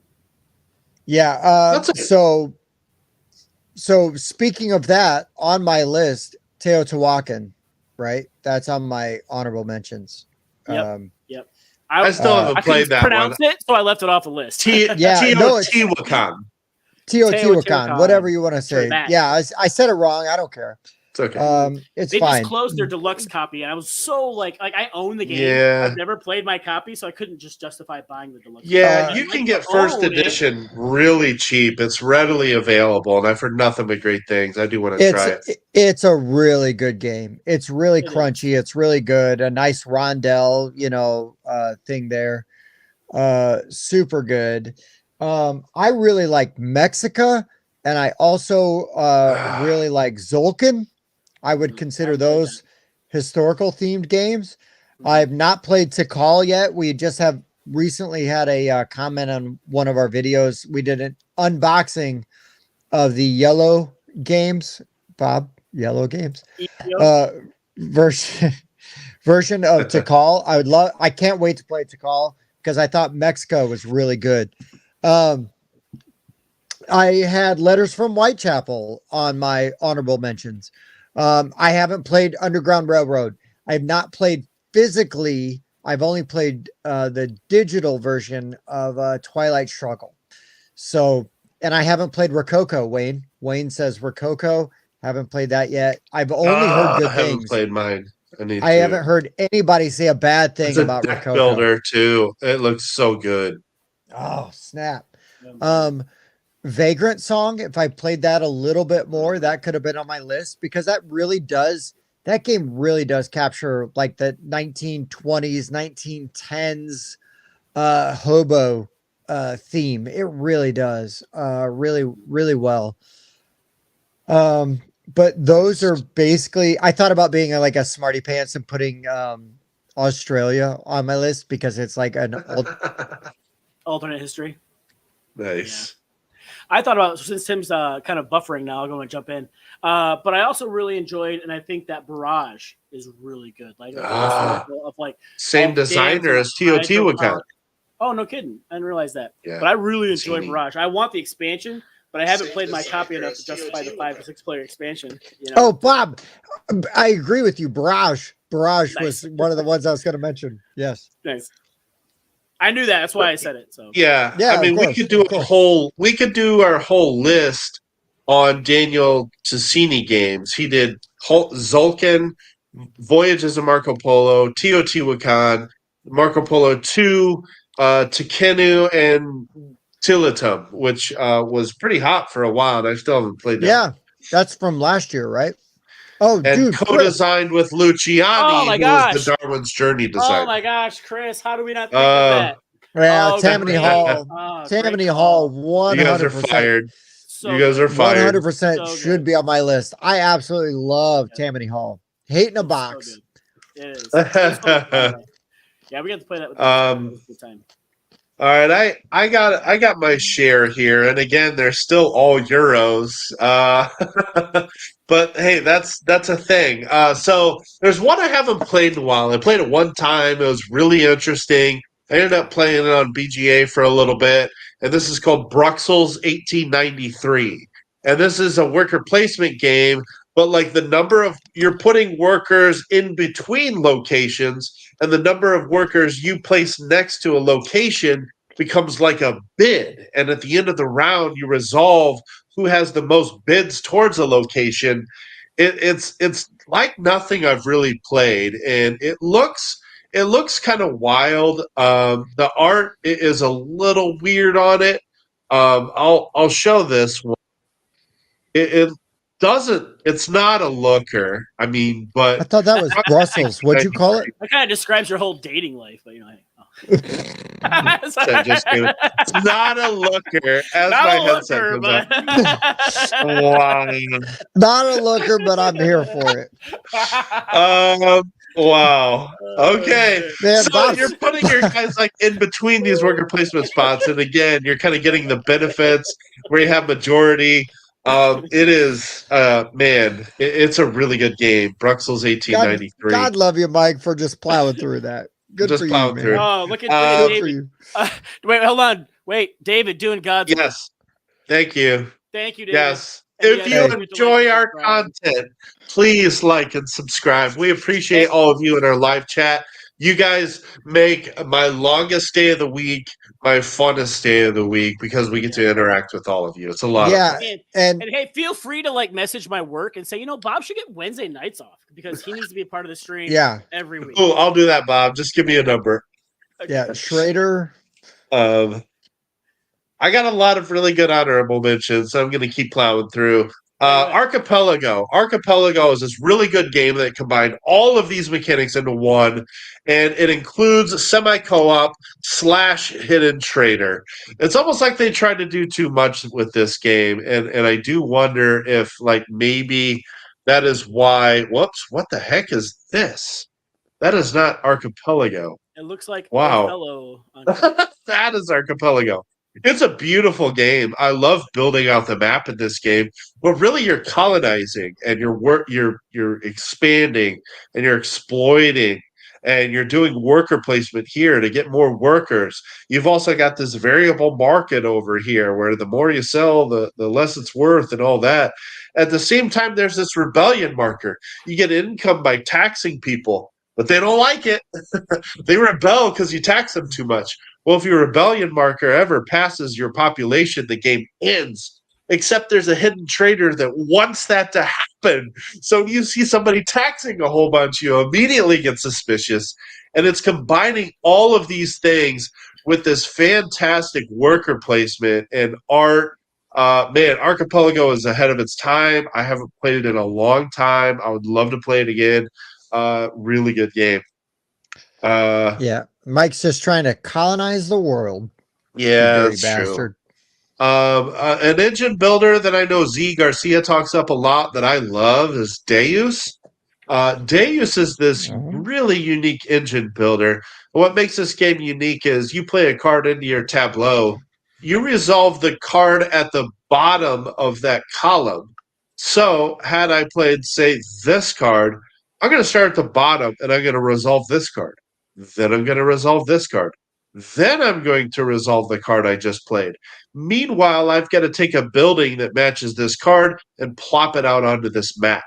Yeah. So speaking of that, on my list, Teotihuacan, right? That's on my honorable mentions. Yep. I still haven't I played couldn't that pronounce one. it, so I left it off the list. Teotihuacan. Teotihuacan, whatever you want to Sure, say. that. Yeah, I said it wrong. I don't care. It's okay. It's They fine. just closed their deluxe copy, and I was so like I own the game. Yeah. I've never played my copy, so I couldn't just justify buying the deluxe. Yeah, copy. you I'd can like get to first own it. edition really cheap. It's readily available, and I've heard nothing but great things. I do want to try it. It's a really good game. It's really It crunchy. It's really good. A nice rondelle, thing there. Super good. I really like Mexica, and I also really like Zolkin. I would consider those historical themed games. I have not played Tikal yet. We just have recently had a comment on one of our videos. We did an unboxing of the yellow games, Bob, yellow games, version of Tikal. I can't wait to play Tikal because I thought Mexico was really good. I had Letters from Whitechapel on my honorable mentions. I haven't played Underground Railroad. I have not played physically. I've only played the digital version of Twilight Struggle. So, and I haven't played Rococo, Wayne. Wayne says Rococo. Haven't played that yet. I've only heard good I haven't things. played mine. I haven't heard anybody say a bad thing It's a about deck Rococo. builder too. It looks so good. Oh, snap. Vagrant Song, if I played that a little bit more, that could have been on my list because that game really does capture like the 1920s, 1910s hobo theme. It really does. Really, really well. But those are basically, I thought about being like a smarty pants and putting Australia on my list because it's like an alternate history. Nice. Yeah. I thought about, since Tim's kind of buffering now, I'll go and jump in. But I also really enjoyed, and I think that Barrage is really good. Like same designer as Teotihuacan. Oh, no kidding! I didn't realize that. Yeah. But I really enjoy Barrage. I want the expansion, but I haven't played my copy enough to justify the 5 or 6 player expansion. Oh, Bob, I agree with you. Barrage was one of the ones I was going to mention. Yes. Nice. I knew that. That's why I said it. So yeah. I mean, we could do our whole list on Daniel Tassini games. He did Zolkin, Voyages of Marco Polo, Teotihuacan, Marco Polo 2, Tekenu, and Tilitum, which was pretty hot for a while, and I still haven't played that. Yeah, that's from last year, right? Oh, and dude, co-designed with Luciani, who was the Darwin's Journey designer. Oh my gosh, Chris, how do we not think of that? Yeah, Tammany Hall. Tammany Hall, 100%. You guys are fired. You guys are fired. 100% should be on my list. I absolutely love Tammany Hall. Hate in a box. It is. Yeah, we got to play that with good time. All right, I got my share here, and again, they're still all Euros. But hey, that's a thing. So there's one I haven't played in a while. I played it one time. It was really interesting. I ended up playing it on BGA for a little bit, and this is called Bruxelles 1893. And this is a worker placement game, but like the number of you're putting workers in between locations, and the number of workers you place next to a location becomes like a bid. And at the end of the round, you resolve who has the most bids towards a location. It's like nothing I've really played, and it looks kind of wild. The art is a little weird on it. I'll show this one. It doesn't. It's not a looker. I mean, but I thought that was Brussels. What'd you call it? That kind of describes your whole dating life, but it's not a looker. As not my headset comes up. Wow. Not a looker, but I'm here for it. Wow. Okay. Man, so you're putting your guys like in between these worker placement spots, and again, you're kind of getting the benefits where you have majority. It is, man, it's a really good game. Bruxelles 1893. God love you, Mike, for just plowing through that. Good just for you, man. Through. Oh, look at David. Wait, hold on. Wait, David, doing God's work. Yes. Thank you. Thank you, David. Yes. If you enjoy our content, please like and subscribe. We appreciate all of you in our live chat. You guys make my longest day of the week my funnest day of the week because we get to interact with all of you. It's a lot of Yeah, fun. and And hey, feel free to like message my work and say, you know, Bob should get Wednesday nights off because he needs to be a part of the stream yeah, every week. Oh, I'll do that, Bob. Just give me a number. yeah, Schrader. I got a lot of really good honorable mentions, so I'm going to keep plowing through. Archipelago. Archipelago is this really good game that combined all of these mechanics into one, and it includes semi-co-op / hidden trader. It's almost like they tried to do too much with this game, and I do wonder if, like, maybe that is why. Whoops! What the heck is this? That is not Archipelago. It looks like Wow. Othello. That is Archipelago. It's a beautiful game. I love building out the map in this game. But really, you're colonizing and you're expanding and you're exploiting and you're doing worker placement here to get more workers. You've also got this variable market over here where the more you sell, the less it's worth and all that. At the same time, there's this rebellion marker. You get income by taxing people, but they don't like it. They rebel because you tax them too much. Well, if your rebellion marker ever passes your population, the game ends. Except there's a hidden trader that wants that to happen. So you see somebody taxing a whole bunch, you immediately get suspicious. And it's combining all of these things with this fantastic worker placement and art. Man, Archipelago is ahead of its time. I haven't played it in a long time. I would love to play it again. Really good game. Yeah, Mike's just trying to colonize the world. Yeah, Dirty that's bastard. true. An engine builder that I know Z Garcia talks up a lot that I love is Deus. Deus is this really unique engine builder. What makes this game unique is you play a card into your tableau, you resolve the card at the bottom of that column. So, had I played, say, this card, I'm going to start at the bottom and I'm going to resolve this card. Then I'm going to resolve this card. Then I'm going to resolve the card I just played. Meanwhile, I've got to take a building that matches this card and plop it out onto this map.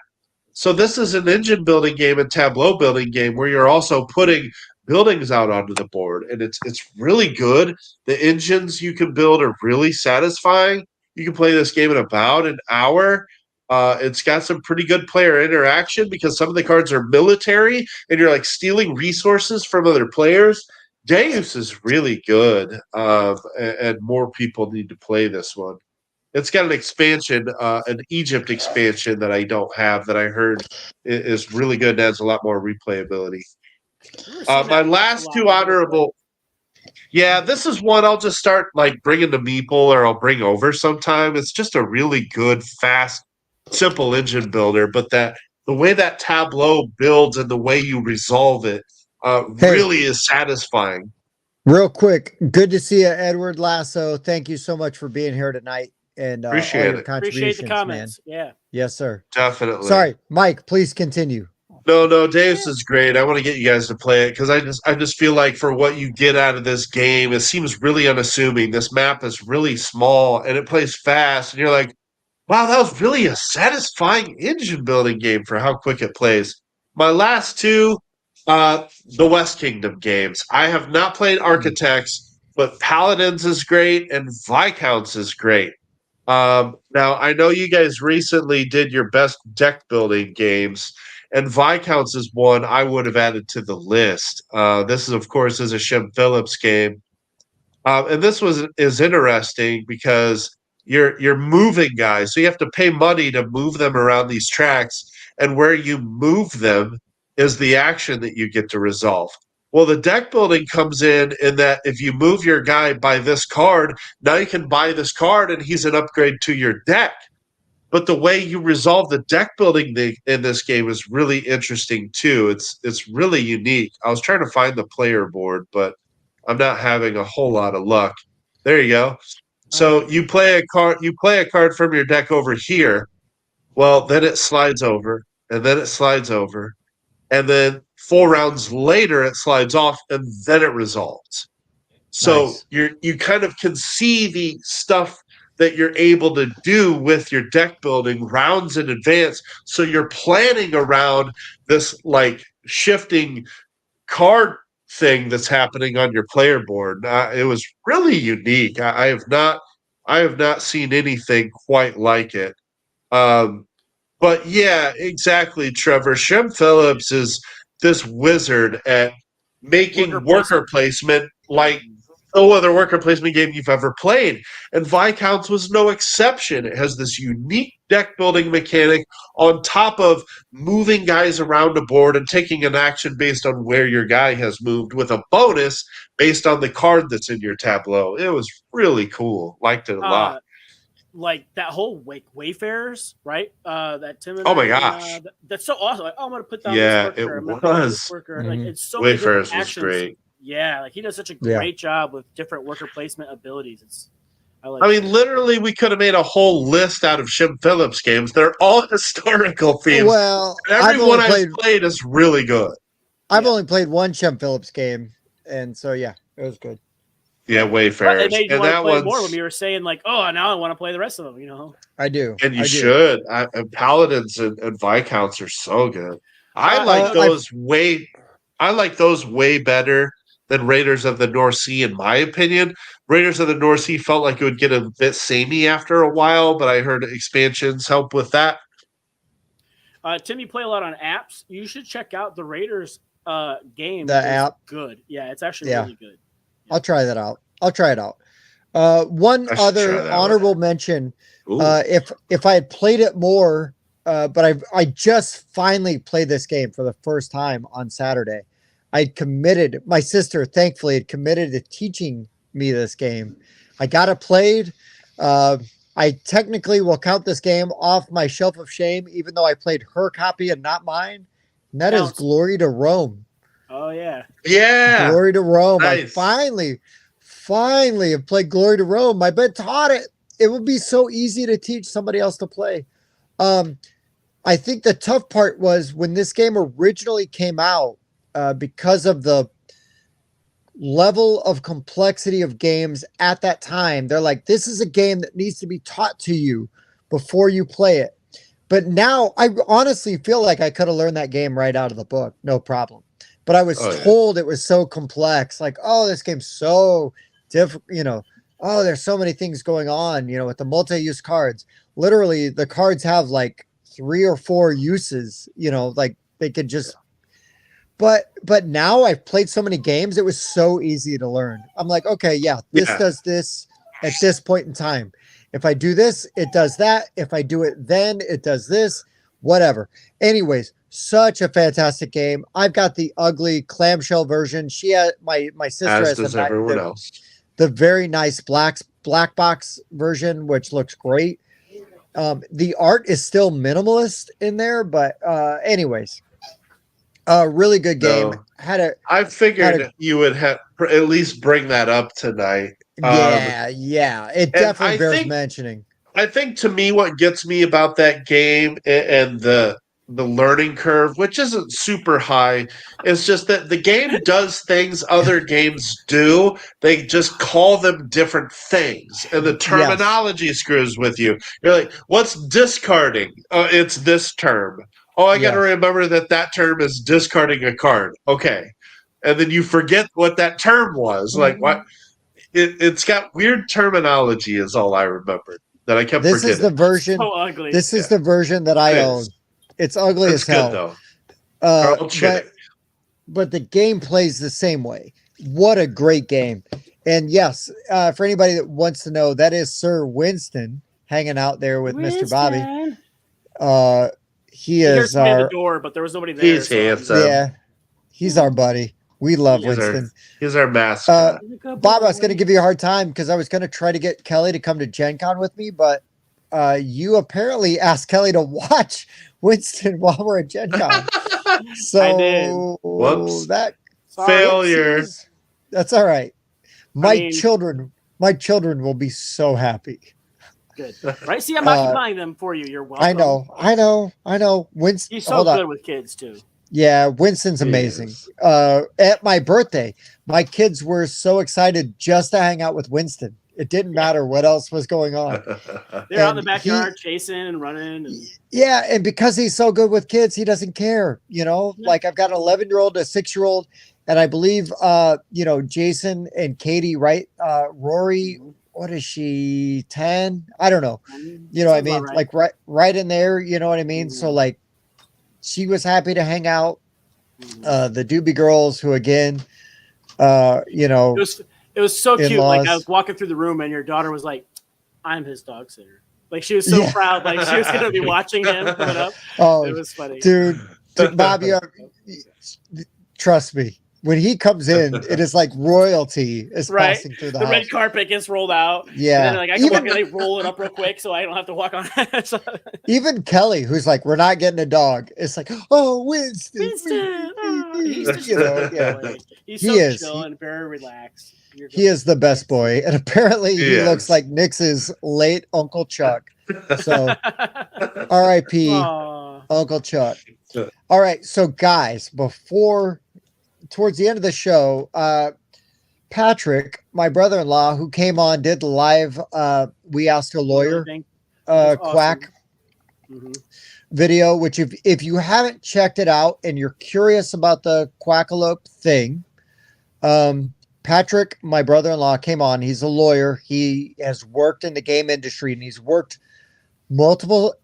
So this is an engine building game and tableau building game where you're also putting buildings out onto the board, and it's really good. The engines you can build are really satisfying. You can play this game in about an hour. It's got some pretty good player interaction because some of the cards are military, and you're like stealing resources from other players. Deus is really good, and more people need to play this one. It's got an expansion, an Egypt expansion that I don't have that I heard is really good and has a lot more replayability. My last two honorable. Yeah, this is one I'll just start like bringing to Meeple or I'll bring over sometime. It's just a really good, fast, simple engine builder, but that the way that tableau builds and the way you resolve it really is satisfying. Real quick, good to see you, Edward Lasso. Thank you so much for being here tonight and all Appreciate your it. contributions, Appreciate the comments. man. Yeah. Yes, sir. Definitely. Sorry, Mike, please continue. No, Deus is great. I want to get you guys to play it because I just feel like for what you get out of this game, it seems really unassuming. This map is really small and it plays fast, and you're like, wow, that was really a satisfying engine building game for how quick it plays. My last two, the West Kingdom games. I have not played Architects, but Paladins is great and Viscounts is great. Now, I know you guys recently did your best deck building games, and Viscounts is one I would have added to the list. This is, of course, is a Shem Phillips game, and this is interesting because you're moving guys, so you have to pay money to move them around these tracks, and where you move them is the action that you get to resolve. Well, the deck building comes in that if you move your guy by this card, now you can buy this card and he's an upgrade to your deck. But the way you resolve the deck building in this game is really interesting too. It's really unique. I was trying to find the player board, but I'm not having a whole lot of luck. There you go. So you play a card from your deck over here. Well, then it slides over, and then it slides over, and then 4 rounds later it slides off, and then it resolves. So Nice. you kind of can see the stuff that you're able to do with your deck building rounds in advance. So you're planning around this like shifting card thing that's happening on your player board. It was really unique. I have not seen anything quite like it. Um, but yeah, exactly, Trevor. Shem Phillips is this wizard at Worker making worker placement. placement like no other worker placement game you've ever played. And Viscounts was no exception. It has this unique deck building mechanic on top of moving guys around a board and taking an action based on where your guy has moved with a bonus based on the card that's in your tableau. It was really cool. Liked it a lot. Like that whole Wayfarers, right? That Tim and Oh my I, gosh. that's so awesome. Like, oh, I'm gonna put down Yeah, this it worker. I'm gonna pick up this was. worker. Mhm. Like it's so many different Wayfarers was actions. great. Yeah, like he does such a Yeah. great job with different worker placement abilities. I mean, literally, we could have made a whole list out of Shem Phillips games. They're all historical themes. Well, And I've everyone only I've played played is really good. I've only played one Shem Phillips game, and so yeah, it was good. Yeah, But it Wayfarers. made you And want to that play more when one's. you were saying like, oh, now I want to play the rest of them. You know, I do. And you I do. should. And Paladins and Viscounts are so good. I Uh, like I- those way. I like those way better than Raiders of the North Sea, in my opinion. Raiders of the North Sea felt like it would get a bit samey after a while, but I heard expansions help with that. Tim, you play a lot on apps. You should check out the Raiders game. The It's app? good. Yeah, it's actually Yeah. really good. I'll try that out. I'll try it out. One I should try other that honorable mention. Ooh. If I had played it more, but I just finally played this game for the first time on Saturday. I'd committed. My sister, thankfully, had committed to teaching me this game. I got it played. I technically will count this game off my shelf of shame, even though I played her copy and not mine. And that is Counts. Glory to Rome. Oh yeah. Yeah. Glory to Rome. Nice. I finally have played Glory to Rome. I've been taught it. It would be so easy to teach somebody else to play. I think the tough part was when this game originally came out, because of the level of complexity of games at that time. They're like, this is a game that needs to be taught to you before you play it. But now I honestly feel like I could have learned that game right out of the book, no problem. But I was told it was so complex, like, oh, this game's so different, oh, there's so many things going on, with the multi-use cards. Literally, the cards have like 3 or 4 uses, like they could just. But now I've played so many games, it was so easy to learn. I'm like, okay, yeah, this does this at this point in time. If I do this, it does that. If I do it then, it does this, whatever. Anyways, such a fantastic game. I've got the ugly clamshell version. She had my sister As has does everyone else. the very nice black box version, which looks great. The art is still minimalist in there, but anyways, a really good game. No. I figured you would have at least bring that up tonight. Yeah. It definitely bears mentioning. I think to me, what gets me about that game and the learning curve, which isn't super high, is just that the game does things other games do. They just call them different things, and the terminology screws with you. You're like, what's discarding? It's this term. Oh, I got to remember that term is discarding a card. Okay. And then you forget what that term was. Like, what? It's got weird terminology, is all I remembered that I kept forgetting. This is the version. So ugly. This is the version that I own. It's ugly as hell. Good, though. But the game plays the same way. What a great game. And yes, for anybody that wants to know, that is Sir Winston hanging out there with Mr. Bobby. He is our the door, but there was nobody there. He's handsome. Yeah, he's our buddy. We love Winston. He's our mascot. Bob, I was going to give you a hard time because I was going to try to get Kelly to come to Gen Con with me, but you apparently asked Kelly to watch Winston while we're at Gen Con. So I did. Whoops. Sorry, failure. That's all right. My children will be so happy. Good. Right? See, I'm occupying them for you. You're welcome. I know. Winston, he's so good with kids too. Yeah, Winston's amazing. At my birthday, my kids were so excited just to hang out with Winston. It didn't matter what else was going on. They're out in the backyard chasing and running. Yeah, and because he's so good with kids, he doesn't care. Like I've got an 11-year-old, a 6-year-old, and I believe Jason and Katie, right? Rory, what is she, 10? I don't know. You know what I Sounds about mean? right. Like right in there, you know what I mean? So like she was happy to hang out. The Doobie Girls, who again, It was so cute. Like I in-laws. was walking through the room and your daughter was like, "I'm his dog sitter." Like she was so Yeah. proud. Like she was gonna be watching him coming up. It Oh, was funny. dude, Bob, trust me. When he comes in, it is like royalty is Right. passing through the The house. red carpet gets rolled out. Yeah. And then like I can walk in, they roll it up real quick so I don't have to walk on it. So, Even Kelly, who's like, we're not getting a dog. It's like, oh, Winston. Winston, he's just You know, a yeah. boy. He's He so is. chill and very relaxed. He is the best boy. And apparently he Yes. looks like Nix's late Uncle Chuck. So R.I.P. Aw. Uncle Chuck. All right. So guys, towards the end of the show, Patrick, my brother-in-law, who came on, did the live We Asked a Lawyer That's awesome. quack video, which if you haven't checked it out and you're curious about the quackalope thing, Patrick, my brother-in-law, came on. He's a lawyer. He has worked in the game industry and he's worked multiple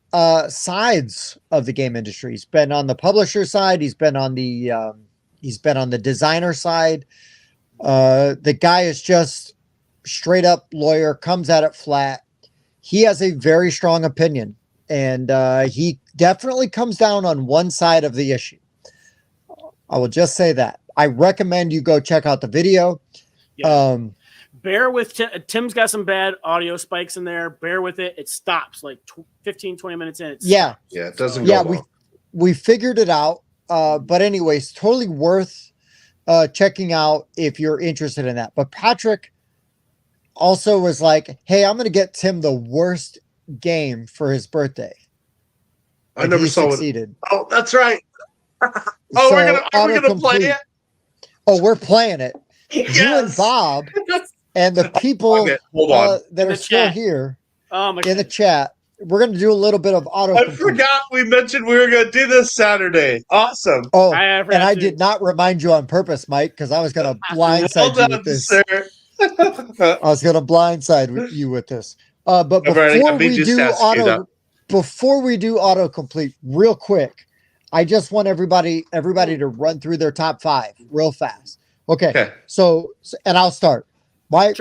sides of the game industry. He's been on the publisher side. He's been on the designer side. The guy is just straight up lawyer, comes at it flat. He has a very strong opinion, and he definitely comes down on one side of the issue. I will just say that. I recommend you go check out the video. Yeah. Bear with Tim's got some bad audio spikes in there. Bear with it. It stops like 15, 20 minutes in. Yeah. Yeah, it doesn't go long. we figured it out. But anyways, totally worth checking out if you're interested in that. But Patrick also was like, hey, I'm going to get Tim the worst game for his birthday. I never saw succeeded. it. Oh, that's right. So, we're gonna play it. Oh, we're playing it. Yes. You and Bob and the people that are still here in the chat. We're going to do a little bit of auto. I forgot we mentioned we were going to do this Saturday. Awesome. Oh, I did not remind you on purpose, Mike, because I was going to blindside you with this. Sir. I was going to blindside you with this. But before we do autocomplete, real quick, I just want everybody to run through their top 5 real fast. Okay. So and I'll start. My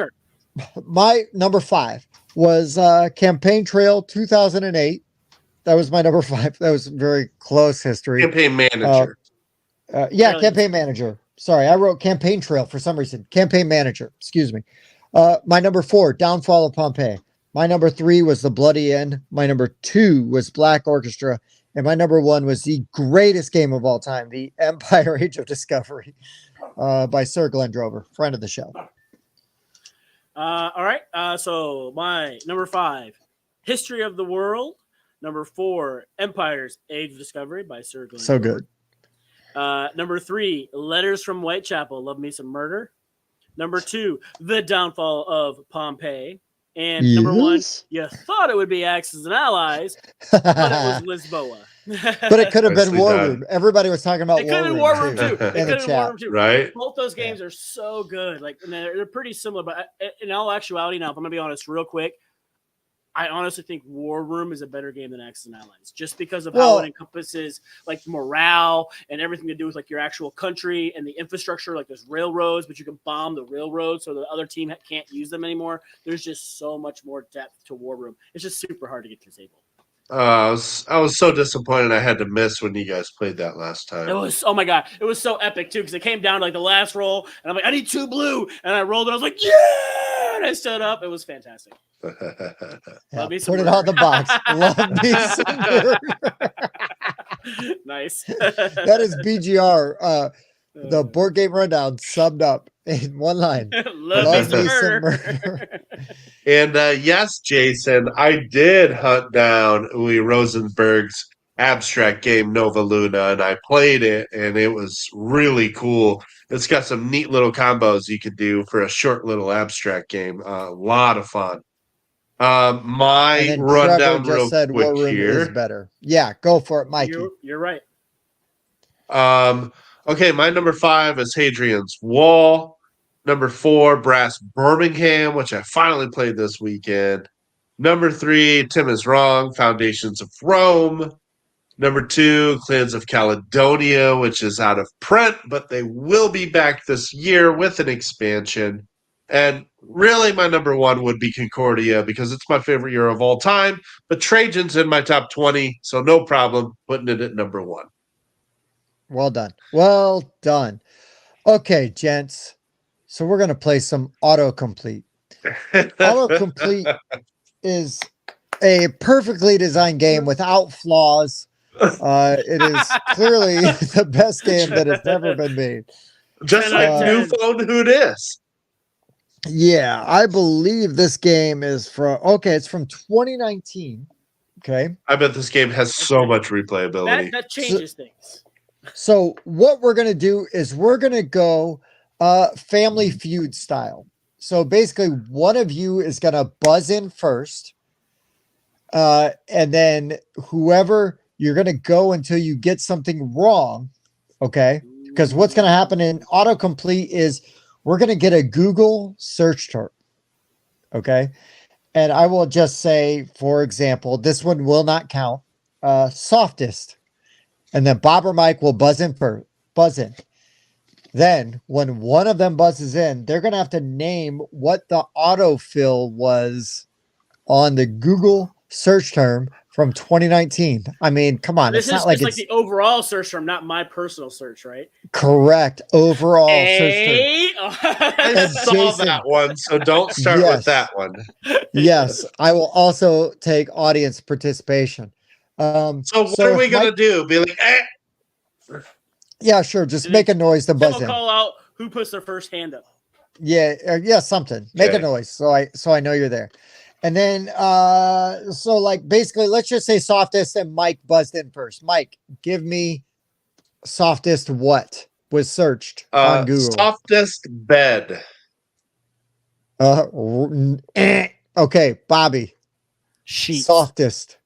number 5 was Campaign Trail 2008. That was my number 5. That was very close history. Campaign Manager. Campaign Manager. Sorry, I wrote Campaign Trail for some reason. Campaign Manager. Excuse me. My number 4, Downfall of Pompeii. My number 3 was The Bloody End. My number 2 was Black Orchestra. And my number 1 was the greatest game of all time, The Empire Age of Discovery by Sir Glenn Drover, friend of the show. All right. So my number 5, History of the World. Number 4, Empire's Age of Discovery by Sir Glenn So Drover. Good. Number 3, Letters from Whitechapel, Love Me Some Murder. Number 2, The Downfall of Pompeii. And number 1, you thought it would be Axis and Allies, but it was Lisboa. But it could have been War Room. Everybody was talking about War Room. War Room too. In the chat. Right. Both those games are so good. Like, and they're pretty similar. But in all actuality, now, if I'm gonna be honest, real quick, I honestly think War Room is a better game than Axis and Allies, just because of how it encompasses like morale and everything to do with like your actual country and the infrastructure. Like there's railroads, but you can bomb the railroads so the other team can't use them anymore. There's just so much more depth to War Room. It's just super hard to get disabled. I was so disappointed I had to miss when you guys played that last time. It was, oh my God, it was so epic too, because it came down to like the last roll, and I'm like, I need 2 blue, and I rolled it. I was like, yeah, and I stood up. It was fantastic. Put it on the box. Love me some Nice. That is BGR. The board game rundown summed up in one line. Love me some murder. And yes, Jason, I did hunt down Uwe Rosenberg's abstract game Nova Luna, and I played it, and it was really cool. It's got some neat little combos you could do for a short little abstract game. A lot of fun. My rundown real quick War Room here is better. Yeah, go for it, Mikey. You're right. Okay, my number 5 is Hadrian's Wall. Number 4, Brass Birmingham, which I finally played this weekend. Number 3, Tim is Wrong, Foundations of Rome. Number 2, Clans of Caledonia, which is out of print, but they will be back this year with an expansion. And really, my number 1 would be Concordia because it's my favorite year of all time. But Trajan's in my top 20, so no problem putting it at number 1. Well done. Well done. Okay, gents. So we're going to play some autocomplete. Autocomplete is a perfectly designed game without flaws. It is clearly the best game that has ever been made. Just like New Phone Who Dis. Yeah, I believe this game is it's from 2019. Okay. I bet this game has so much replayability. That changes things. So what we're going to do is we're going to go Family Feud style. So basically one of you is going to buzz in first. And then whoever you're going to go until you get something wrong. Okay. Because what's going to happen in autocomplete is we're going to get a Google search term. Okay. And I will just say, for example, this one will not count. Softest. And then Bob or Mike will buzz in. Then when one of them buzzes in, they're going to have to name what the autofill was on the Google search term from 2019. I mean, come on. This it's not is like it's like the overall search term, not my personal search, right? Correct. Overall search term. I saw that one, so don't start with that one. Yes. I will also take audience participation. So what are we going to do? Be like, eh? Yeah, sure. Just make a noise to buzz in. Call out who puts their first hand up. Yeah, something. Make a noise so I know you're there. And then so like basically let's just say softest and Mike buzzed in first. Mike, give me softest what was searched on Google. Softest bed. Okay, Bobby. Sheets. Softest.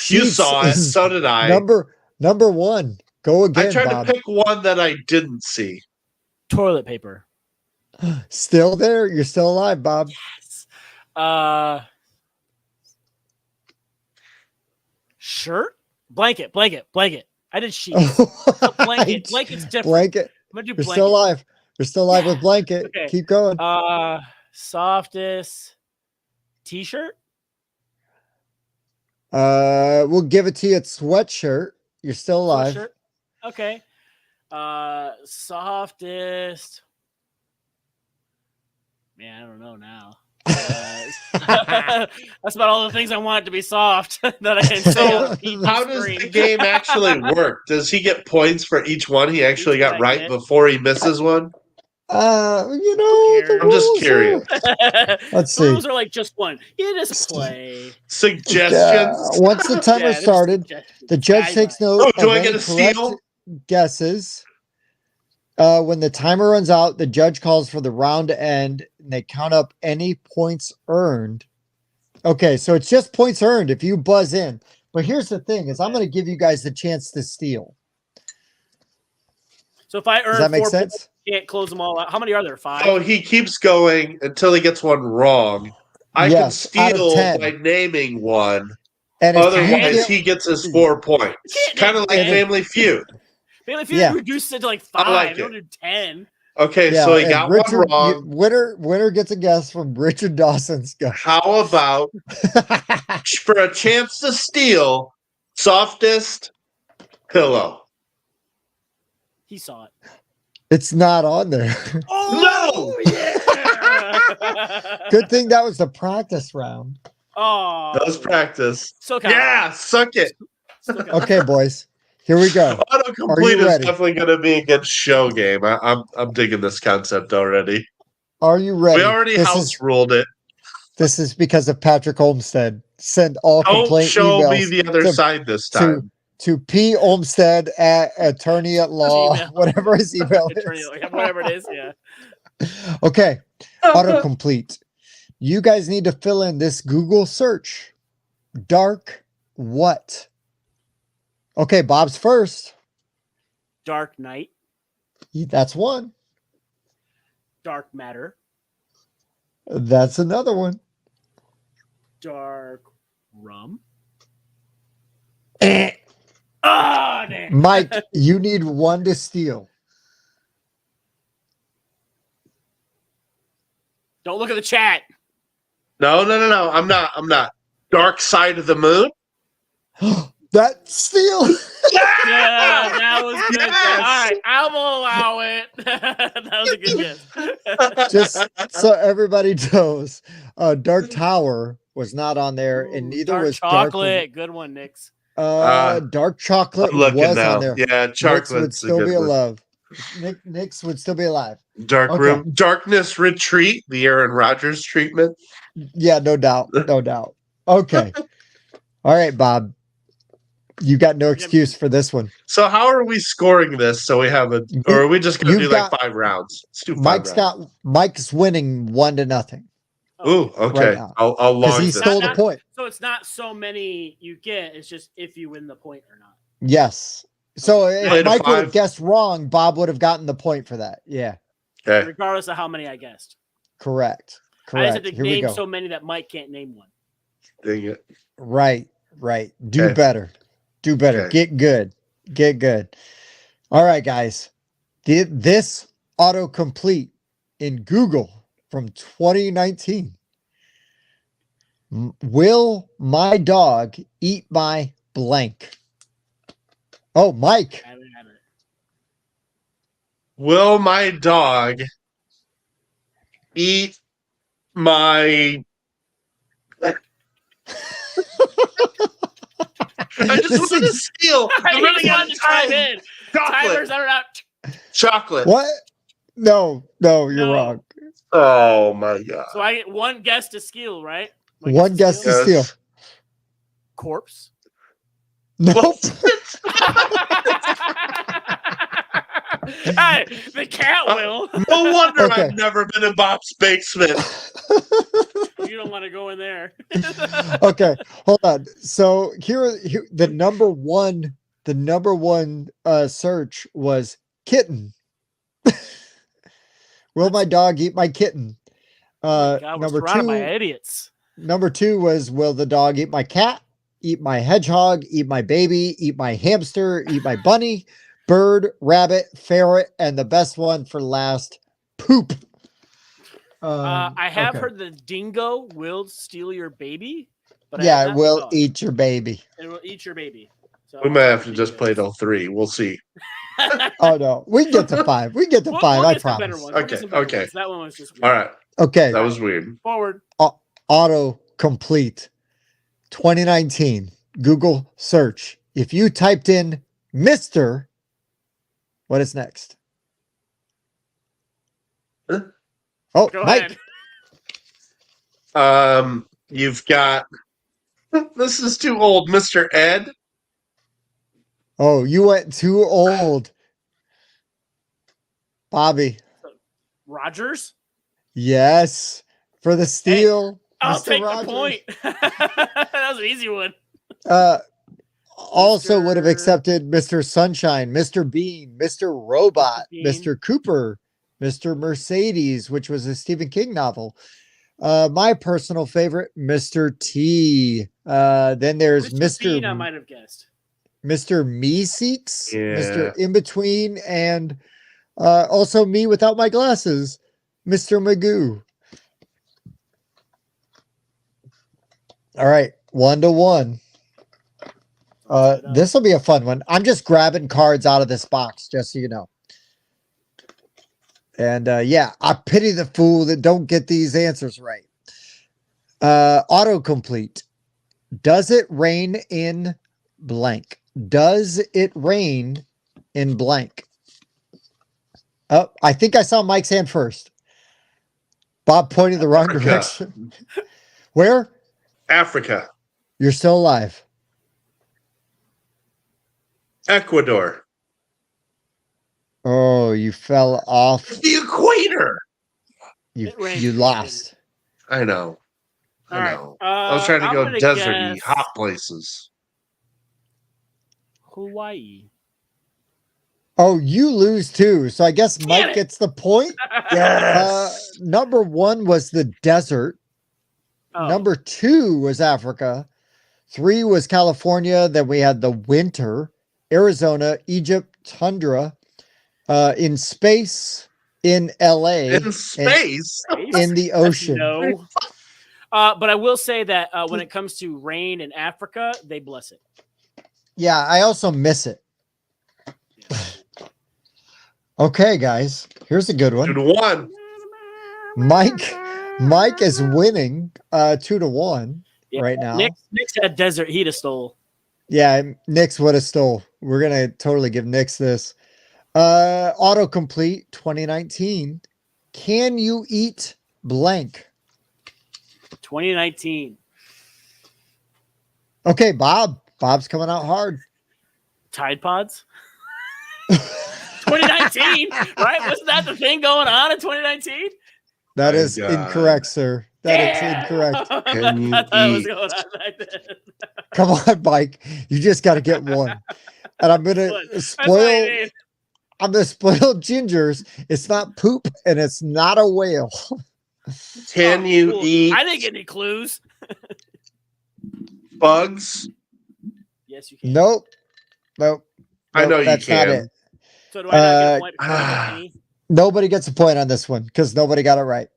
You saw it, so did I. Number 1. Go again, I tried Bob. to pick one that I didn't see. Toilet paper. Still there? You're still alive, Bob. Yes. Shirt? Blanket. I did sheets. Blanket. Blanket's different. Blanket. I'm gonna do You're blanket. still alive. You're still alive with blanket. Okay. Keep going. Softest t-shirt? We'll give it to you at sweatshirt. You're still alive. Sweatshirt? Okay. Softest. Man, I don't know now. That's about all the things I want it to be soft that I can say. So how does the game actually work? Does he get points for each one he actually got right before he misses one? I'm just curious. Let's see. The rules are like just one. You just play. Suggestions. Once the timer started, the judge takes note of do I get any a steal? guesses. When the timer runs out, the judge calls for the round to end, and they count up any points earned. Okay, so it's just points earned if you buzz in. But here's the thing: is I'm going to give you guys the chance to steal. So if I earn Does that make 4 sense? points, you can't close them all out. How many are there? 5? Oh, he keeps going until he gets one wrong. I can steal by naming one. And otherwise, he gets his 4 points. Kind of like Family Feud. Family Feud reduced it to like 5. I like don't do 10. Okay, so he got Richard, one wrong. Winner gets a guess from Richard Dawson's guess. How about for a chance to steal, softest pillow? He saw it. It's not on there. Oh, no! Yeah! Good thing that was the practice round. Oh, that was practice. So yeah, suck it. Okay, boys. Here we go. Autocomplete is definitely going to be a good show game. I'm digging this concept already. Are you ready? We already ruled it. This is because of Patrick Olmstead. Send all complaint show emails me the other side this time. To P. Olmstead at attorney at law, whatever his email is. Whatever it is, yeah. Okay. Autocomplete. You guys need to fill in this Google search. Dark what? Okay, Bob's first. Dark Knight. That's one. Dark matter. That's another one. Dark rum. Eh. Ah, damn. Mike, you need one to steal. Don't look at the chat. No. I'm not. Dark Side of the Moon. That steal. Yeah, that was good. Yes. All right, I will allow it. That was a good guess. Just so everybody knows, Dark Tower was not on there, and Ooh, neither dark was chocolate. Good one, Nix. Dark Chocolate I'm looking was now. on there. Yeah, Nix would chocolate's a still good be one. alive. Nix would still be alive. Dark Okay. Room, Darkness Retreat, the Aaron Rodgers treatment. Yeah, no doubt. No doubt. Okay. All right, Bob. You got no excuse for this one. So how are we scoring this? So we have a, or are we just gonna You've do like got- 5 rounds? Let's do 5 rounds. Mike's winning 1-0 Ooh, okay. right now. I'll because log he this. stole the point. So it's not so many you get. It's just if you win the point or not. Yes. So Play if to Mike would 5. have guessed wrong, Bob would have gotten the point for that. Yeah. Okay. Regardless of how many I guessed. Correct. I just have Correct. to Here we name go. so many that Mike can't name one. Dang it. Right. Do Okay. better. Do better. Okay. Get good. All right, guys. This autocomplete in Google from 2019. Will my dog eat my blank? Oh, Mike. I haven't had it. Will my dog eat my I just This want to is- steal. I'm He running just out wanted of to chime time. in. Chocolate. Timers are out. Chocolate. What? No, you're No. wrong. Oh my god. So I get one guess to steal, right? One guess to Yes. steal. Corpse. Nope. Hey, the cat will. No wonder Okay. I've never been in Bob's basement. You don't want to go in there. Okay, hold on. So here the number one search was kitten. Will my dog eat my kitten? God, we're Number surrounded by 2 idiots. number 2 was will the dog eat my cat, eat my hedgehog, eat my baby, eat my hamster, eat my bunny, bird, rabbit, ferret, and the best one for last, poop. I have okay. heard the dingo will steal your baby, but Yeah, I it have will not eat your baby. It will eat your baby. So We might have to just play till 3. We'll see. Oh no, we can get to 5. We can get to 5. I get some better promise. ones. We'll get Okay, some better okay. ones. That one was just weird. All right. Okay. That was weird. Forward. Auto complete 2019 Google search. If you typed in Mr., what is next? Huh? Oh, Go Mike. ahead. You've got this is too old, Mr. Ed. Oh, you went too old. Bobby. Rogers. Yes. For the steal. I'll Mr. take Rogers. the point. That was an easy one. Also would have Mr. accepted Mr. Sunshine, Mr. Bean, Mr. Robot, Bean. Mr. Cooper, Mr. Mercedes, which was a Stephen King novel. My personal favorite, Mr. T. Then there's Bean, I might have guessed. Mr. Me Seeks, Yeah. Mr. In Between, and also me without my glasses, Mr. Magoo. All right, 1-1. This will be a fun one. I'm just grabbing cards out of this box, just so you know. And yeah, I pity the fool that don't get these answers right. Autocomplete. Does it rain in blank? Does it rain in blank? Oh, I think I saw Mike's hand first. Bob pointed the wrong Africa. direction. Where? Africa. You're still alive. Ecuador. Oh, you fell off. The equator. You It rained. you lost. I know. I All right. know. I was trying to I'm go gonna deserty, guess hot places. Hawaii. Oh, you lose too. So I guess Damn Mike it. gets the point. Yes. Number 1 was the desert. Oh, Number 2 was Africa. 3 was California. Then we had the winter, Arizona, Egypt, tundra, in space, in LA, In and space. in the ocean. No. But I will say that when it comes to rain in Africa, they bless it. Yeah, I also miss it. Okay, guys, here's a good 2 one. to 1. Mike is winning 2-1 right now. Nick's had desert heat a stole. Yeah, Nick's would have stole. We're gonna totally give Nick's this. Autocomplete 2019. Can you eat blank? 2019. Okay, Bob. Bob's coming out hard. Tide Pods. 2019, right? Wasn't that the thing going on in 2019? That My is God. incorrect, sir. That is Damn! incorrect. Can you I thought it was eat? going on back then. Come on, Mike. You just got to get one. And I'm gonna That's what I mean. I'm gonna spoil Gingers. It's not poop and it's not a whale. Can you Cool. eat I didn't get any clues. bugs? Yes, you can. Nope. I know you that's not can. it. So do I not get a point because I don't get any? Nobody gets a point on this one because nobody got it right.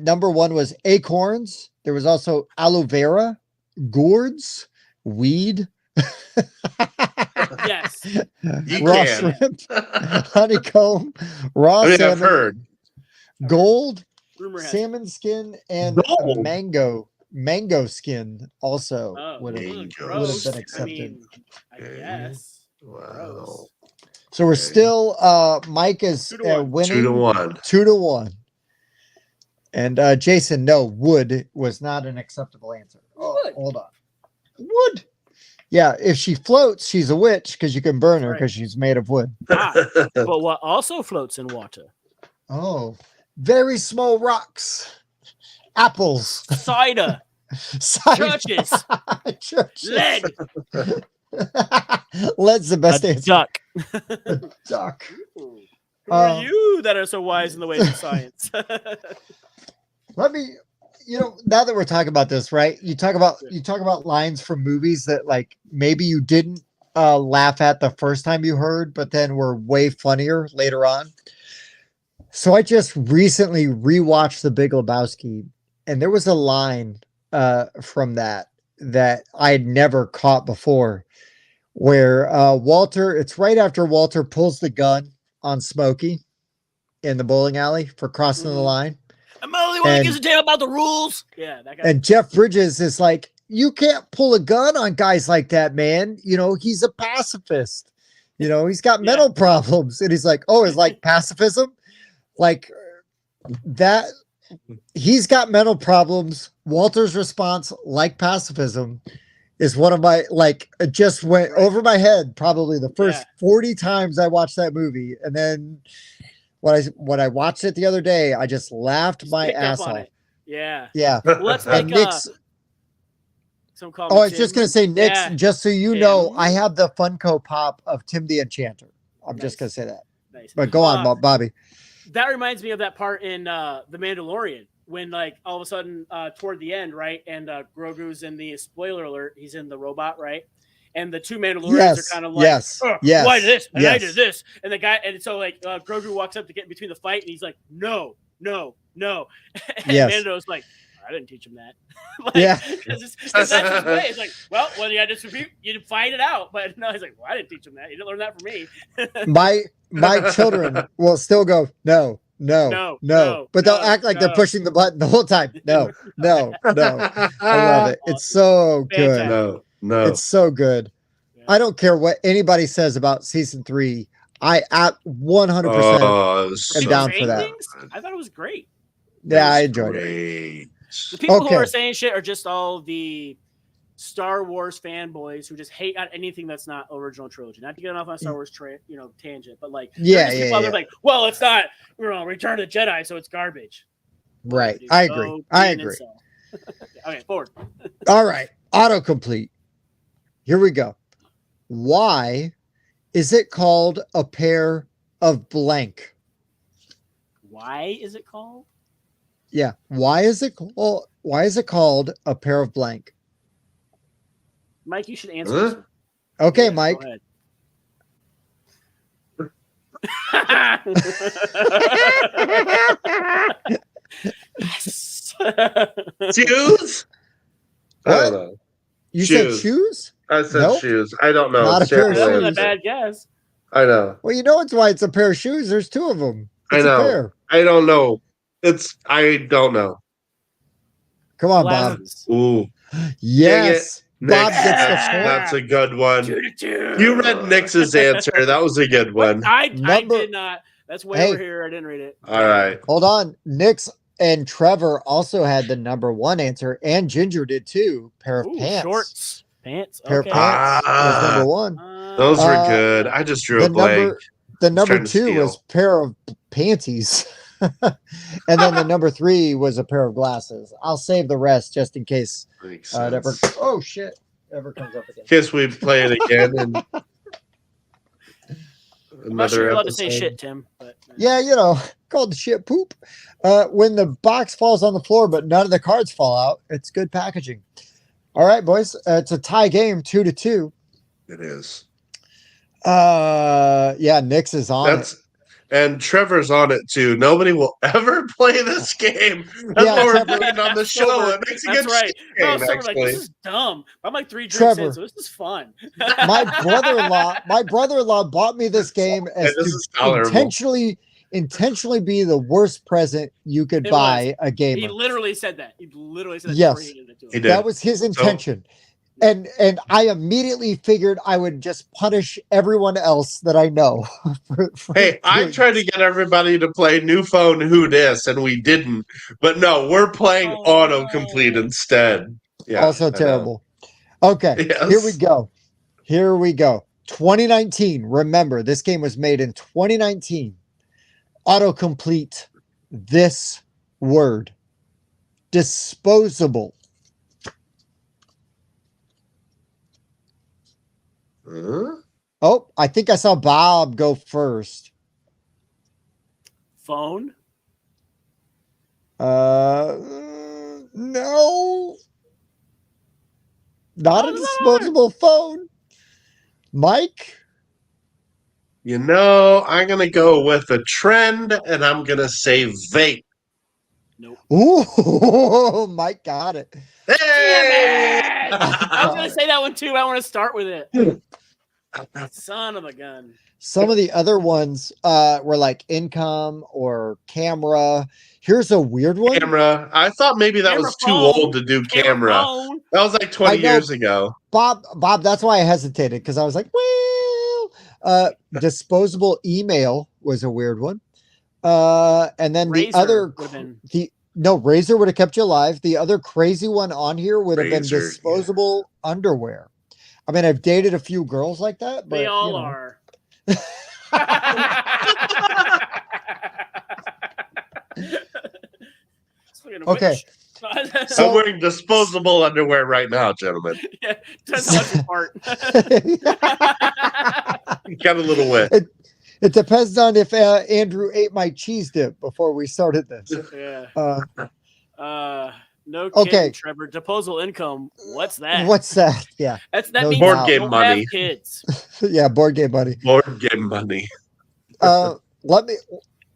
Number 1 was acorns. There was also aloe vera, gourds, weed, Yes. You raw can. shrimp, honeycomb, raw I mean, I've salmon, heard. gold, Rumor has it. salmon skin, and Gold? mango skin also Oh, would have Mango gross. been I accepted. mean, I Okay. guess. Wow. Gross. So we're Okay. still Mike is 2 to 1. winning 2 to 1. 2-1. And Jason, no, wood was not an acceptable answer. Oh, Wood? hold on. Wood. Yeah, if she floats, she's a witch because you can burn her Right. because she's made of wood. But what also floats in water? Oh, very small rocks. Apples. Cider, Cider. churches, Churches. lead, Lead's the best a answer. duck. Duck. Who Um, are you that are so wise in the ways of science? Let me, now that we're talking about this, right? You talk about lines from movies that like maybe you didn't laugh at the first time you heard, but then were way funnier later on. So I just recently rewatched The Big Lebowski, and there was a line from that I had never caught before, where Walter, it's right after Walter pulls the gun on Smokey in the bowling alley for crossing the line. I'm the only one that And- gives a damn about the rules. Yeah, that guy. And Jeff Bridges is like, you can't pull a gun on guys like that, man. He's a pacifist. He's got mental problems. And he's like, oh, it's like pacifism? Like that. He's got mental problems. Walter's response, like pacifism, is one of my, like, it just went over my head probably the first 40 times I watched that movie. And then when I watched it the other day, I just laughed my picked up ass on off. it. Yeah. Yeah. Well, let's And make Nick's, some call I me was just Tim. going to say, Nick's, Yeah. just so you Tim. know, I have the Funko Pop of Tim the Enchanter. I'm just going to say that. Nice. But go on, Bobby. That reminds me of that part in The Mandalorian when, like, all of a sudden toward the end, right? And Grogu's in the, spoiler alert, he's in the robot, right? And the two Mandalorians are kind of like, why this? And I did this. And the guy, and so like Grogu walks up to get in between the fight, and he's like, no. And Mando's like, I didn't teach him that. Because that's his way. It's like, well, what do you distribute? You find it out. But no, he's like, well, I didn't teach him that. You didn't learn that from me. My children will still go, no. But they'll act like they're pushing the button the whole time. No. I love it. It's so good. No. It's so good. Yeah. I don't care what anybody says about season 3. I at 100% am down for that. Things? I thought it was great. Yeah, I enjoyed it. The people who are saying shit are just all the Star Wars fanboys who just hate on anything that's not original trilogy. Not to get off on Star Wars tangent, but like they're like, well, it's not Return of the Jedi, so it's garbage. Right. I agree. Okay, forward. All right. Autocomplete. Here we go. Why Is it called a pair of blank? Why is it called? Yeah. Why is it called a pair of blank? Mike, you should answer this one. Okay, Yeah, Mike. Go ahead. Yes. Shoes? I What? don't know. You said Shoes. shoes? I said Nope. shoes. I don't know. Not a pair of That wasn't a shoes. bad guess. I know. Well, you know it's why it's a pair of shoes. There's two of them. I It's a know. pair. I don't know. I don't know. Come on, Bob. Glasses. Ooh. Yes. Bob Nick's, gets the that's, point. that's a good one. 2-2. You read Nix's answer. That was a good one. I Number- did not. That's way Hey. over here. I didn't read it. All right. Hold on. Nix and Trevor also had the number one answer, and Ginger did too. Pair of Ooh, pants. shorts. Pants. Pair of Okay. pants was number one. Those were Uh, good. I just drew The a blank. number trying to two was steal. pair of panties. And then the number three was a pair of glasses. I'll save the rest just in case Makes it ever. sense. Oh shit! Ever comes up again. In case we play it again in I'm not sure another you're allowed to say episode. shit, Tim. But Yeah, called the shit poop. When the box falls on the floor, but none of the cards fall out, it's good packaging. All right, boys. It's a tie game, 2-2. It is. Yeah, Nix is on it. And Trevor's on it too. Nobody will ever play this game. That's Yeah, what we're Trevor- playing on the show. Sober. It makes a That's good right. game, No, so we're like, actually. this is dumb. I'm like 3 drinks Trevor. in, so this is fun. My brother-in-law bought me this game as Hey, this to is tolerable. intentionally be the worst present you could It buy a He gamer. literally said that. He literally said that Yes. before he handed it to him. He did. That was his intention. And I immediately figured I would just punish everyone else that I know. Hey, I tried to get everybody to play New Phone Who Dis, and we didn't. But no, we're playing Oh, autocomplete no. instead. Yeah, also I know. terrible. Okay, Yes. Here we go. 2019. Remember, this game was made in 2019. Autocomplete this word. Disposable. Huh? Oh, I think I saw Bob go first. Phone. No. Not a How's that disposable phone. Mike? I'm going to go with a trend, and I'm going to say vape. Nope. Ooh, Mike got it. Hey! Damn it! I was gonna say that one too. I want to start with it. Son of a gun. Some of the other ones were like income or camera. Here's a weird one. Camera. I thought maybe that Camera was too phone. old to do camera. Phone. That was like 20 I know. years ago. Bob, that's why I hesitated because I was like, well, disposable email was a weird one. And then Razor the other, would've been- Razor would have kept you alive. The other crazy one on here would have been Razor, disposable underwear. I mean, I've dated a few girls like that, but They all are. Okay. I'm wearing disposable underwear right now, gentlemen. Yeah, depends how much you fart. Got a little wet. It depends on if Andrew ate my cheese dip before we started this. Yeah. No kidding, Okay. Trevor. Disposable income. What's that? What's that? Yeah. That No means Board you game don't money. have kids. Yeah. Board game money. Board game money.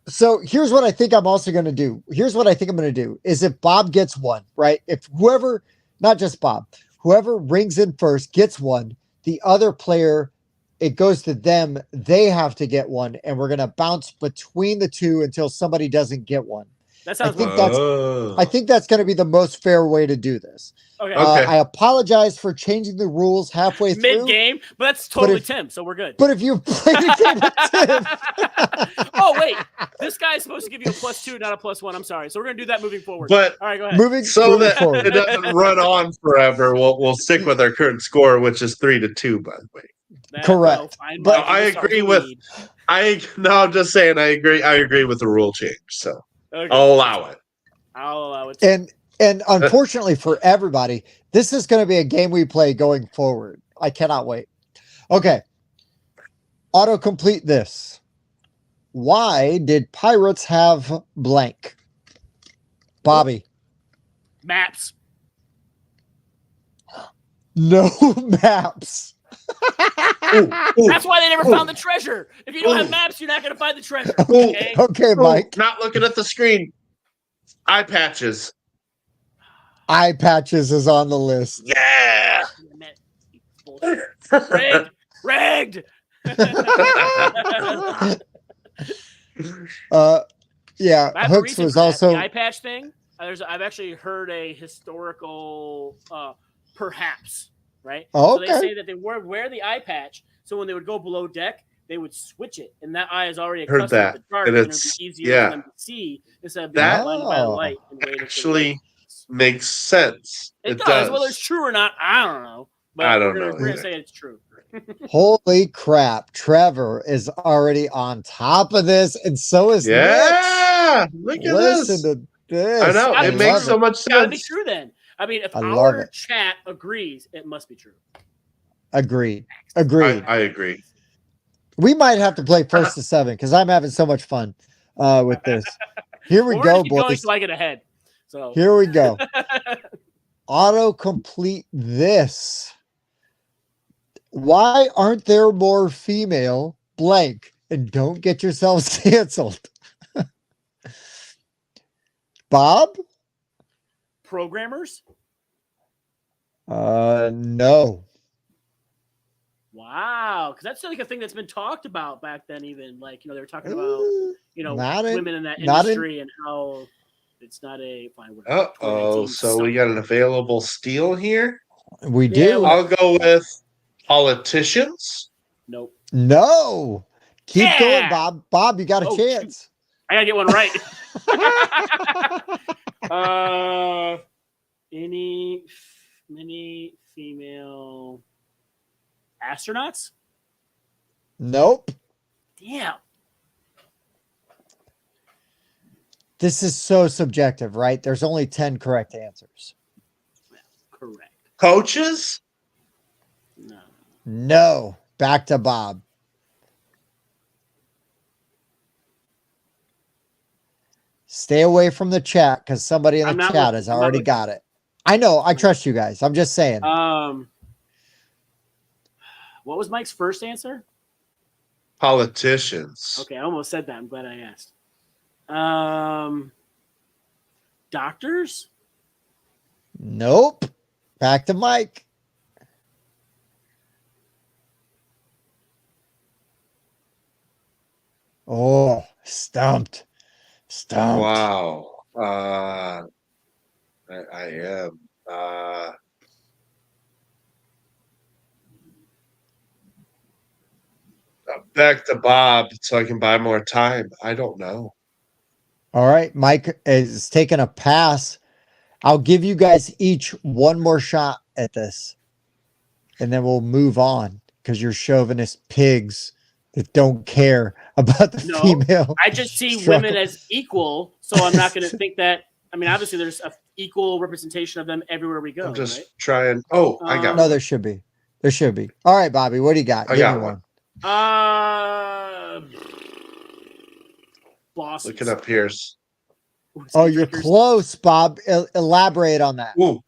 So here's what I think I'm also going to do. Here's what I think I'm going to do is if Bob gets one, right? If whoever, not just Bob, whoever rings in first gets one, the other player, it goes to them. They have to get one. And we're going to bounce between the two until somebody doesn't get one. That sounds think good. that's- I think that's going to be the most fair way to do this. Okay. Okay. I apologize for changing the rules halfway through. Mid game, but that's totally if- Tim, so we're good. But if you've played a game with Tim, Oh wait, this guy's supposed to give you a +2, not a +1. I'm sorry. So we're gonna do that moving forward. But All right, go ahead. moving that forward. it doesn't run on forever, we'll stick with our current score, which is 3-2, by the way. Correct. Fine, But Mike, I you start agree the with- lead. I'm just saying I agree with the rule change, so Okay. I'll allow it. I'll allow it. And unfortunately for everybody, this is going to be a game we play going forward. I cannot wait. Okay. Autocomplete this. Why did pirates have blank? Bobby. Maps. No maps. That's why they never found the treasure. If you don't have maps, you're not going to find the treasure. Okay, Okay, Mike. Not looking at the screen. Eye patches. Eye patches is on the list. Yeah. Rigged. Yeah, I have a Hooks reason was for that. also The eye patch thing. I've actually heard a historical, perhaps, right? Oh, So they okay. say that they would wear the eye patch, so when they would go below deck, they would switch it, and that eye is already Heard accustomed that. to the dark, And and it would it's- be easier yeah. for them to see instead of being That blinded by the light. And waiting for the actually light. makes sense. It does. Whether it's true or not, I don't know. But I don't we're know gonna either. say it's true. holy crap. Trevor is already on top of this, and so is Nick. Yeah. Look at Listen this. to this. I know. Gotta It be makes true. so much It's gotta be sense. true then. I mean, if I love our it. chat agrees, it must be true. Agreed. Agreed. I agree. We might have to play first to 7 because I'm having so much fun with this. Here we Well, we're go, gonna keep going boys. till I get ahead. So Here we go. Autocomplete this. Why aren't there more female blank? And don't get yourselves canceled. Bob? programmers. No. Wow, because that's like a thing that's been talked about back then. Even like they were talking about Not in- women in that not in- industry and how it's not a fine word. Uh-oh. 2019 So we got an available steal here. We Yeah, do. well- I'll go with politicians. Nope. No. Keep Yeah. going, Bob. Bob, you got a Oh, chance. I gotta get one right. Any female astronauts? Nope. Damn. This is so subjective, right? There's only 10 correct answers. Correct. Coaches? No. No. Back to Bob. Stay away from the chat because somebody in I'm the not chat looking. has I'm not already looking. got it. I know. I trust you guys. I'm just saying. What was Mike's first answer? Politicians. Okay, I almost said that. I'm glad I asked. Doctors? Nope. Back to Mike. Oh, stumped. Stumped. Wow. I am. Back to Bob so I can buy more time. I don't know. All right. Mike is taking a pass. I'll give you guys each one more shot at this. And then we'll move on because you're chauvinist pigs that don't care about the No, female. I just see struggle. women as equal, so I'm not going to think that. I mean, obviously, there's an equal representation of them everywhere we go. I'm just right? trying. Oh, I got No, one. there should be. There should be. All right, Bobby, what do you got? I Give got me one. Bosses. Looking up here's. Oh, you're close, Bob. Elaborate on that. Ooh.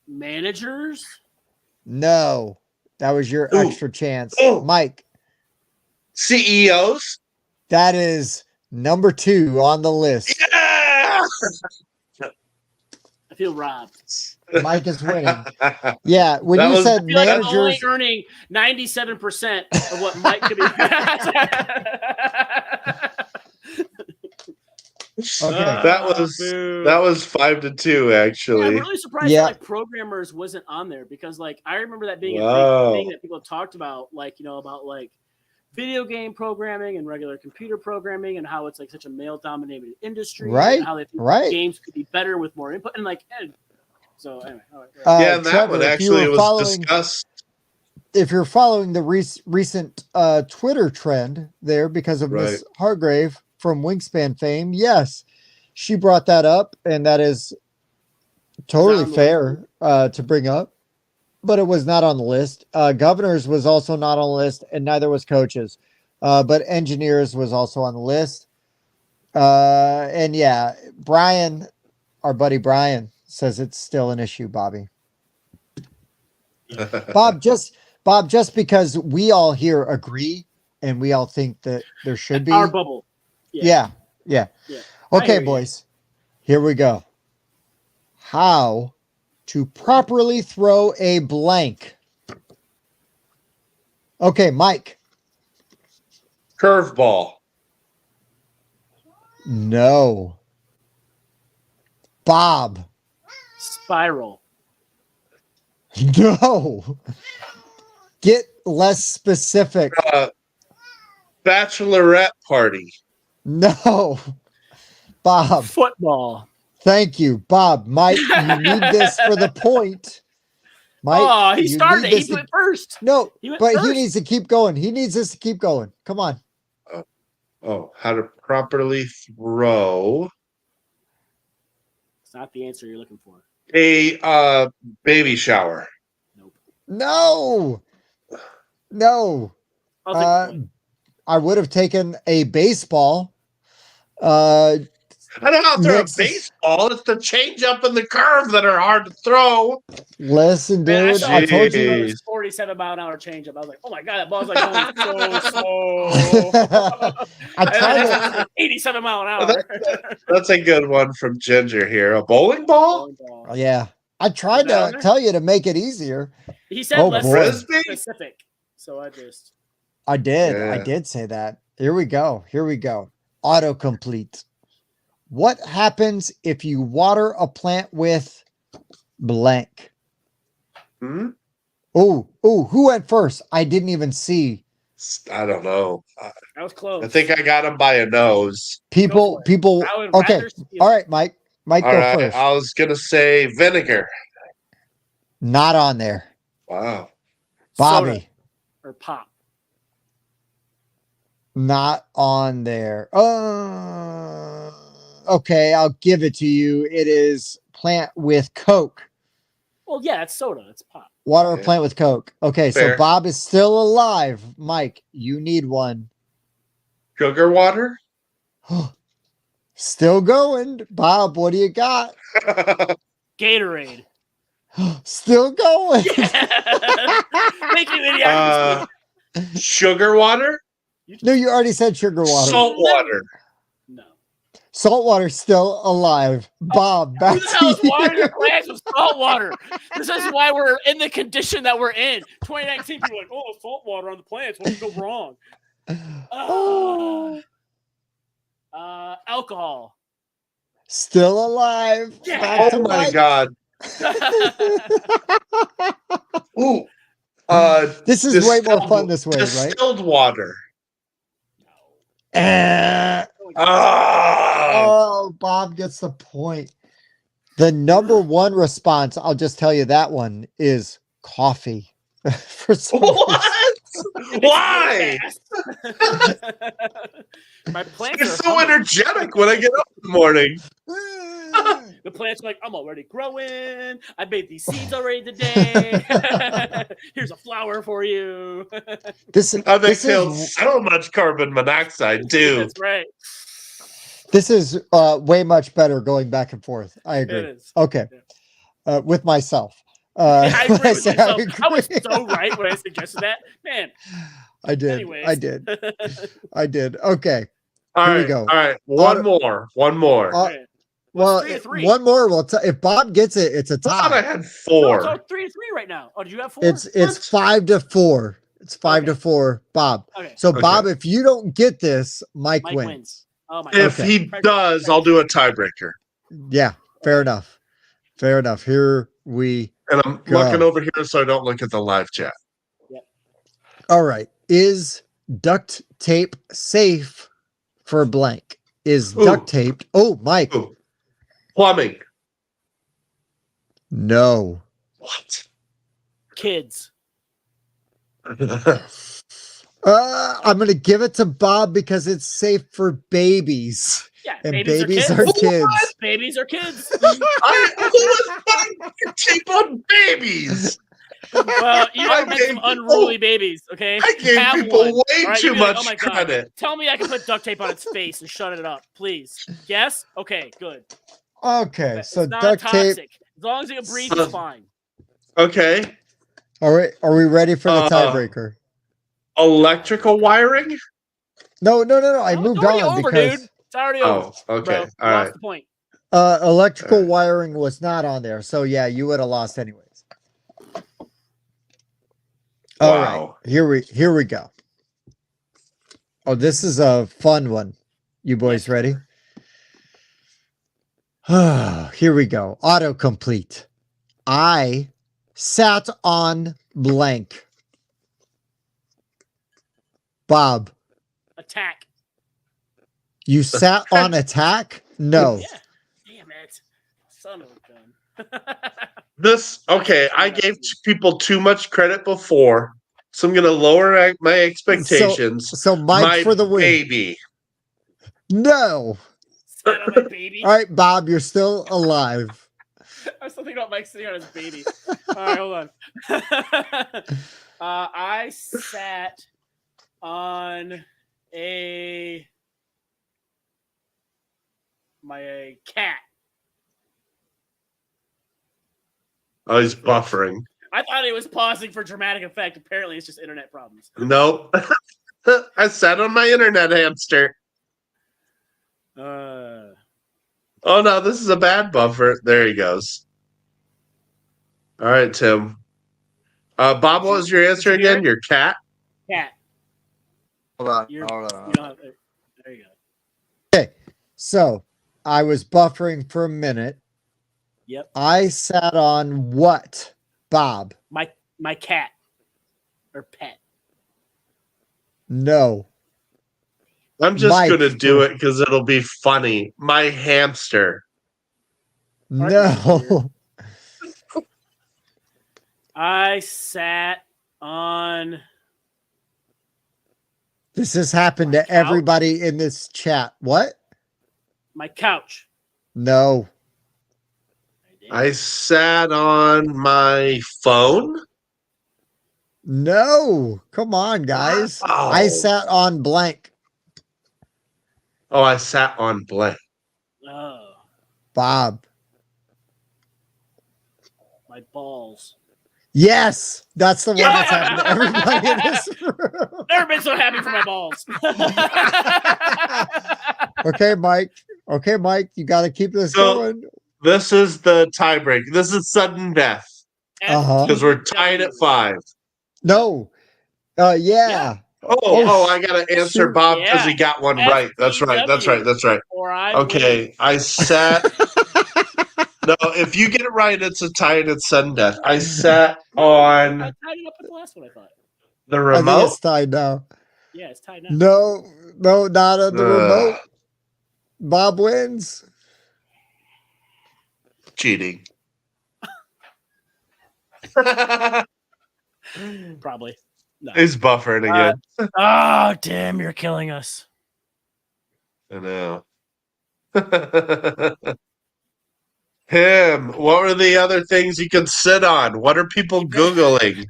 Managers. No, that was your Ooh. extra chance. Ooh. Mike, CEOs. that is number 2 on the list. Yeah. I feel robbed. Mike is winning. Yeah, when That you was- said I feel like I'm only managers, earning 97% of what Mike could be. Okay. That was 5-2 Yeah, actually. I'm really surprised Yeah. that like programmers wasn't on there because like I remember that being a Wow. big thing that people talked about, like about like video game programming and regular computer programming and how it's like such a male dominated industry, Right, And how they think right. games could be better with more input and like. So anyway, all right. Yeah, and that Trevor, one if you actually were was following, discussed. if you're following the recent Twitter trend there because of Miss Hargrave from Wingspan fame, yes, she brought that up, and that is totally Sound fair to bring up. but it was not on the list. Governors was also not on the list, and neither was coaches. But engineers was also on the list. And yeah, Brian, our buddy Brian, says it's still an issue, Bobby. Bob, just because we all here agree and we all think that there should be Our bubble. Yeah. Yeah. Okay, boys. Here we go. How to properly throw a blank. Okay, Mike. Curveball. No. Bob. Spiral. No. Get less specific. Bachelorette party. No. Bob. Football. Thank you, Bob. Mike, you need this for the point. Mike, Oh, he you started. need He this went first. No, He went but he first. needs to keep going. He needs this to keep going. Come on. Oh, how to properly throw It's not the answer you're looking for. a baby shower. Nope. No. I'll take the point. I would have taken a baseball. I don't know if they're a Mixes- baseball. It's the change up and the curve that are hard to throw. Listen, Man, dude, I told you. Jeez. It was 47-mile-an-hour changeup. I was like, oh my god, that ball's like going so slow. I tried to. 87-mile-an-hour. That's a good one from Ginger here. A bowling ball? Yeah, I tried to tell you to make it easier. He said Oh, less boy. Frisbee? specific, so I just. I did. Yeah. I did say that. Here we go. Autocomplete. What happens if you water a plant with blank? Hmm? Oh, who went first? I didn't even see. I don't know. That was close. I think I got him by a nose. People. I would Okay. rather see it. All right, Mike. Mike, All go right. first. I was going to say vinegar. Not on there. Wow. Bobby. Soda or pop. Not on there. Okay, I'll give it to you. It is plant with Coke. Well, yeah, it's soda. It's pop. Water a Yeah. plant with Coke. Okay, Fair. so Bob is still alive. Mike, you need one. Sugar water? Still going. Bob, what do you got? Gatorade. Still going. Thank you, idiot. Sugar water? No, you already said sugar water. Salt water. No. Salt water's still alive. Bob, back Who the hell is to watering you. their plants with salt water? This is why we're in the condition that we're in. 2019, people are like, oh, salt water on the plants. What could go wrong? Oh. Alcohol. Still alive. Yeah. Back to Oh my Mike. God. Ooh. This is way more distilled- fun this way, right? Distilled water. Eh. Ah. Oh, Bob gets the point. The number one response, I'll just tell you that one, is coffee. For some What? Why? My plants You're are so humble. energetic when I get up in the morning. reason. The plants are like, I'm already growing. I made these seeds already today. Here's a flower for you. This They this feel is so much carbon monoxide too. That's right. this is way much better going back and forth. I It agree. is. Okay, with myself. Yeah, I agree with say myself. I was agree. so right when I suggested that. Man, I did. anyways. I did. Okay. All Here we right, go. all right. One more. Okay. Well, 3-3. one more. Well, if Bob gets it, it's a I thought tie. I had No, four. it's all 3-3 right now. Oh, did you have 4? It's What? 5-4. It's 5-4, Bob. Okay. So Okay. Bob, if you don't get this, Mike, Mike wins. wins. Oh my If God. he does, I'll do a tiebreaker. Yeah, fair enough. Fair enough. Here we And I'm Go. looking over here so I don't look at the live chat. All right. Is duct tape safe for blank? Is Ooh. duct taped? Oh, Mike. Ooh. Plumbing. No. What? Kids. I'm going to give it to Bob because it's safe for babies. Yeah, And babies, are are kids. kids. Babies are kids. Who was putting tape on babies? Well, you I ever met gave some people- unruly babies, okay? I gave Have people one. way All right, too you'd be like, much oh my God. credit. Tell me I can put duct tape on its face and shut it up, please. Yes? Okay, good. Okay, It's so not duct tape. toxic. As long as it can breathe, it's fine. Okay. All right, are we ready for the Uh, tiebreaker? Electrical wiring? No. I Oh, moved it's already on over, because dude. It's already over. Oh, okay. Bro, All lost right. the point. electrical All right. wiring was not on there. So yeah, you would have lost anyways. All right, Wow. here we go. Oh, this is a fun one. You boys ready? Here we go. Autocomplete. I sat on blank. Bob, Attack. you sat on attack? No. Yeah. Damn it. Son of a gun. I gave people too much credit before, so I'm gonna lower my expectations. So Mike My for the win. baby. No. Son of a baby. All right, Bob, you're still alive. I was still thinking about Mike sitting on his baby. All right, hold on. I sat on my cat. Oh, he's buffering. I thought it was pausing for dramatic effect. Apparently, it's just internet problems. Nope. I sat on my internet hamster. Uh, Oh no, this is a bad buffer. There he goes. All right, Tim. Bob, what was your answer Did you hear again? it? Your cat? cat. Hold on. You're- Hold on. You don't have, there you go. Okay, so I was buffering for a minute. Yep. I sat on what, Bob? My cat or pet. No. I'm just Mike, gonna do it because it'll be funny. My hamster. No. I sat on This has happened to couch? everybody in this chat. What? my couch. No. I sat on my phone. No. Come on, guys. Wow. I sat on blank. Oh, I sat on blank. Oh, Bob. my balls. Yes. That's the one that's happened to everybody in this room. Never been so happy for my balls. Okay, Mike. Okay, Mike. You got to keep this So- going. This is the tiebreak. This is sudden death Uh-huh. because we're tied at 5. No. Yeah. Oh, I gotta answer shoot. Bob because he Yeah. got one right. That's right. That's right. That's right. Or I Okay, I sat. No, if you get it right, it's a tie and it's sudden death. I sat I on tied it up with the last one. I thought. the I think remote. it's tied now. Yeah, it's tied now. No, not on the remote. Bob wins. Cheating. Probably. No. He's buffering again. Oh, damn! You're killing us. I know. Him. What were the other things you could sit on? What are people Googling?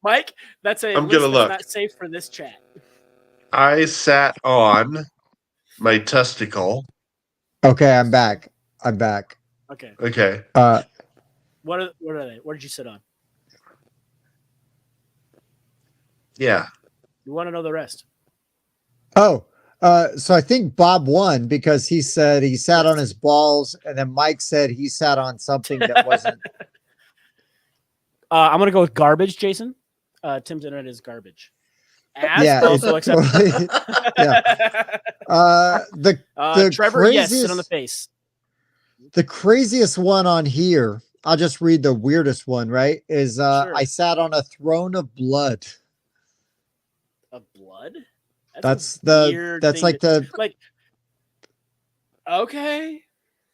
Mike, that's a I'm list gonna that's look. not safe for this chat. I sat on my testicle. Okay, I'm back. Okay. Okay. What are they? Where did you sit on? Yeah. You want to know the rest? So I think Bob won because he said he sat on his balls, and then Mike said he sat on something that wasn't. I'm gonna go with garbage, Jason. Tim's internet is garbage. Ass Yeah, also it's acceptable. totally- yeah. The Trevor, yes, sit craziest- on the face. the craziest one on here, I'll just read the weirdest one, right? Is Sure. I sat on a throne of blood. Of blood? That's a weird thing like to- the like. Okay.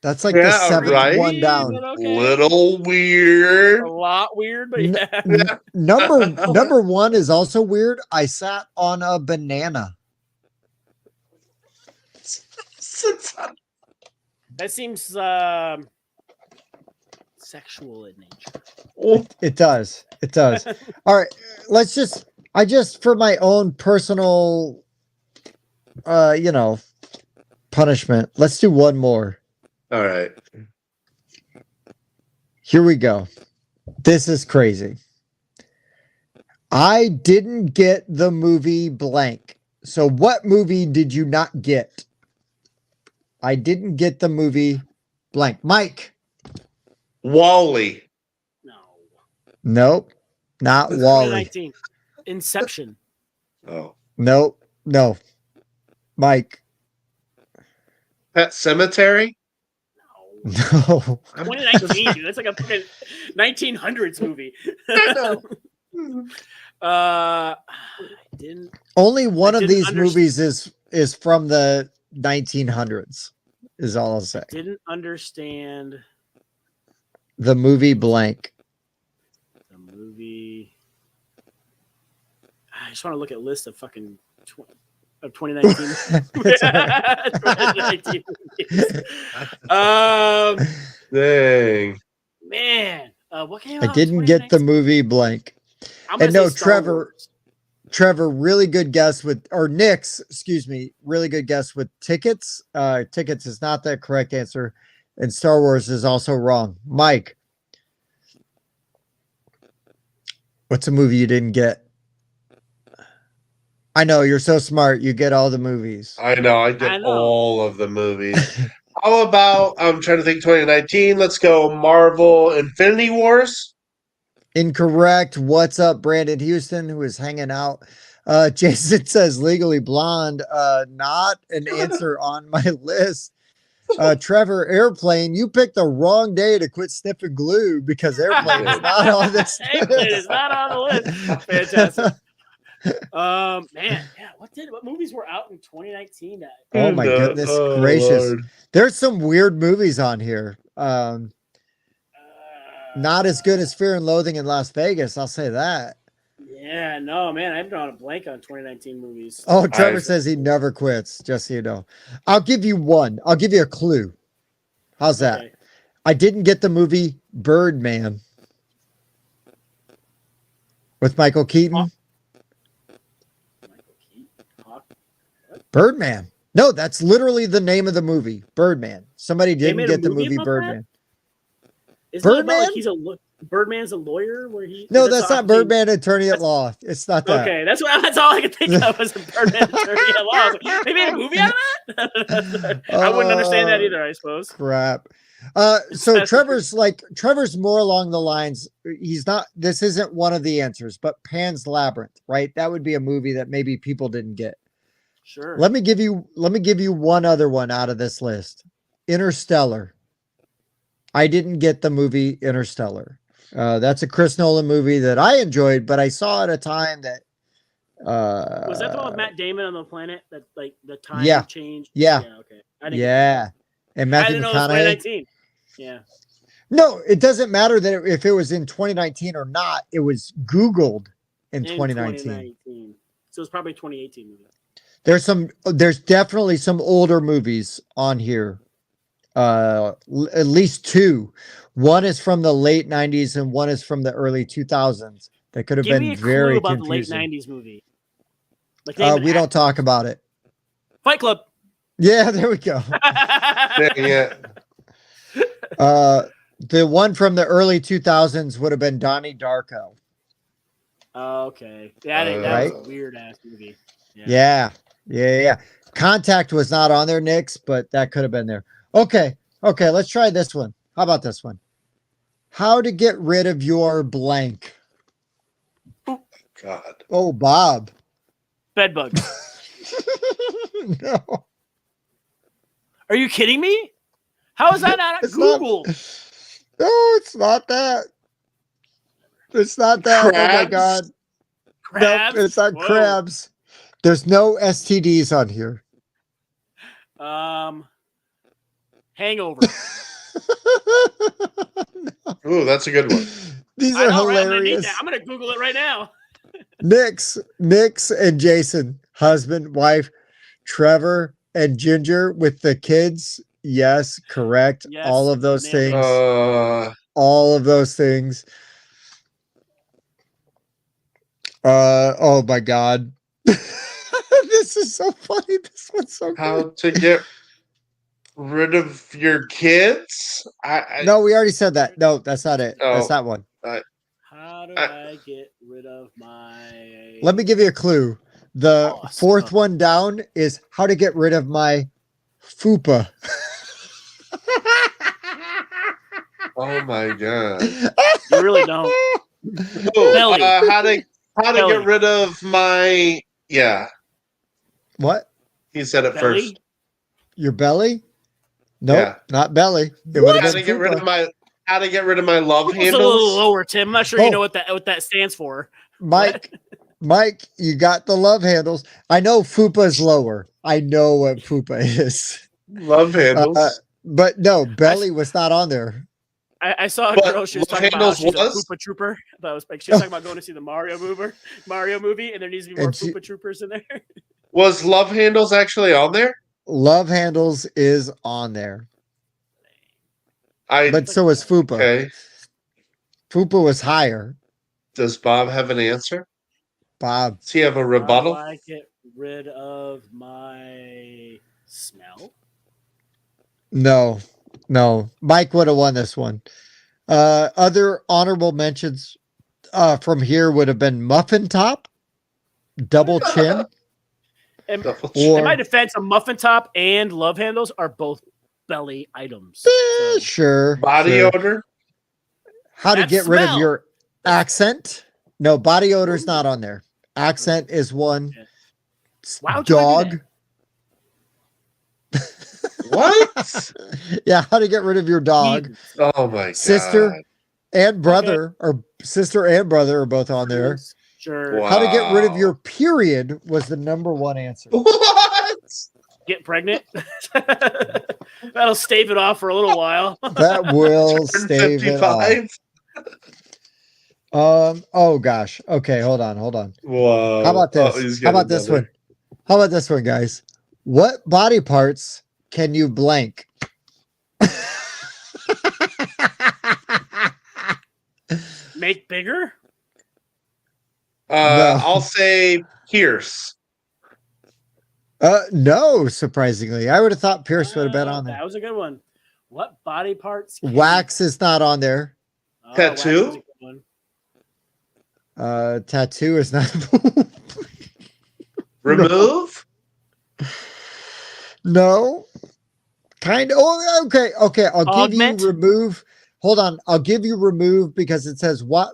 that's like Yeah, the seventh right? one down. Okay. Little weird. A lot weird, but N- yeah. n- number one is also weird. I sat on a banana. That seems sexual in nature. It does. It does. All right. I just for my own personal punishment. Let's do one more. All right. Here we go. This is crazy. I didn't get the movie blank. So what movie did you not get? I didn't get the movie blank. Mike. Wally. No. Nope. Not Wally. 2019. Inception. Oh. Nope. No. Mike. Pet Cemetery. No. 2019, dude. That's like a fucking 1900s movie. I didn't. Only one I of didn't these movies is from the 1900s. Is all I'll say. Didn't understand The movie blank. the movie. I just want to look at list of fucking of 2019. It's all right. 2019 movies. Dang. Man, what came out? I didn't get the 2019? movie blank. I'm gonna And no, say Star Trevor. Wars. Trevor, really good guess with, or Nick's, excuse me, really good guess with tickets. Tickets is not the correct answer. And Star Wars is also wrong. Mike, what's a movie you didn't get? I know, you're so smart. You get all the movies. I know. I I get know. all of the movies. How about, I'm trying to think 2019. Let's go Marvel Infinity Wars. Incorrect. What's up, Brandon Houston, who is hanging out? Jason says Legally Blonde. Not an answer on my list. Trevor, Airplane, you picked the wrong day to quit sniffing glue because Airplane is not on this Airplane list. is not on the list. Fantastic. Man, yeah. What movies were out in 2019? That Oh my goodness gracious. Lord. There's some weird movies on here. Not as good as Fear and Loathing in Las Vegas, I'll say that. Yeah, no, man, I've drawn a blank on 2019 movies. Oh, Trevor says he never quits, just so you know. I'll give you one. I'll give you a clue. How's that? Okay. I didn't get the movie Birdman with Michael Keaton. Michael Keaton. Birdman. No, that's literally the name of the movie. Birdman. Somebody They didn't made a get the movie movie about Birdman. Isn't it about, Birdman? like, Birdman's a lawyer where he No, that's not all- Birdman Attorney at Law. It's not that. Okay, that's all I could think of was a Birdman attorney at law. I was like, they made a movie out of that? I wouldn't understand that either, I suppose. Crap. So Trevor's more along the lines. This isn't one of the answers, but Pan's Labyrinth, right? That would be a movie that maybe people didn't get. Sure. Let me give you one other one out of this list. Interstellar. I didn't get the movie Interstellar. That's a Chris Nolan movie that I enjoyed, but I saw at a time that was that the one with Matt Damon on the planet that like the time Yeah. changed? Yeah. Okay. I didn't Yeah. And I Matthew didn't know it was McConaughey. 2019. Yeah. No, it doesn't matter that if it was in 2019 or not. It was Googled in 2019. So it's probably 2018 movie. There's definitely some older movies on here. At least two. One is from the late 90s and one is from the early 2000s. That could have Give me been a clue very about confusing. the late 90s movie. Like name an We don't actor. talk about it. Fight Club. Yeah, there we go. Dang it. The one from the early 2000s would have been Donnie Darko. Okay. Yeah, that Right? was a weird ass movie. Yeah. Contact was not on there, Nix, but that could have been there. Okay, let's try this one. How about this one? How to get rid of your blank. God. Oh, Bob. Bedbugs. No. Are you kidding me? How is that not on It's not- Google? No, it's not that. It's not that. Oh my Crabs? God. Crabs? Nope, it's not Whoa. crabs. There's no STDs on here. Hangover. Ooh, that's a good one. These I are know, right? I'm gonna need hilarious. that. I'm gonna Google it right now. Nix and Jason, husband, wife, Trevor and Ginger with the kids. Yes, correct. Yes, all of those nailed it. things. All of those things. Oh my God. This is so funny. This one's so How good. to get rid of your kids? No, we already said that. No, that's not it. That's Oh, not one. How do I- I get rid of my Let me give you a clue. The boss? fourth one down is how to get rid of my fupa. oh my god. You really don't. Oh, Belly. how to Belly. get rid of my What? he said it Belly? first. Your belly? Nope, Yeah. not belly. It would How have to been get rid of fupa. my love It's a little handles? lower, Tim. I'm not sure Oh. you know what that stands for. Mike, you got the love handles. I know fupa is lower. I know what fupa is. Love handles. But no, belly was not on there. I saw a But girl. She was Love talking about how Handles she's a was? Poopa Trooper. That was like she was talking about going to see the Mario movie, and there needs to be more And she- Poopa Troopers in there. Was love handles actually on there? Love handles is on there. But so is fupa. Okay. Fupa was higher. Does Bob have an answer? Bob. Does he have a How do rebuttal? I get rid of my smell? No. Mike would have won this one. Other honorable mentions from here would have been muffin top, double chin, In or my defense, a muffin top and love handles are both belly items. So, sure. Body sure. odor? How to That get rid of smell. your accent? No, body odor's not on there. Accent is one. Why would you wanna do Dog. What? Yeah, how to get rid of your dog. Oh my god. Sister and brother, or sister and brother are both on there. Sure. Wow. How to get rid of your period was the number one answer. What? Get pregnant. That'll stave it off for a little while. That will Turn stave it off. 55? Oh gosh. Okay, hold on. Whoa. How about this? Oh, he's How got about this another. one? How about this one, guys? What body parts can you blank? Make bigger? No. I'll say Pierce. No, surprisingly. I would have thought Pierce would have been on there. That was a good one. What body parts? can Wax is not on there. you- wax was a Tattoo? good one. Tattoo is not. Remove? No. Kind of. Oh, okay. I'll Augment? give you remove. Hold on. I'll give you remove because it says what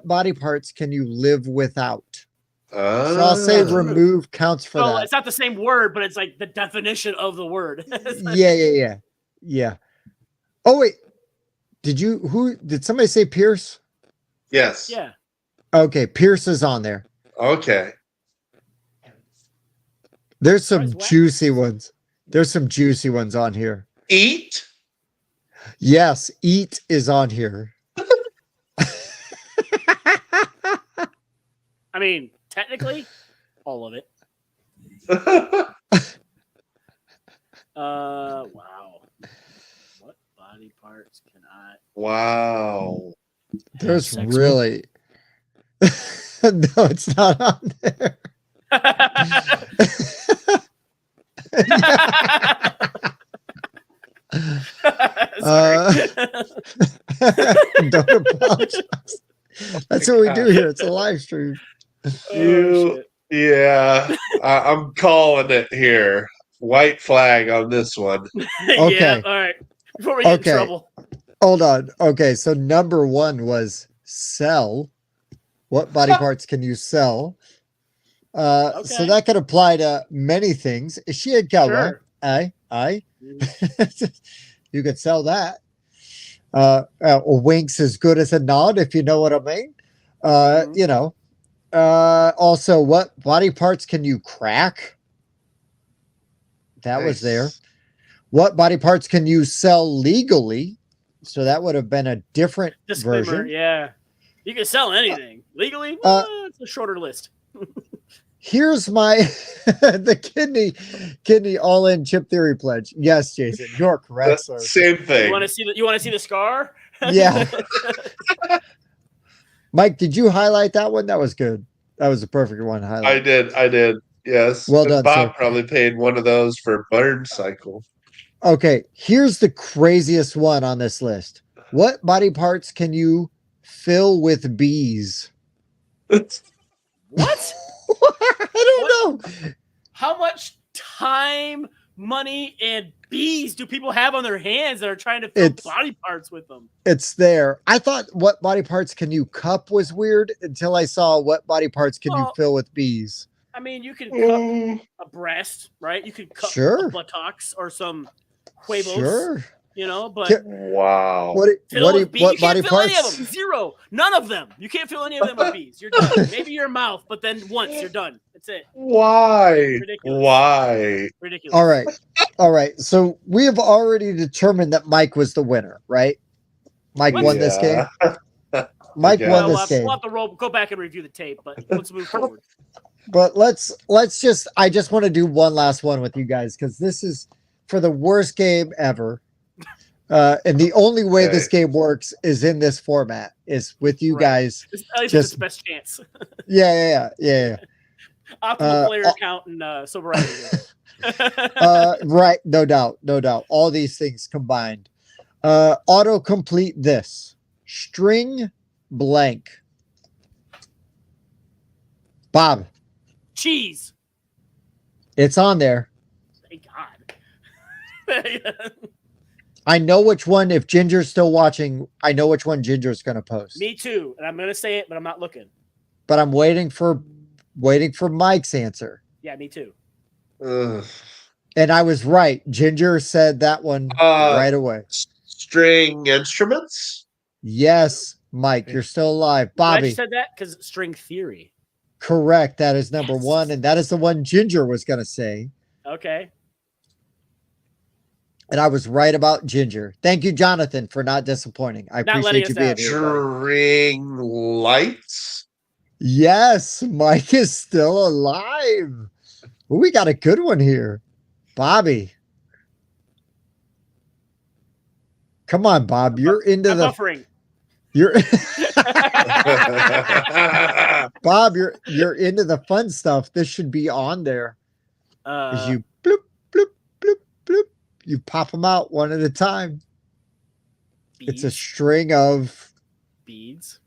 body parts can you live without? So I'll say That's remove counts for So that. it's not the same word, but it's like the definition of the word. It's like- Yeah. Oh wait. Did somebody say Pierce? Yes. Yeah. Okay, Pierce is on there. Okay. There's some Surprise, wax? juicy ones. There's some juicy ones on here. Eat? Yes, eat is on here. I mean, technically, all of it. Wow. What body parts can I? Wow. There's sex with? really no, it's not on there. Sorry. Don't apologize. That's what we do here. It's a live stream. Oh, You- shit. Yeah. I'm calling it here. White flag on this one. Yeah. Okay. All right. Before we get Okay. in trouble. Hold on. Okay, so number one was sell. What body parts can you sell? So Okay. that could apply to many things. Ishikawa. Sure. I. You could sell that. A wink's as good as a nod, if you know what I mean. Mhm. You know. Also, what body parts can you crack? That was there. Nice. What body parts can you sell legally? So that would have been a different Disclaimer. version. Yeah. You can sell anything legally. It's a shorter list. Here's my the kidney all-in chip theory pledge. Yes, Jason, you're correct, sir. Same thing. You want to see the scar? Yeah. Mike, did you highlight that one? That was good. That was the perfect one to I highlight. did. Yes. Well And done, Bob sir. probably paid one of those for burn cycle. Okay, here's the craziest one on this list. What body parts can you fill with bees? What? I don't know. How much time, money, and bees do people have on their hands that are trying to fill It's- body parts with them? It's there. I thought what body parts can you cup was weird until I saw what body parts can you Well, fill with bees. I mean, you can cup Mm, a breast, right? You could cup Sure. a buttocks or some huevos, Sure. you know, but Can- wow. fill with bees, you what can't body fill any of parts? them. Zero. None of them. You can't fill any of them with bees. You're done. Maybe your mouth, but then once you're done. That's it. Why? Ridiculous. Why? Ridiculous. All right. All right. So we have already determined that Mike was the winner, right? Mike What? won this game. Yeah. Mike guess. won Well, this game. we'll have to go back and review the tape, but let's move forward. But let's just I just want to do one last one with you guys because this is for the worst game ever. And the only way this game works is in this format, is with you Right. guys. At least it's Just- its best chance. Yeah. Optimal player count and sobriety. Right, no doubt. All these things combined. Autocomplete this. String blank. Bob, Cheese. it's on there. Thank God. I know which one, if Ginger's still watching, I know which one Ginger's gonna post. Me too. And I'm gonna say it, but I'm not looking. But I'm waiting for Mike's answer. Yeah, me too. Ugh. And I was right. Ginger said that one right away. String instruments? Yes, Mike, you're still alive. Glad you Bobby, said that because string theory. correct. That is number Yes. one, and that is the one Ginger was gonna say. Okay. And I was right about Ginger. Thank you, Jonathan, for not disappointing. I Not letting appreciate you us being down. here. buddy. String lights? Yes, Mike is still alive. Well, we got a good one here. Bobby. Come on, Bob. You're into I'm the buffering. you're Bob, you're into the fun stuff. This should be on there. As you bloop, bloop, bloop, bloop. You pop them out one at a time. It's a beads. string of, Beads.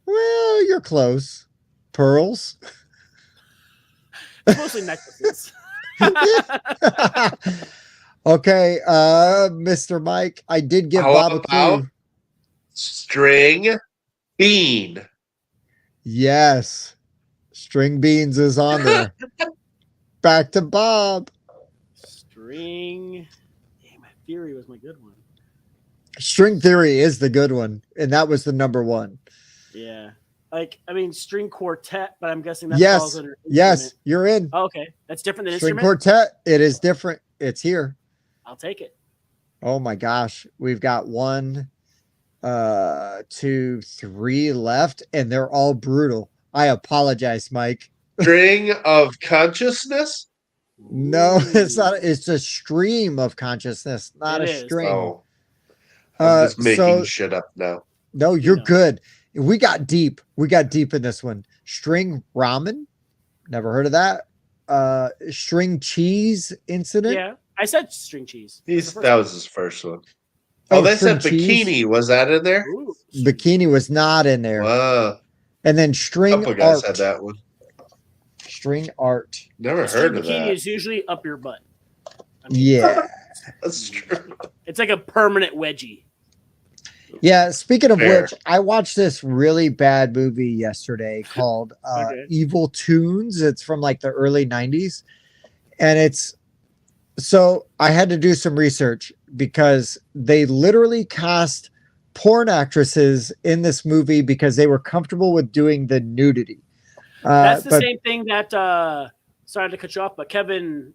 well, you're close. Pearls. It's mostly necklaces. Okay, Mr. Mike, I did give How Bob a about clue. string bean? Yes. String beans is on there. Back to Bob. String. Damn, my theory was my good one. String theory is the good one, and that was the number one. Yeah. Like, I mean, string quartet, but I'm guessing that Yes, falls under yes, instrument. you're in. Oh, okay. That's different than String instrument. quartet, it is different. It's here. I'll take it. Oh my gosh. We've got 1, 2, 3 left, and they're all brutal. I apologize, Mike. String of consciousness? No, it's Ooh. not. It's a stream of consciousness, not It a is. string. Oh, I'm just making so shit up now. no, you're know. good. We got deep. We got deep in this one. String ramen. Never heard of that. String cheese incident. Yeah. I said string cheese. That was his first one. Oh, they said string cheese. bikini. Was that in there? Ooh. Bikini was not in there. Wow. And then A string couple guys art. had that one. String art. Never String heard of bikini that. is usually up your butt. I mean, Yeah. That's true. It's like a permanent wedgie. Yeah. Speaking of Fair. which, I watched this really bad movie yesterday called Okay. Evil Tunes. It's from like the early 90s. And so I had to do some research because they literally cast porn actresses in this movie because they were comfortable with doing the nudity. That's the But same thing that sorry to cut you off, but Kevin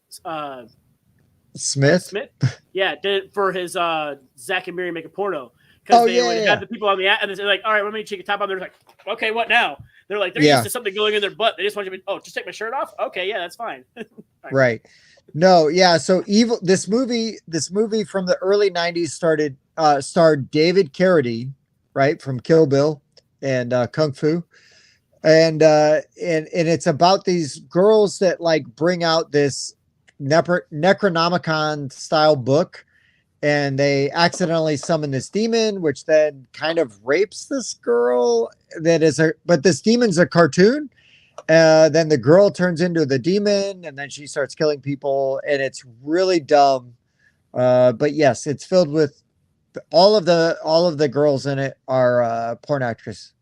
Smith. Smith, yeah, did it for his Zach and Miri Make a Porno. Because Oh, they yeah, would yeah. have the people on the app, and they're like, "All right, let me take a top on." They're like, "Okay, what now?" They're like, "They're Yeah. used to something going in their butt. They just want you to, just take my shirt off." Okay, yeah, that's fine. Right. No, yeah. So this movie from the early 90s starred David Carradine, right, from Kill Bill and Kung Fu. and it's about these girls that like bring out this Necronomicon style book, and they accidentally summon this demon, which then kind of rapes this girl. But this demon's a cartoon. Then the girl turns into the demon, and then she starts killing people, and it's really dumb. But yes, it's filled with all of the girls in it are porn actresses,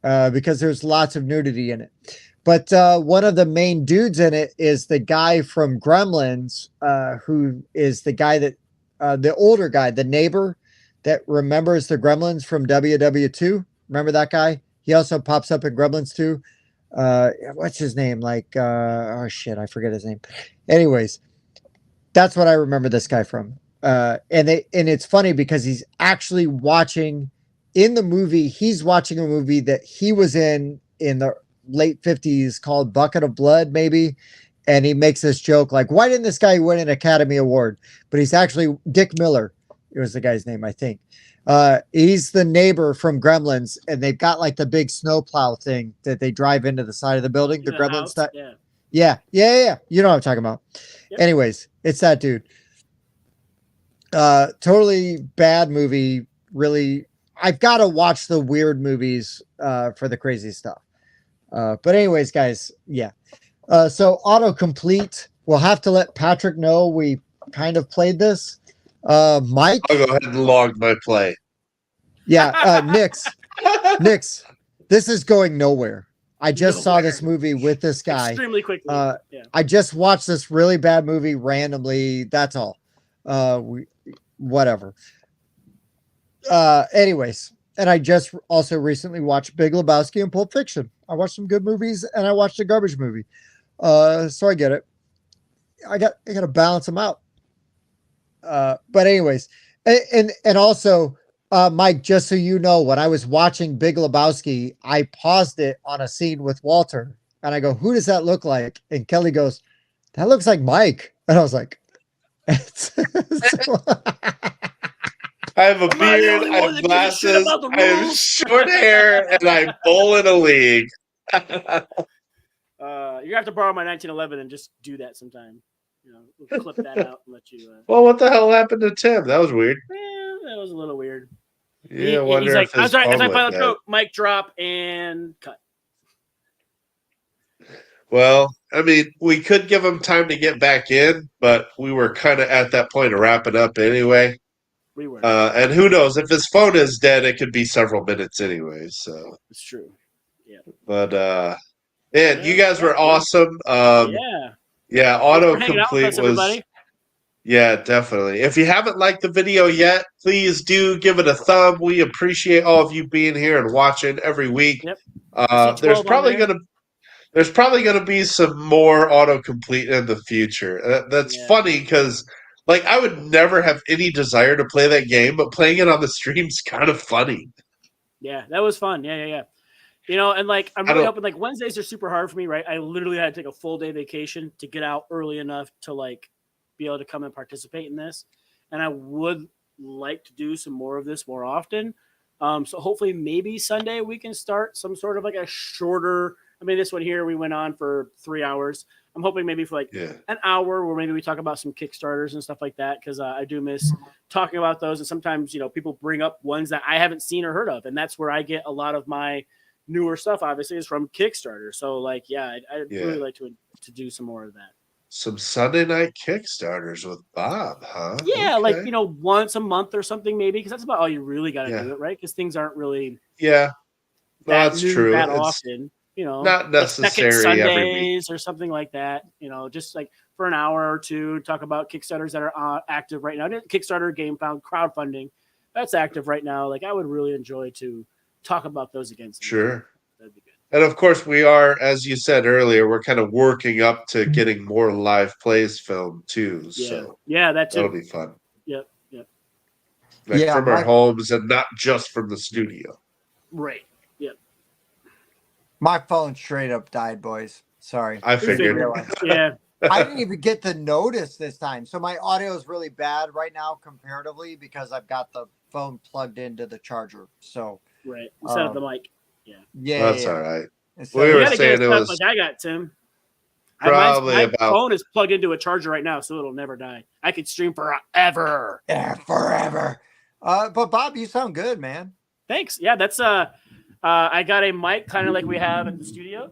because there's lots of nudity in it. But one of the main dudes in it is the guy from Gremlins, who is the guy that the older guy, the neighbor that remembers the Gremlins from WW2. Remember that guy? He also pops up in Gremlins 2. What's his name? Oh shit, I forget his name. Anyways, that's what I remember this guy from. And it's funny because he's actually watching in the movie. He's watching a movie that he was in the late 50s called Bucket of Blood, maybe. And he makes this joke like, why didn't this guy win an Academy Award? But he's actually Dick Miller. It was the guy's name, I think. He's the neighbor from Gremlins, and they've got like the big snowplow thing that they drive into the side of the building. The Gremlins stuff. Yeah. You know what I'm talking about. Yep. Anyways, it's that dude. Totally bad movie. Really, I've got to watch the weird movies for the crazy stuff. But anyways, guys, yeah. So autocomplete. We'll have to let Patrick know we kind of played this. Mike, I'll go ahead and log my play. Yeah, Nix, this is going nowhere. I just saw this movie with this guy extremely quickly. I just watched this really bad movie randomly. That's all. Whatever. Anyways, and I just also recently watched Big Lebowski and Pulp Fiction. I watched some good movies, and I watched a garbage movie. So I get it. I got to balance them out. But anyways, and also, Mike, just so you know, when I was watching Big Lebowski, I paused it on a scene with Walter, and I go, "Who does that look like?" And Kelly goes, "That looks like Mike," and I was like, I have a beard, I have glasses, I have short hair, and I bowl in a league. You have to borrow my 1911 and just do that sometime. You know, we'll clip that out and let you. Well, what the hell happened to Tim? That was weird. That was a little weird. Yeah, he's like, I'm sorry, as I finally go, mic drop and cut. Well, I mean, we could give him time to get back in, but we were kind of at that point of wrapping up anyway. We were. And who knows, if his phone is dead, it could be several minutes anyway. So it's true. Yeah. But man, you guys were awesome. Yeah, autocomplete was. Yeah, definitely. If you haven't liked the video yet, please do give it a thumb. We appreciate all of you being here and watching every week. Yep. There's probably gonna be some more autocomplete in the future. That's funny because like I would never have any desire to play that game, but playing it on the stream's kind of funny. Yeah, that was fun. Yeah. You know, and like I'm really hoping like Wednesdays are super hard for me, right? I literally had to take a full day vacation to get out early enough to like be able to come and participate in this. And I would like to do some more of this more often. So hopefully maybe Sunday we can start some sort of like a shorter. I mean, this one here we went on for 3 hours. I'm hoping maybe for like an hour where maybe we talk about some Kickstarters and stuff like that because I do miss talking about those. And sometimes, you know, people bring up ones that I haven't seen or heard of. And that's where I get a lot of my newer stuff, obviously, is from Kickstarter. So, like, I'd really like to do some more of that. Some Sunday night Kickstarters with Bob, huh? Yeah, okay. Like, you know, once a month or something maybe because that's about all you really got to do it, right? Because things aren't really that's true. That often. You know, not necessary Sundays every week or something like that. You know, just like for an hour or two, talk about Kickstarters that are active right now. Kickstarter game found crowdfunding that's active right now. Like I would really enjoy to talk about those again. Sure, that'd be good. And of course, we are, as you said earlier, we're kind of working up to getting more live plays filmed too. Yeah, so that too. That'll be fun. Yep. Like from our homes and not just from the studio. Right. My phone straight up died, boys. Sorry. I figured. Yeah. I didn't even get to notice this time. So my audio is really bad right now comparatively because I've got the phone plugged into the charger. So right. Instead of the mic. Yeah, That's yeah. all right. And We You were got to get saying it it set up was like I got, Tim. probably My about phone is plugged into a charger right now, so it'll never die. I could stream forever. Yeah, forever. But Bob, you sound good, man. Thanks. Yeah, that's I got a mic kind of like we have at the studio.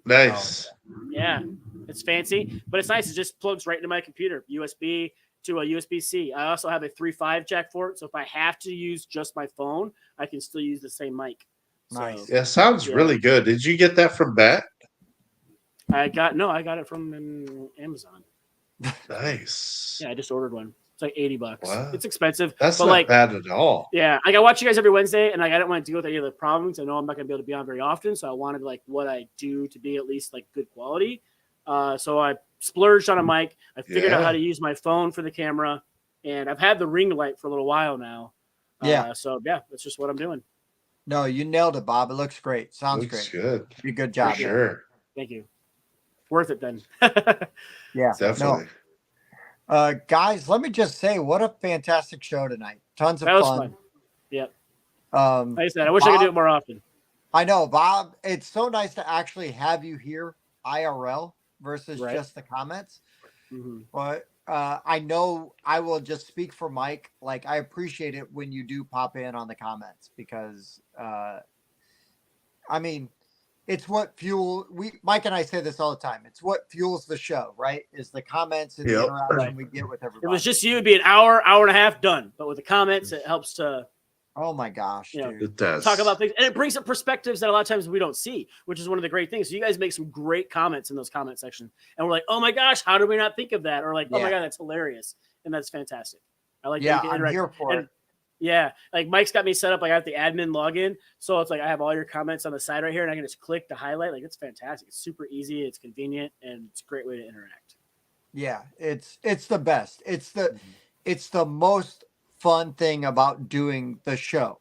nice. Yeah, it's fancy, but it's nice. It just plugs right into my computer, USB to a USB-C. I also have a 3.5 jack for it, so if I have to use just my phone, I can still use the same mic. Nice. So, Yeah, sounds Yeah. really good. Did you get that from Matt? I got it from Amazon. Nice. Yeah, I just ordered one. It's like $80. Wow. It's expensive, That's but not like, bad at all. yeah, like I watch you guys every Wednesday, and like I don't want to deal with any of the problems. I know I'm not going to be able to be on very often, so I wanted like what I do to be at least like good quality. So I splurged on a mic. I figured out how to use my phone for the camera, and I've had the ring light for a little while now. Yeah. So yeah, that's just what I'm doing. No, you nailed it, Bob. It looks great. Sounds Looks great. good. You did a good For job. man. sure. Thank you. Worth it then. Yeah. Definitely. No. Guys, let me just say, what a fantastic show tonight. Tons of That was fun. fun. Yep. Um, Like I said, I wish I could do it more often. I know, Bob. It's so nice to actually have you here IRL versus Right. just the comments. Mm-hmm. But I know I will just speak for Mike. Like, I appreciate it when you do pop in on the comments because, I mean, it's what Mike and I say this all the time. It's what fuels the show, right? Is the comments and the Yep. interaction we get with everybody. It was just you, it'd be an hour and a half done. But with the comments, it helps to oh my gosh, You know, dude. It does. talk about things, and it brings up perspectives that a lot of times we don't see, which is one of the great things. So you guys make some great comments in those comment sections, and we're like, "Oh my gosh, how did we not think of that?" Or like, "Oh my Yeah. god, that's hilarious," and that's fantastic. I like Yeah, that you can I'm interact. here for And it. yeah, like Mike's got me set up. Like I have the admin login, so it's like I have all your comments on the side right here, and I can just click to highlight. Like it's fantastic. It's super easy. It's convenient, and it's a great way to interact. Yeah, it's the best. It's the most fun thing about doing the show.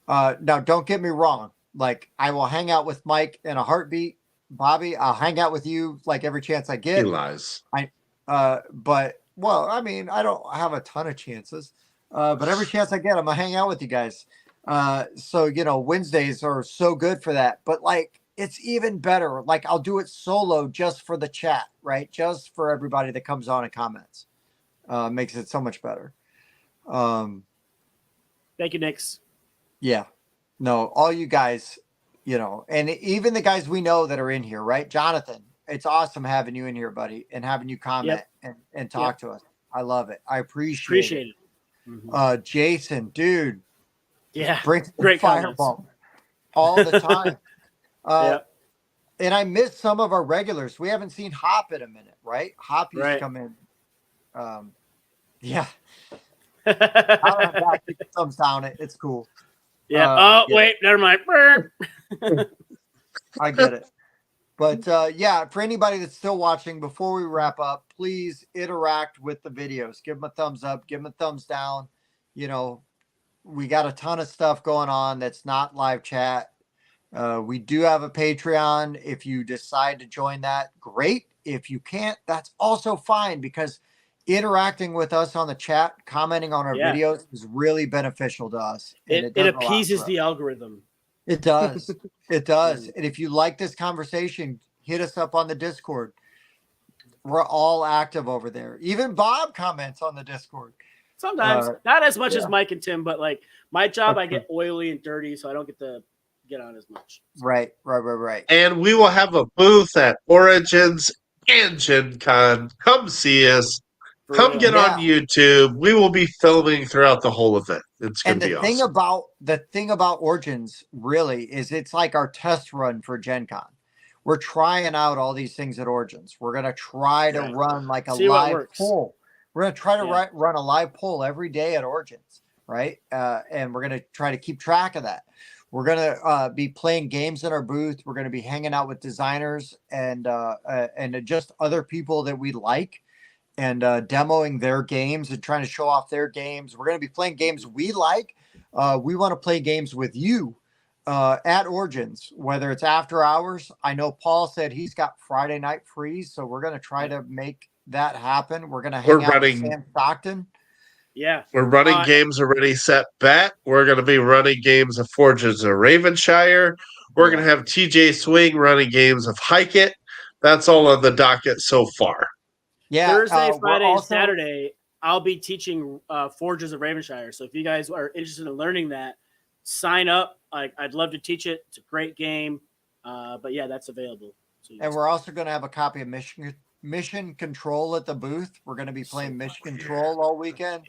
Now, don't get me wrong. Like, I will hang out with Mike in a heartbeat. Bobby, I'll hang out with you like every chance I He get. lies. But well, I mean, I don't have a ton of chances. But every chance I get, I'm gonna hang out with you guys. So you know, Wednesdays are so good for that. But like, it's even better. Like, I'll do it solo just for the chat, right? Just for everybody that comes on and comments. Makes it so much better. Thank you, Nix. Yeah. No, all you guys, you know, and even the guys we know that are in here, right? Jonathan, it's awesome having you in here, buddy, and having you comment and talk to us. I love it. I appreciate Appreciate it. Mhm. Jason, dude, Yeah, brings the great comments. fireball all the time. Yep. And I missed some of our regulars. We haven't seen Hop in a minute, right? Hop used to Right. come in. Yeah. I keep the thumbs down. It's cool. Yeah. Wait, never mind. I get it. But yeah, for anybody that's still watching, before we wrap up, please interact with the videos. Give them a thumbs up, give them a thumbs down. You know, we got a ton of stuff going on that's not live chat. We do have a Patreon. If you decide to join that, great. If you can't, that's also fine because interacting with us on the chat, commenting on our videos is really beneficial to us. And It does a lot appeases for the us. algorithm. It does. It does. And if you like this conversation, hit us up on the Discord. We're all active over there. Even Bob comments on the Discord. Sometimes, not as much yeah. as Mike and Tim, but like my job, I get oily and dirty, so I don't get to get on as much. Right. And we will have a booth at Origins and Gen Con. Come see us. For Come real. get on YouTube. We will be filming throughout the whole event. It's going And to be awesome. the thing about Origins really is it's like our test run for Gen Con. We're trying out all these things at Origins. We're going to try to run like a See what live works. poll. We're going to try to run a live poll every day at Origins, right? And we're going to try to keep track of that. We're going to be playing games in our booth. We're going to be hanging out with designers and just other people that we like and demoing their games and trying to show off their games. We're going to be playing games we like. We want to play games with you at Origins, whether it's after hours. I know Paul said he's got Friday night free, so we're going to try to make that happen. We're going to hang out with Sam Stockton. Yeah. We're running games already set bet. We're going to be running games of Forges of Ravenshire. We're going to have TJ Swing running games of Hike It. That's all on the docket so far. Yeah. Thursday, we're Friday, and also- Saturday, I'll be teaching Forges of Ravenshire. So if you guys are interested in learning that, sign up. I'd love to teach it. It's a great game. But yeah, that's available. So And we're also going to have a copy of Mission Control at the booth. We're going to be playing Mission Control all weekend.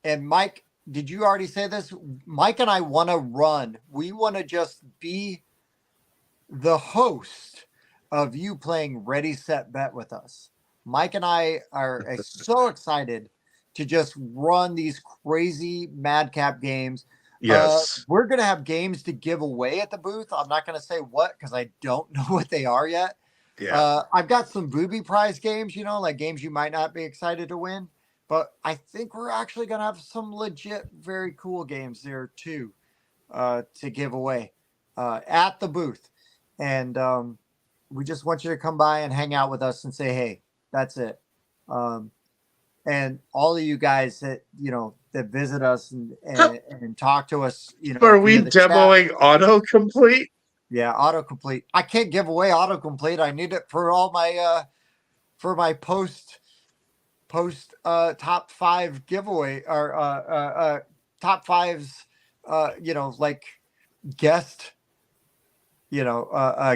And Mike, did you already say this? Mike and I want to run. We want to just be the host of you playing Ready, Set, Bet with us. Mike and I are so excited to just run these crazy madcap games. Yes. We're going to have games to give away at the booth. I'm not going to say what because I don't know what they are yet. Yeah. I've got some booby prize games, like games you might not be excited to win. But I think we're actually going to have some legit, very cool games there too to give away at the booth. And we just want you to come by and hang out with us and say, hey, that's it. And all of you guys that, that visit us and talk to us, Are we via the chat. demoing autocomplete? Yeah, autocomplete. I can't give away autocomplete. I need it for all my post top 5 giveaway or top 5s like guest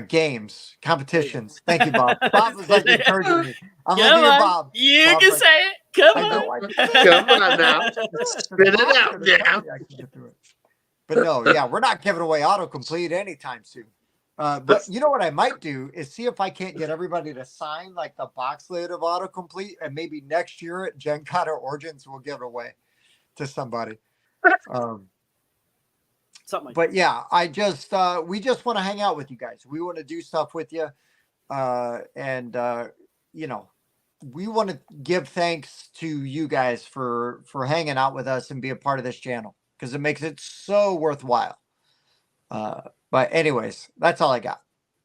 games competitions. Thank you, Bob. Bob was like encouraging me. I'm looking at Bob. You Bob, can like, say it. Come I know on. I can say it. Come on now. Spit it out now. I can get through it. But no, yeah, we're not giving away autocomplete anytime soon. But you know what I might do is see if I can't get everybody to sign like the box lid of autocomplete, and maybe next year at Gen Con or Origins we'll give it away to somebody. Something like But yeah, we just want to hang out with you guys. We want to do stuff with you, and we want to give thanks to you guys for hanging out with us and be a part of this channel because it makes it so worthwhile. But anyways, that's all I got.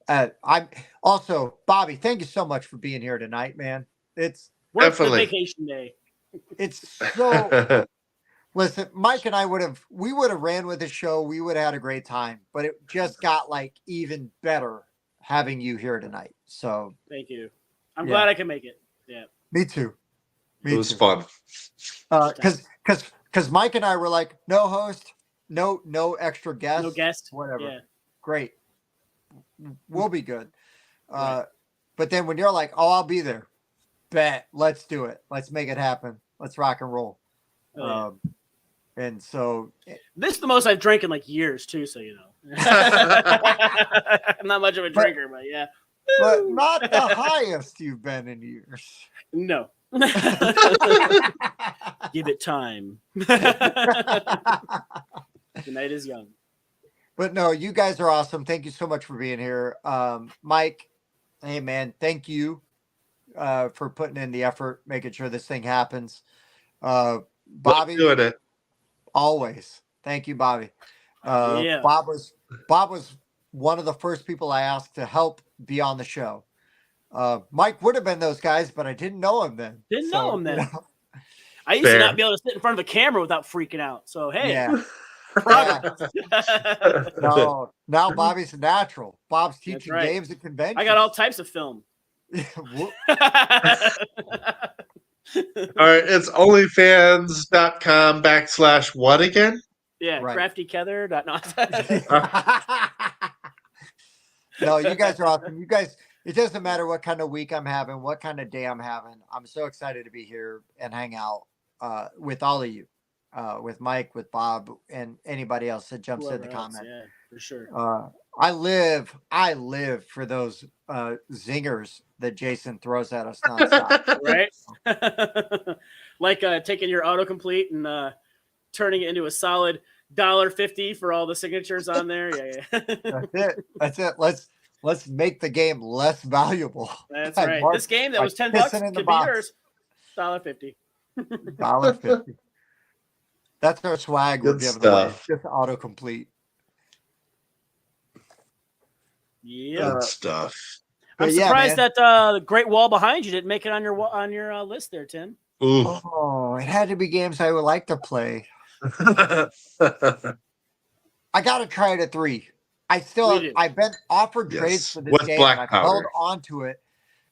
I'm also Bobby. Thank you so much for being here tonight, man. It's work the Definitely. vacation day. it's so. Listen, Mike and I would have ran with the show. We would have had a great time, but it just got like even better having you here tonight. So Thank you. I'm Yeah. glad I can make it. Yeah. me too. It was fun. Because Mike and I were like, no host, no extra guests, No guest. whatever. Yeah. Great, we'll be good. Right. But then when you're like, oh, I'll be there, bet, let's do it. Let's make it happen. Let's rock and roll. Oh, yeah. And so This is the most I've drank in like years too, so you know. I'm not much of a drinker, but yeah. but not the highest you've been in years. No. Give it time. The night is young. But no, you guys are awesome. Thank you so much for being here. Mike, hey man, thank you for putting in the effort, making sure this thing happens. Bobby, doing it. always. Thank you, Bobby. Yeah. Bob was one of the first people I asked to help be on the show. Mike would have been those guys, but I didn't know him then. Didn't know him then. you know, I used to Fair. not be able to sit in front of a camera without freaking out. So hey, yeah. progress. No, now Bobby's a natural. Bob's teaching right. games at conventions. I got all types of film. Whoop. All right, it's onlyfans.com/what again? Yeah, Right. crafty Kether. No. No, you guys are awesome. You guys, it doesn't matter what kind of week I'm having, what kind of day I'm having. I'm so excited to be here and hang out with all of you, with Mike, with Bob, and anybody else that jumps in the Whoever else, comment. Yeah, for sure. I live for those zingers that Jason throws at us nonstop. Right? Like taking your autocomplete and turning it into a solid $1.50 for all the signatures on there. Yeah. That's it. Let's make the game less valuable. That's By right. mark- This game that by was $10 pissing in the could be box. yours. $1.50. $1.50. That's our swag we're Good giving away. stuff. Just autocomplete. Yeah. Good stuff. I'm But yeah, surprised man. that the Great Wall behind you didn't make it on your list there, Tim. Ooh. Oh, it had to be games I would like to play. I got to try it at 3. I've been offered trades Yes, for this with game, black and I've powder. held on to it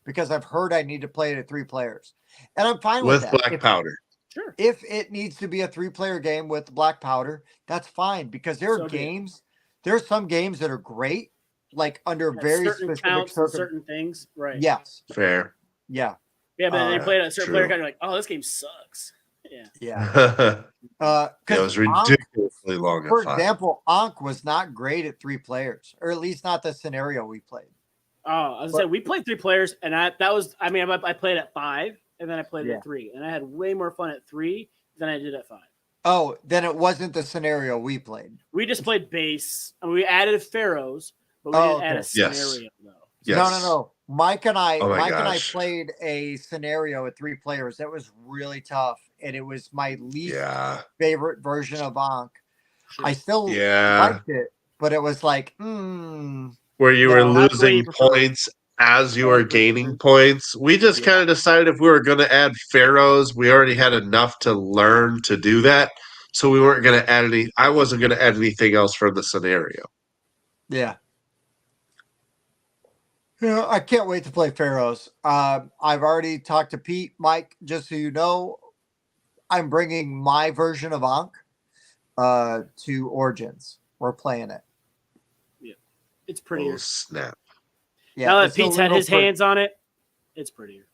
because I've heard I need to play it at 3 players, and I'm fine with With that. black powder. Sure. If it needs to be a 3-player game with black powder, that's fine, because there are games. There's some games that are great, like under very certain specific counts and certain things. Right. Yes. Fair. Yeah. Yeah, but they played a certain true. player kind of like, oh, this game sucks. Yeah. Yeah. It was ridiculously long. For example, Ankh was not great at 3 players, or at least not the scenario we played. Oh, I was saying we played 3 players, and I played at 5, and then I played at 3, and I had way more fun at 3 than I did at 5. Oh, then it wasn't the scenario we played. We just played base, and we added pharaohs, but we didn't add a scenario though. Yes. No. Mike and I gosh. played a scenario at 3 players that was really tough, and it was my least favorite version of Ankh. Sure. I still liked it, but it was like, where you were losing points as you were gaining points. We just kind of decided if we were going to add pharaohs, we already had enough to learn to do that, so we weren't going to add any. I wasn't going to add anything else for the scenario. Yeah. Yeah, I can't wait to play pharaohs. I've already talked to Pete. Mike, just so you know, I'm bringing my version of Ankh to Origins. We're playing it. Yeah, it's prettier. Oh, snap. Yeah, now that Pete's had his hands on it, it's prettier.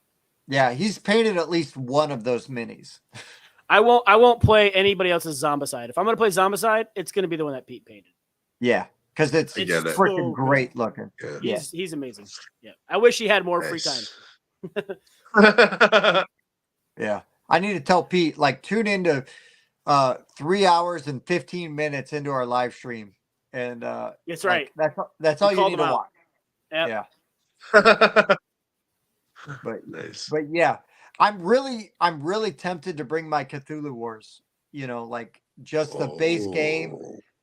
Yeah, he's painted at least one of those minis. I won't play anybody else's Zombicide. If I'm gonna play Zombicide, it's gonna be the one that Pete painted. Yeah, because it's freaking great looking. Yeah. He's amazing. Yeah, I wish he had more free time. Yeah, I need to tell Pete, like, tune into 3 hours and 15 minutes into our live stream, and that's right. That's all you need to watch. Yep. Yeah. Nice. But yeah, I'm really tempted to bring my Cthulhu Wars. You know, like just the base game,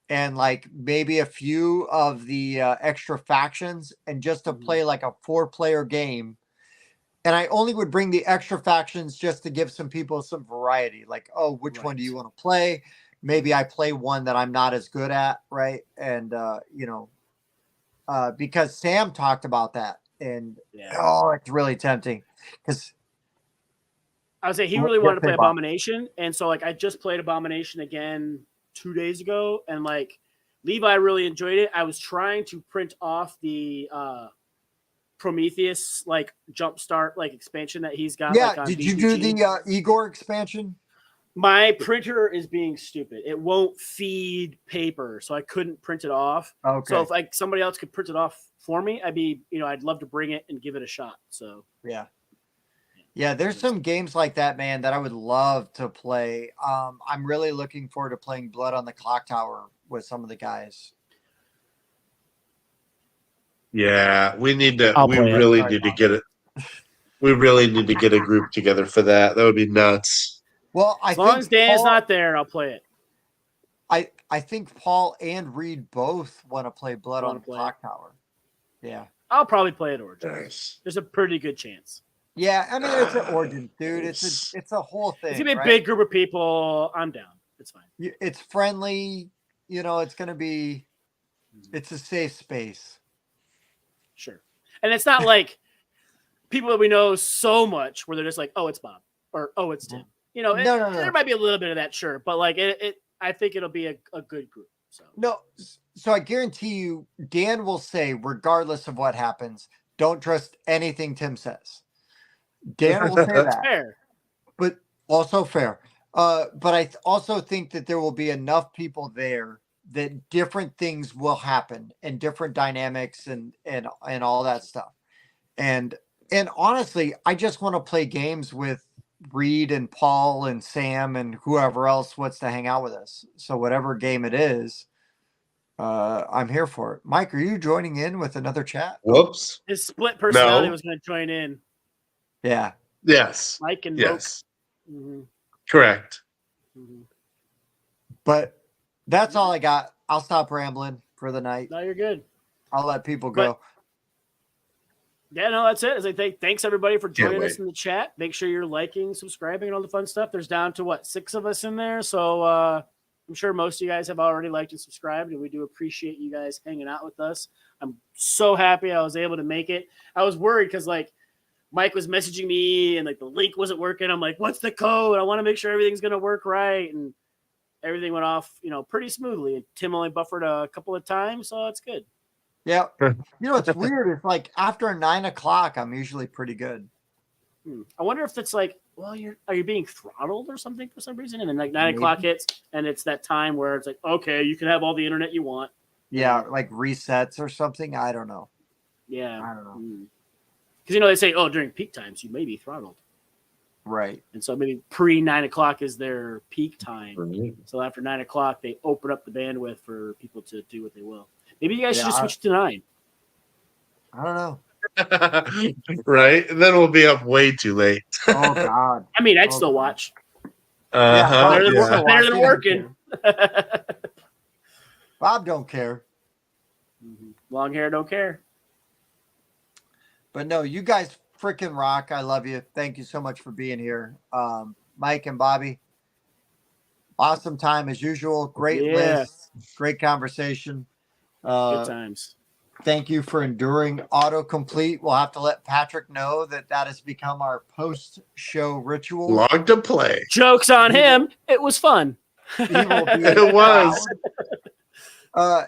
and like maybe a few of the extra factions, and just to play like a 4-player game. And I only would bring the extra factions just to give some people some variety. Like, oh, which one do you want to play? Maybe I play one that I'm not as good at, right? And because Sam talked about that, and it's really tempting. Because I would say he really wanted to play Abomination, and so like I just played Abomination again 2 days ago, and like Levi really enjoyed it. I was trying to print off the Prometheus like jumpstart like expansion that he's got. Yeah, like, on did BGG. you do the Igor expansion? My printer is being stupid. It won't feed paper, so I couldn't print it off. Okay. So if like somebody else could print it off for me, I'd love to bring it and give it a shot. So yeah, there's some games like that, man, that I would love to play. I'm really looking forward to playing Blood on the Clock Tower with some of the guys. Yeah, we need to. We really need to get it. We really need to get a group together for that. That would be nuts. Well, as long as Dan's not there, I'll play it. I think Paul and Reed both want to play Blood on the Clock Tower. Yeah, I'll probably play it Origins. Nice. There's a pretty good chance. Yeah, I mean it's an Origins, dude. It's a whole thing. It's gonna be a big group of people. I'm down. It's fine. It's friendly. You know, it's gonna be. It's a safe space. Sure, and it's not like people that we know so much where they're just like, oh, it's Bob or oh, it's Tim. You know, no. There might be a little bit of that, sure, but like I think it'll be a good group. So no, so I guarantee you, Dan will say, regardless of what happens, don't trust anything Tim says. Dan will say that, fair, but also fair. But I also think that there will be enough people there that different things will happen and different dynamics and all that stuff. And honestly, I just want to play games with Reed and Paul and Sam and whoever else wants to hang out with us. So whatever game it is, I'm here for it. Mike, are you joining in with another chat? Whoops. His split personality was going to join in. Yeah. Yes. Mike and yes. Mm-hmm. Correct. Mm-hmm. But that's all I got. I'll stop rambling for the night. No, you're good. I'll let people go. Yeah, no, that's it. As I think, thanks everybody for joining us in the chat. Make sure you're liking, subscribing, and all the fun stuff. There's down to 6 of us in there. So I'm sure most of you guys have already liked and subscribed, and we do appreciate you guys hanging out with us. I'm so happy I was able to make it. I was worried because like Mike was messaging me and like the link wasn't working. I'm like, what's the code? I want to make sure everything's gonna work right, and everything went off, pretty smoothly. And Tim only buffered a couple of times, so it's good. Yeah. You know, it's weird. It's like after 9 o'clock, I'm usually pretty good. I wonder if it's like, well, are you being throttled or something for some reason? And then like 9 o'clock hits, and it's that time where it's like, okay, you can have all the internet you want. Yeah, like resets or something. I don't know. Yeah, I don't know. Because they say, oh, during peak times you may be throttled, right? And so maybe pre 9 o'clock is their peak time. Mhm. So after 9 o'clock, they open up the bandwidth for people to do what they will. Maybe you guys should just switch to 9. I don't know. Right? Then we'll be up way too late. Oh God! I mean, I'd still watch. Uh-huh. Better than working. Bob don't care. Long hair don't care. But no, you guys freaking rock. I love you. Thank you so much for being here. Mike and Bobby. Awesome time as usual. Great list. Great conversation. Good times. Thank you for enduring autocomplete. We'll have to let Patrick know that has become our post-show ritual. Log to play. Jokes on him. It was fun. It was.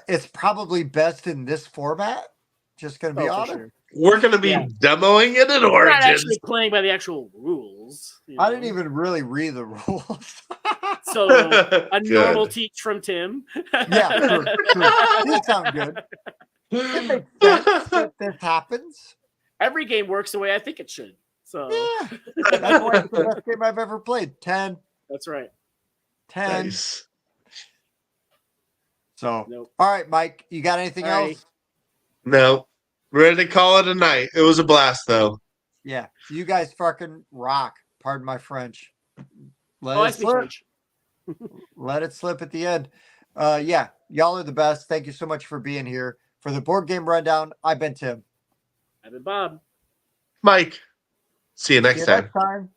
It's probably best in this format. Just going to be honest. Sure. We're going to be demoing it in Origins. We're not actually playing by the actual rules. I didn't even really read the rules. So a normal teach from Tim. Yeah, true. These sound good. It makes sense that this happens. Every game works the way I think it should. So that's why it's the best game I've ever played. 10. That's right. 10. Nice. So, all right, Mike, you got anything else? No. Ready to call it a night. It was a blast, though. Yeah, you guys fucking rock. Pardon my French. Let it slip. Let it slip at the end. Yeah, y'all are the best. Thank you so much for being here. For the board game rundown, I've been Tim. I've been Bob. Mike. See you next time.